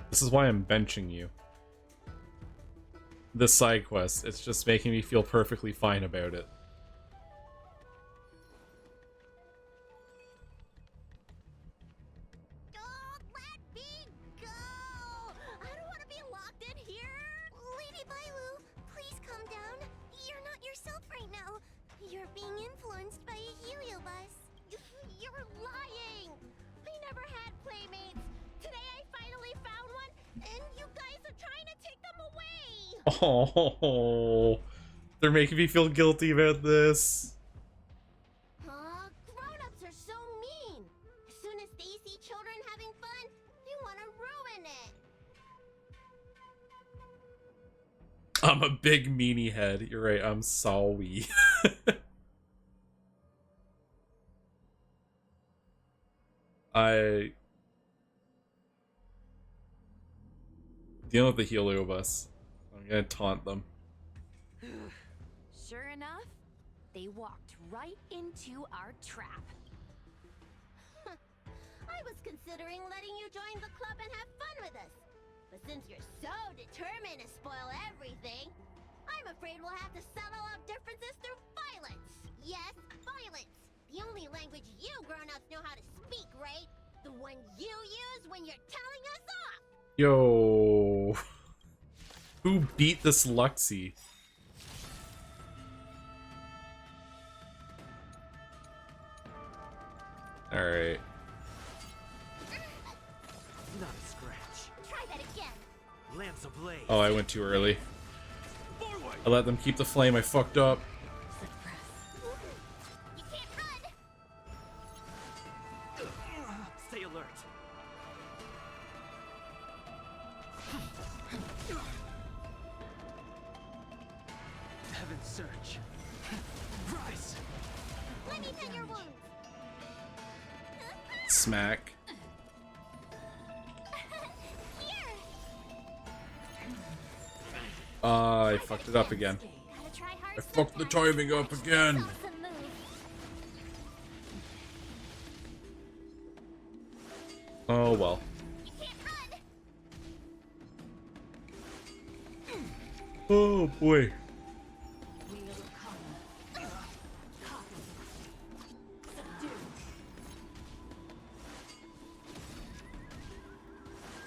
This is why I'm benching you. This side quest, it's just making me feel perfectly fine about it. Don't let me go! yourself right now. You're being influenced by a heliobus. You're lying! I never had playmates. Today I finally found one, and you guys are trying to take them away! Oh, they're making me feel guilty about this. Grown-ups are so mean. As soon as they see children having fun, they want to ruin it. I'm a big meanie head. You're right, I'm sorry. I dealing with the heliobus. I'm gonna taunt them. Sure enough, they walked right into our trap. I was considering letting you join the club and have fun with us. But since you're so determined to spoil everything, I'm afraid we'll have to settle our differences through violence. Yes, violence. The only language you grown-ups know how to speak, right? The one you use when you're telling us off. Yo. Who beat this Luxie? Alright. Not a scratch. Try that again. Lance ablaze. Oh, I went too early. Forward. I let them keep the flame. I fucked up. You can't run. Stay alert. Heaven's Search. Rise. Let me tend your wounds. Smack. Here. I fucked it up again. Gotta try hard I fucked the timing up again. sometimes. Some move. Oh well. You can't run. Oh boy.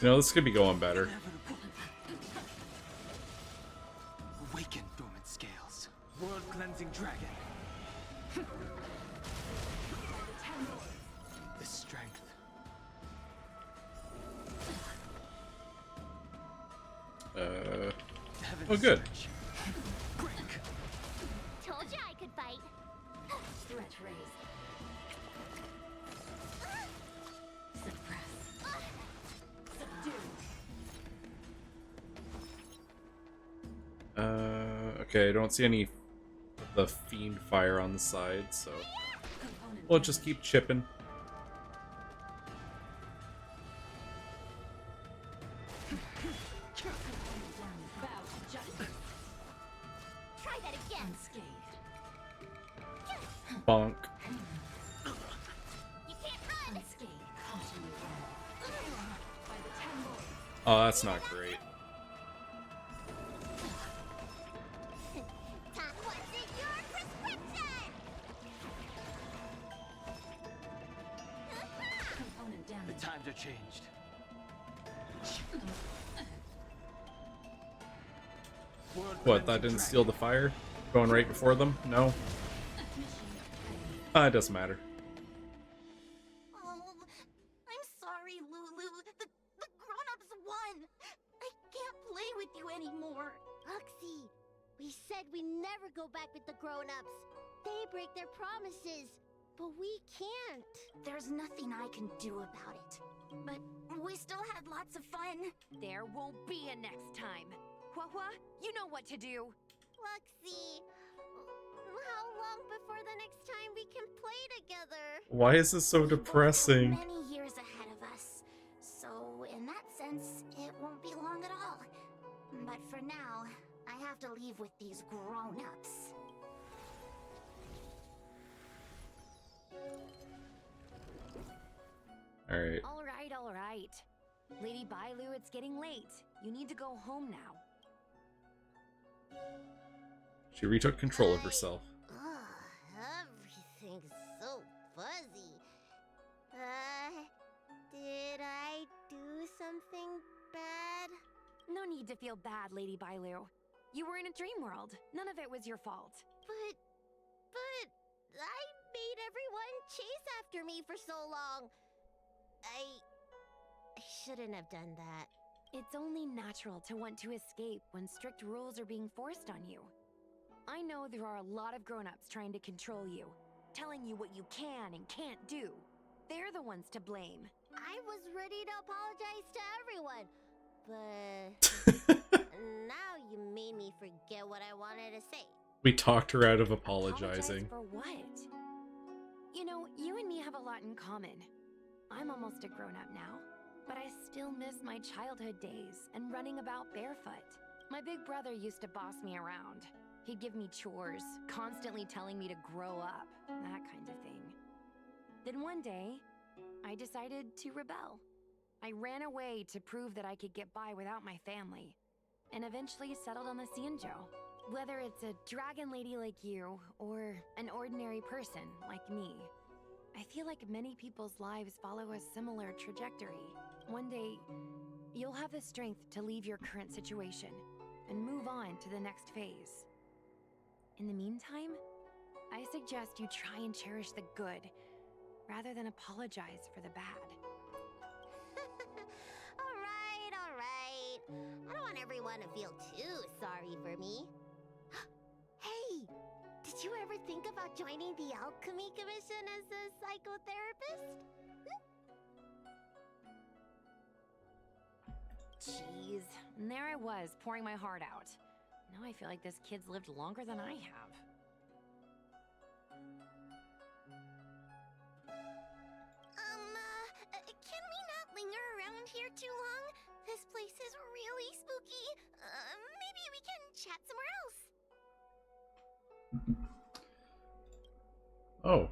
You know, this could be going better. Awaken dormant scales. World cleansing dragon. The strength. Heaven's Oh good. Search. Break. Told you I could fight. Threat raised. Suppress. Subdue. Okay, I don't see any of the fiend fire on the side, so we'll just keep chipping. Try that again. Bonk. You can't run. Oh, that's not great. What's in your prescription? The times are changed. World What, that cleansing didn't dragon. steal the fire? Going right before them? No? It doesn't matter. Oh, I'm sorry, Lulu. The grown-ups won. I can't play with you anymore. Luxie, we said we never go back with the grown-ups. They break their promises, but we can't. There's nothing I can do about it. But we still had lots of fun. There won't be a next time. Hua, you know what to do. Luxie, how long before the next time we can play together? Why is this so We both have depressing? Many years ahead of us, so in that sense, it won't be long at all. But for now, I have to leave with these grown-ups. Alright. All right. Lady Bailu, it's getting late. You need to go home now. She retook control of herself. Everything's so fuzzy. Did I do something bad? No need to feel bad, Lady Bailu. You were in a dream world. None of it was your fault. But I made everyone chase after me for so long. I shouldn't have done that. It's only natural to want to escape when strict rules are being forced on you. I know there are a lot of grown-ups trying to control you, telling you what you can and can't do. They're the ones to blame. I was ready to apologize to everyone, but now you made me forget what I wanted to say. We talked her out of apologizing. Apologize for what? You know, you and me have a lot in common. I'm almost a grown-up now, but I still miss my childhood days and running about barefoot. My big brother used to boss me around. He'd give me chores, constantly telling me to grow up, that kind of thing. Then one day, I decided to rebel. I ran away to prove that I could get by without my family, and eventually settled on the Xianzhou. Whether it's a dragon lady like you, or an ordinary person like me, I feel like many people's lives follow a similar trajectory. One day, you'll have the strength to leave your current situation and move on to the next phase. In the meantime, I suggest you try and cherish the good, rather than apologize for the bad. Alright. I don't want everyone to feel too sorry for me. Hey, did you ever think about joining the Alchemy Commission as a psychotherapist? Jeez, and there I was, pouring my heart out. Now I feel like this kid's lived longer than I have. Can we not linger around here too long? This place is really spooky. Maybe we can chat somewhere else. Oh.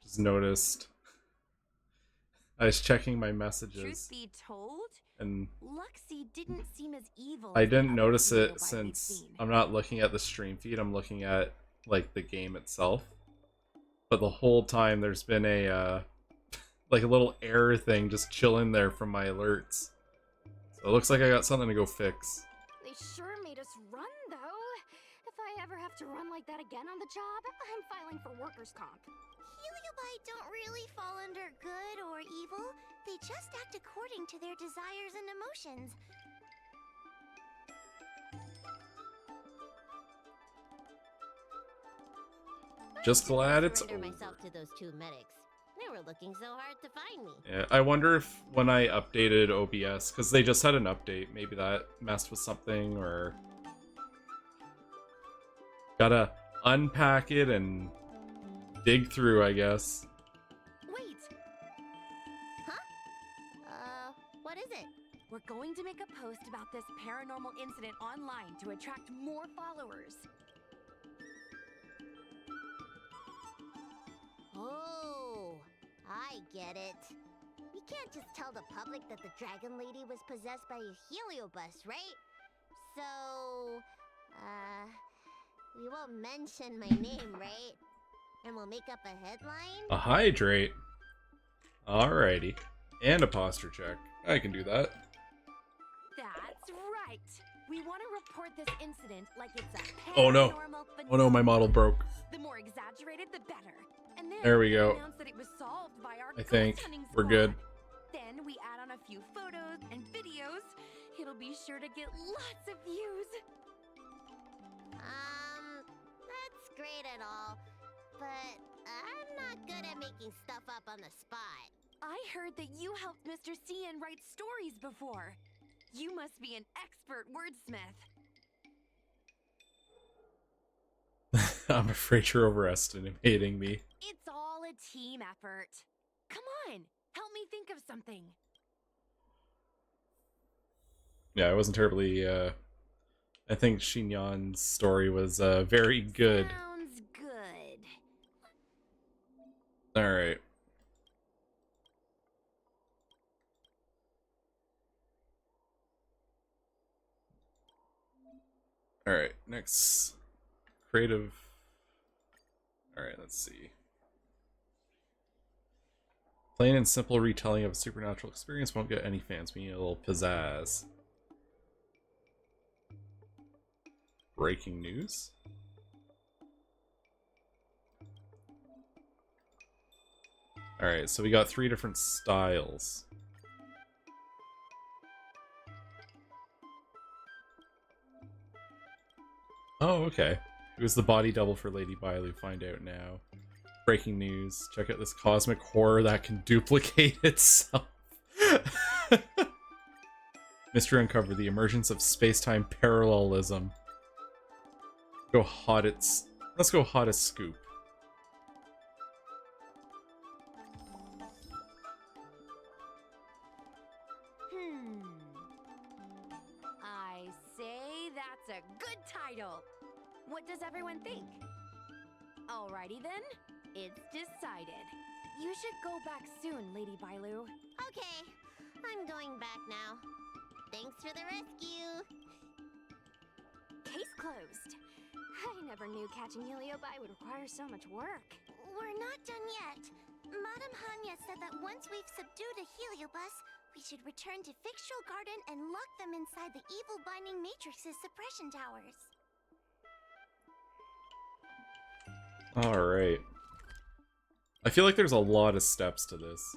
Just noticed. I was checking my messages. Truth be told, and Luxie didn't seem as evil. I as the didn't other notice video it bites we've since seen. I'm not looking at the stream feed, I'm looking at like the game itself. But the whole time there's been a like a little error thing just chilling there from my alerts. So it looks like I got something to go fix. They sure made us run, though. If I ever have to run like that again on the job, I'm filing for workers' comp. Heliobi don't really fall under good or evil. They just act according to their desires and emotions. Just glad it's surrender over. myself to those two medics. They were looking so hard to find me. Yeah, I wonder if when I updated OBS, because they just had an update, maybe that messed with something, or gotta unpack it and dig through, I guess. Wait, What is it? we're going to make a post about this paranormal incident online to attract more followers. Oh, I get it. We can't just tell the public that the dragon lady was possessed by a heliobus, right? So, we won't mention my name, right? And we'll make up a headline? A hydrate. Alrighty. And a posture check. I can do that. That's right. We want to report this incident like it's a Oh no. paranormal Oh no, my model broke. The more exaggerated, the better. And then There we we go. announce that it was solved by our I think ghost hunting we're squad. good. Then we add on a few photos and videos. It'll be sure to get lots of views. That's great and all, but I'm not good at making stuff up on the spot. I heard that you helped Mr. Cian write stories before. You must be an expert wordsmith. I'm afraid you're overestimating me. It's all a team effort. Come on, help me think of something. Yeah, I wasn't terribly, I think Xinyan's story was, very good. Sounds good. Alright. Alright, next. Creative. Alright, let's see. Plain and simple retelling of a supernatural experience won't get any fans. We need a little pizzazz. breaking news. Alright, so we got 3 different styles. Oh, okay. It was the body double for Lady Bailu. Find out now. Breaking news. Check out this cosmic horror that can duplicate itself. Mystery uncovered. The emergence of space-time parallelism. Let's go hottest scoop. I say that's a good title. What does everyone think? Alrighty then, it's decided. You should go back soon, Lady Bailu. Okay, I'm going back now. Thanks for the rescue. Case closed. I never knew catching Heliobi would require so much work. We're not done yet. Madame Hanya said that once we've subdued a Heliobus, we should return to Fictional Garden and lock them inside the evil binding matrix's suppression towers. Alright. I feel like there's a lot of steps to this.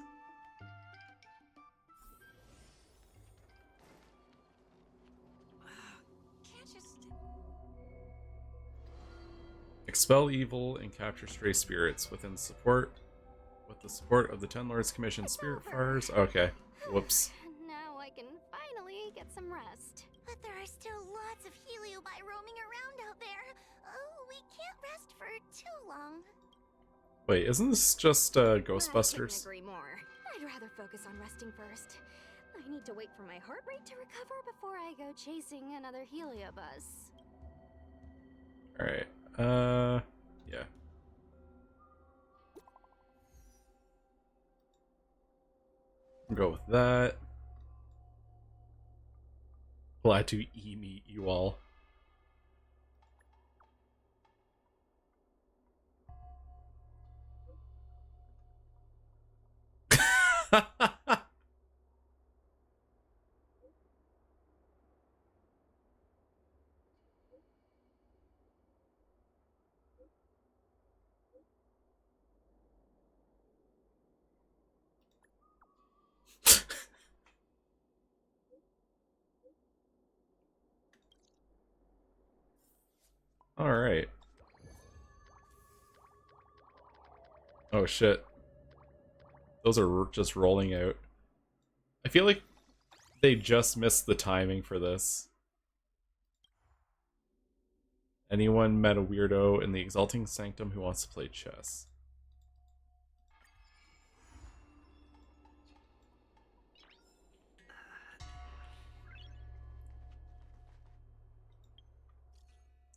Expel evil and capture stray spirits with the support of the Ten Lords Commission Spirit Fires. Okay. Whoops. Now I can finally get some rest. But there are still lots of Heliobi roaming around out there. Oh, we can't rest for too long. Wait, isn't this just I Ghostbusters? couldn't agree more. I'd rather focus on resting first. I need to wait for my heart rate to recover before I go chasing another Heliobus. Alright. Yeah. I'll go with that. Glad to meet you all. Alright. Oh shit. Those are just rolling out. I feel like they just missed the timing for this. Anyone met a weirdo in the Exalting Sanctum who wants to play chess?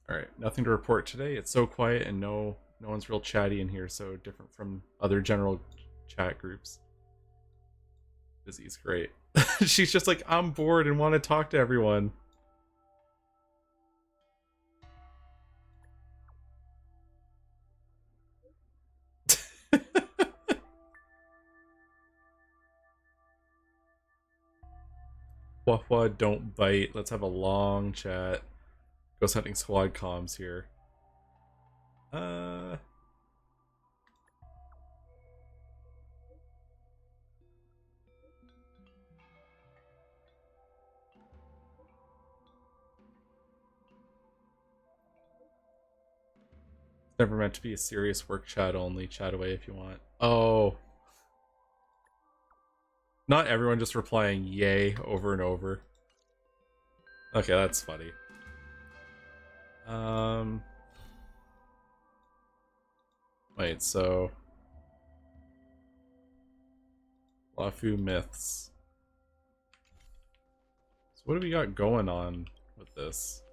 Alright, nothing to report today. It's so quiet and no one's real chatty in here, so different from other general chat groups. Busy's great. She's just like, I'm bored and want to talk to everyone. Wah don't bite. Let's have a long chat. Ghost Hunting Squad comms here. It's never meant to be a serious work chat only. Chat away if you want. Oh. Not everyone just replying yay over and over. Okay, that's funny. Wait, so Lafu myths. So what do we got going on with this?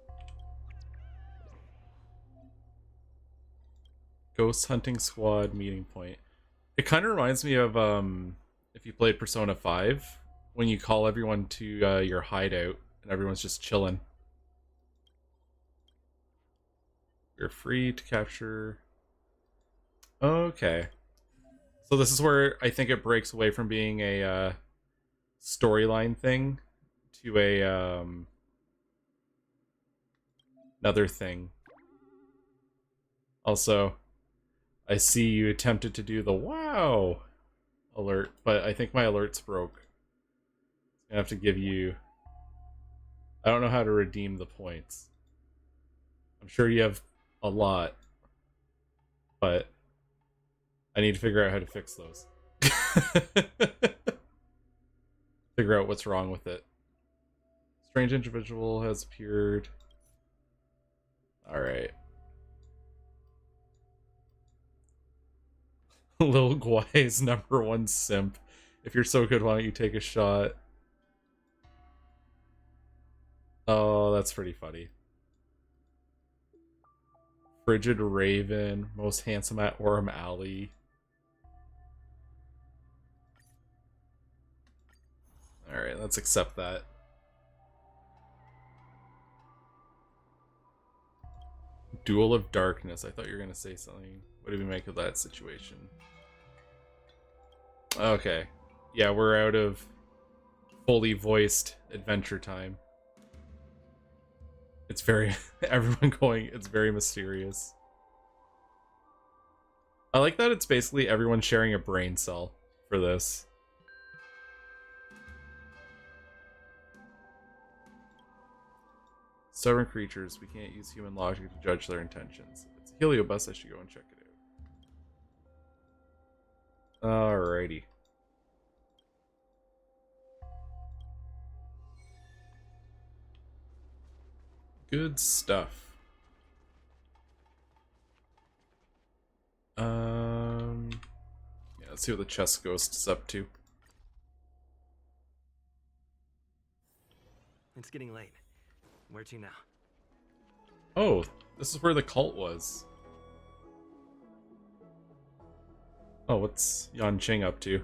Ghost Hunting Squad meeting point. It kind of reminds me of if you played Persona 5 when you call everyone to your hideout and everyone's just chilling. You're free to capture. Okay. So this is where I think it breaks away from being a storyline thing to a Another thing. Also, I see you attempted to do the wow alert, but I think my alert's broke. I'm gonna have to give you... I don't know how to redeem the points. I'm sure you have a lot, but I need to figure out how to fix those. Figure out what's wrong with it. Strange individual has appeared. Alright. Lil Guai's #1 simp. If you're so good, why don't you take a shot? Oh, that's pretty funny. Frigid Raven, most handsome at Orem Alley. Alright, let's accept that. Duel of Darkness. I thought you were going to say something. What do we make of that situation? Okay. Yeah, we're out of fully voiced adventure time. It's very... everyone going... It's very mysterious. I like that it's basically everyone sharing a brain cell for this. Stubborn creatures. We can't use human logic to judge their intentions. If it's a heliobus, I should go and check it out. Alrighty. Good stuff. Yeah, let's see what the chest ghost is up to. It's getting late. Where to now? Oh, this is where the cult was. Oh, what's Yanqing up to?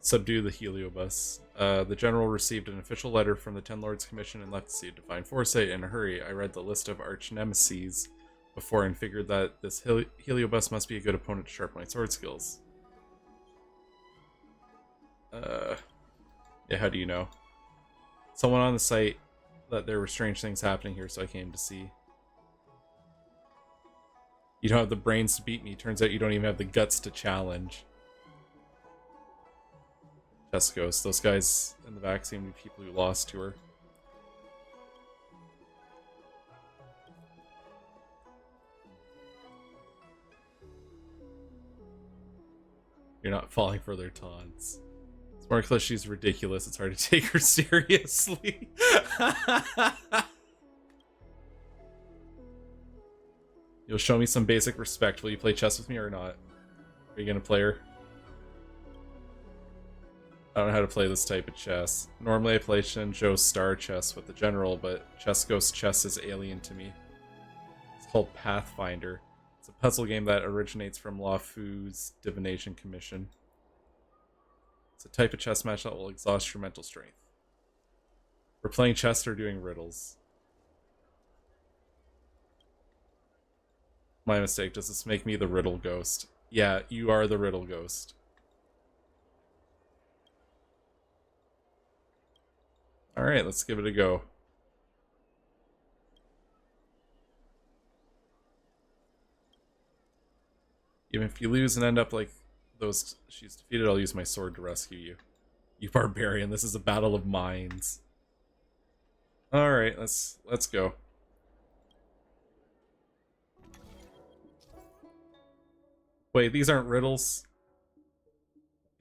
Subdue the heliobus. The general received an official letter from the Ten Lords Commission and left the seat to find foresight in a hurry. I read the list of arch nemesis before and figured that this heliobus must be a good opponent to sharpen my sword skills. Yeah, how do you know? Someone on the site that there were strange things happening here, so I came to see. You don't have the brains to beat me. Turns out you don't even have the guts to challenge. Chest Ghost. Those guys in the back seem to be people who lost to her. You're not falling for their taunts. It's more because she's ridiculous. It's hard to take her seriously. You'll show me some basic respect. Will you play chess with me or not? Are you gonna play her? I don't know how to play this type of chess. Normally I play Shenzhou Star Chess with the general, but Chess Ghost chess is alien to me. It's called Pathfinder. It's a puzzle game that originates from La Fu's Divination Commission. It's a type of chess match that will exhaust your mental strength. We're playing chess or doing riddles. My mistake. Does this make me the riddle ghost? Yeah, you are the riddle ghost. Alright, let's give it a go. Even if you lose and end up like those she's defeated, I'll use my sword to rescue you. You barbarian, this is a battle of minds. Alright, let's go. Wait, these aren't riddles.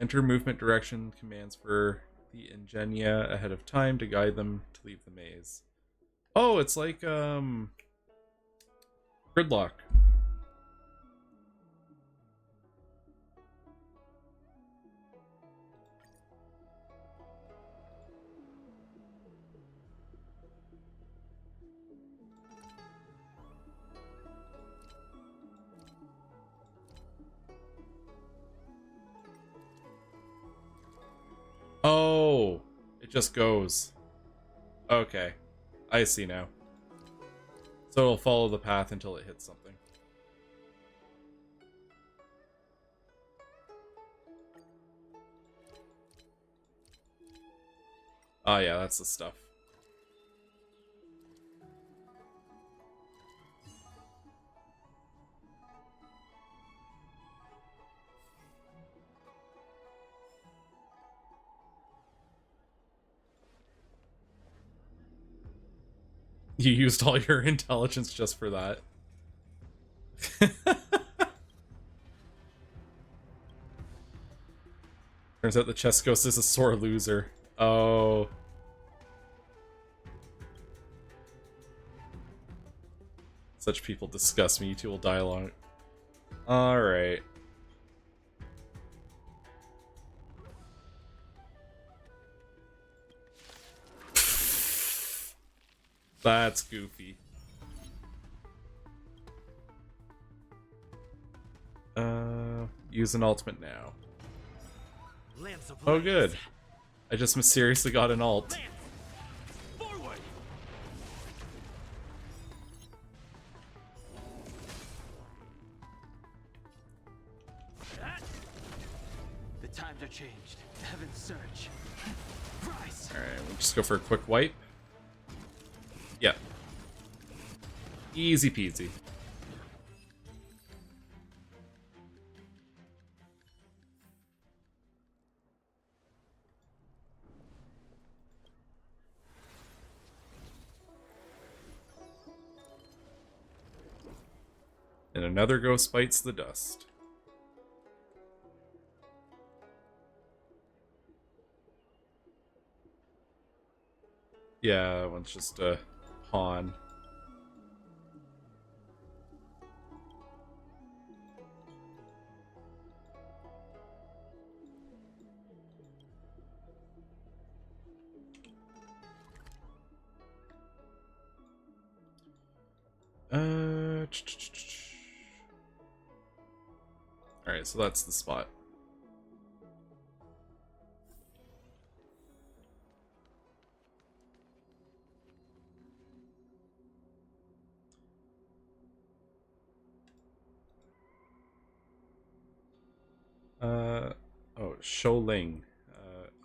Enter movement direction commands for the Ingenia ahead of time to guide them to leave the maze. Oh, it's like Gridlock. Oh, it just goes. Okay, I see now. So it'll follow the path until it hits something. Oh yeah, that's the stuff. You used all your intelligence just for that. Turns out the chess ghost is a sore loser. Oh. Such people disgust me. You two will die along. Alright. That's goofy. Use an ultimate now. Oh, good. I just mysteriously got an ult. Forward! The times are changed. Heaven's surge. Rise! Alright, we'll just go for a quick wipe. Yep. Easy peasy. And another ghost bites the dust. Yeah, that one's just a pawn. Alright, so that's the spot. Oh, Sholing.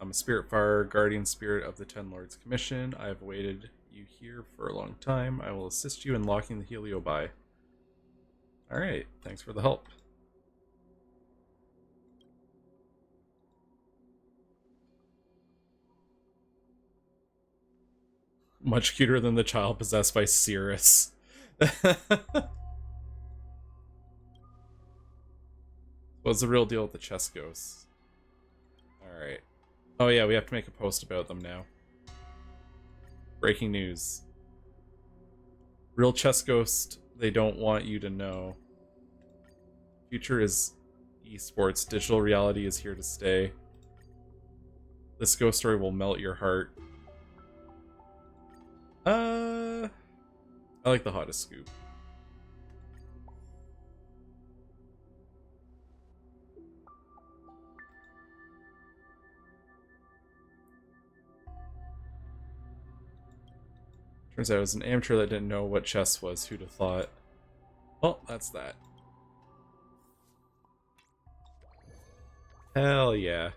I'm a Spiritfire, guardian spirit of the Ten Lords Commission. I have awaited you here for a long time. I will assist you in locking the Heliobi. Alright, thanks for the help. Much cuter than the child possessed by Cirrus. What's the real deal with the chess ghosts? Alright. Oh yeah, we have to make a post about them now. Breaking news. Real chess ghost, they don't want you to know. Future is esports. Digital reality is here to stay. This ghost story will melt your heart. I like the hottest scoop. Turns out I was an amateur that didn't know what chess was. Who'd have thought? Well, that's that. Hell yeah.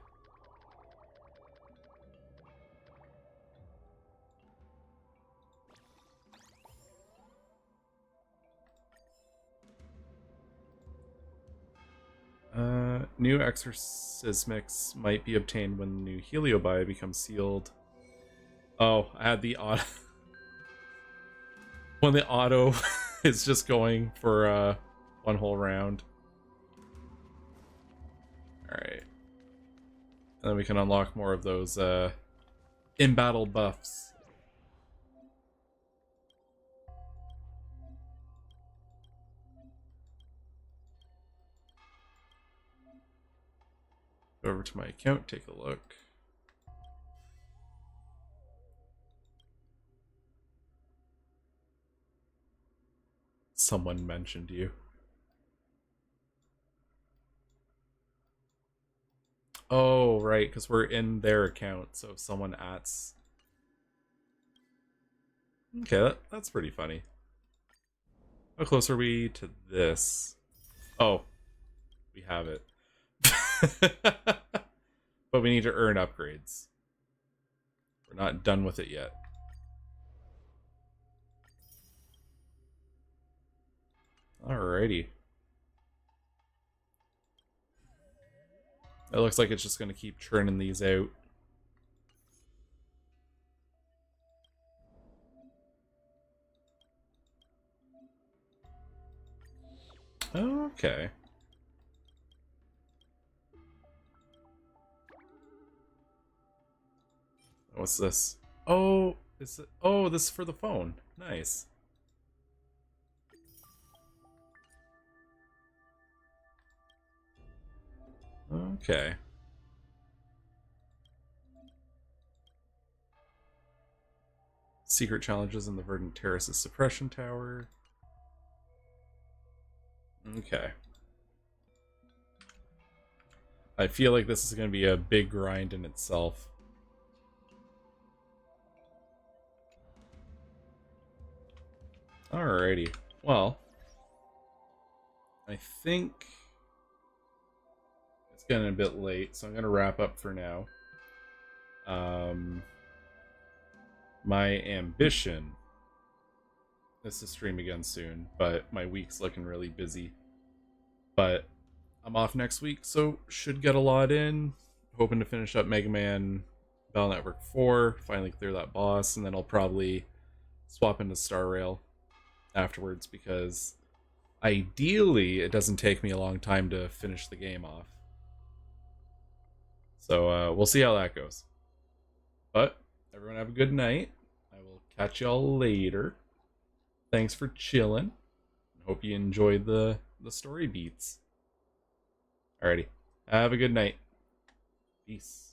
New exorcismics might be obtained when the new Heliobi becomes sealed. Oh, I had the auto. When the auto is just going for one whole round. Alright. And then we can unlock more of those in-battle buffs. Go over to my account, take a look. Someone mentioned you. Oh, right, because we're in their account, so if someone ats... Okay, that's pretty funny. How close are we to this? Oh, we have it. But we need to earn upgrades. We're not done with it yet. Alrighty. It looks like it's just going to keep churning these out. Okay. What's this? Oh, is it? Oh, this is for the phone. Nice. Okay. Secret challenges in the Verdant Terrace's suppression tower. Okay. I feel like this is going to be a big grind in itself. Alrighty. Well, I think it's getting a bit late, so I'm going to wrap up for now. My ambition is to stream again soon, but my week's looking really busy. But I'm off next week, so should get a lot in. Hoping to finish up Mega Man Battle Network 4, finally clear that boss, and then I'll probably swap into Star Rail afterwards, because ideally it doesn't take me a long time to finish the game off. So we'll see how that goes. But everyone have a good night. I will catch y'all later. Thanks for chilling. Hope you enjoyed the story beats. Alrighty. Have a good night. Peace.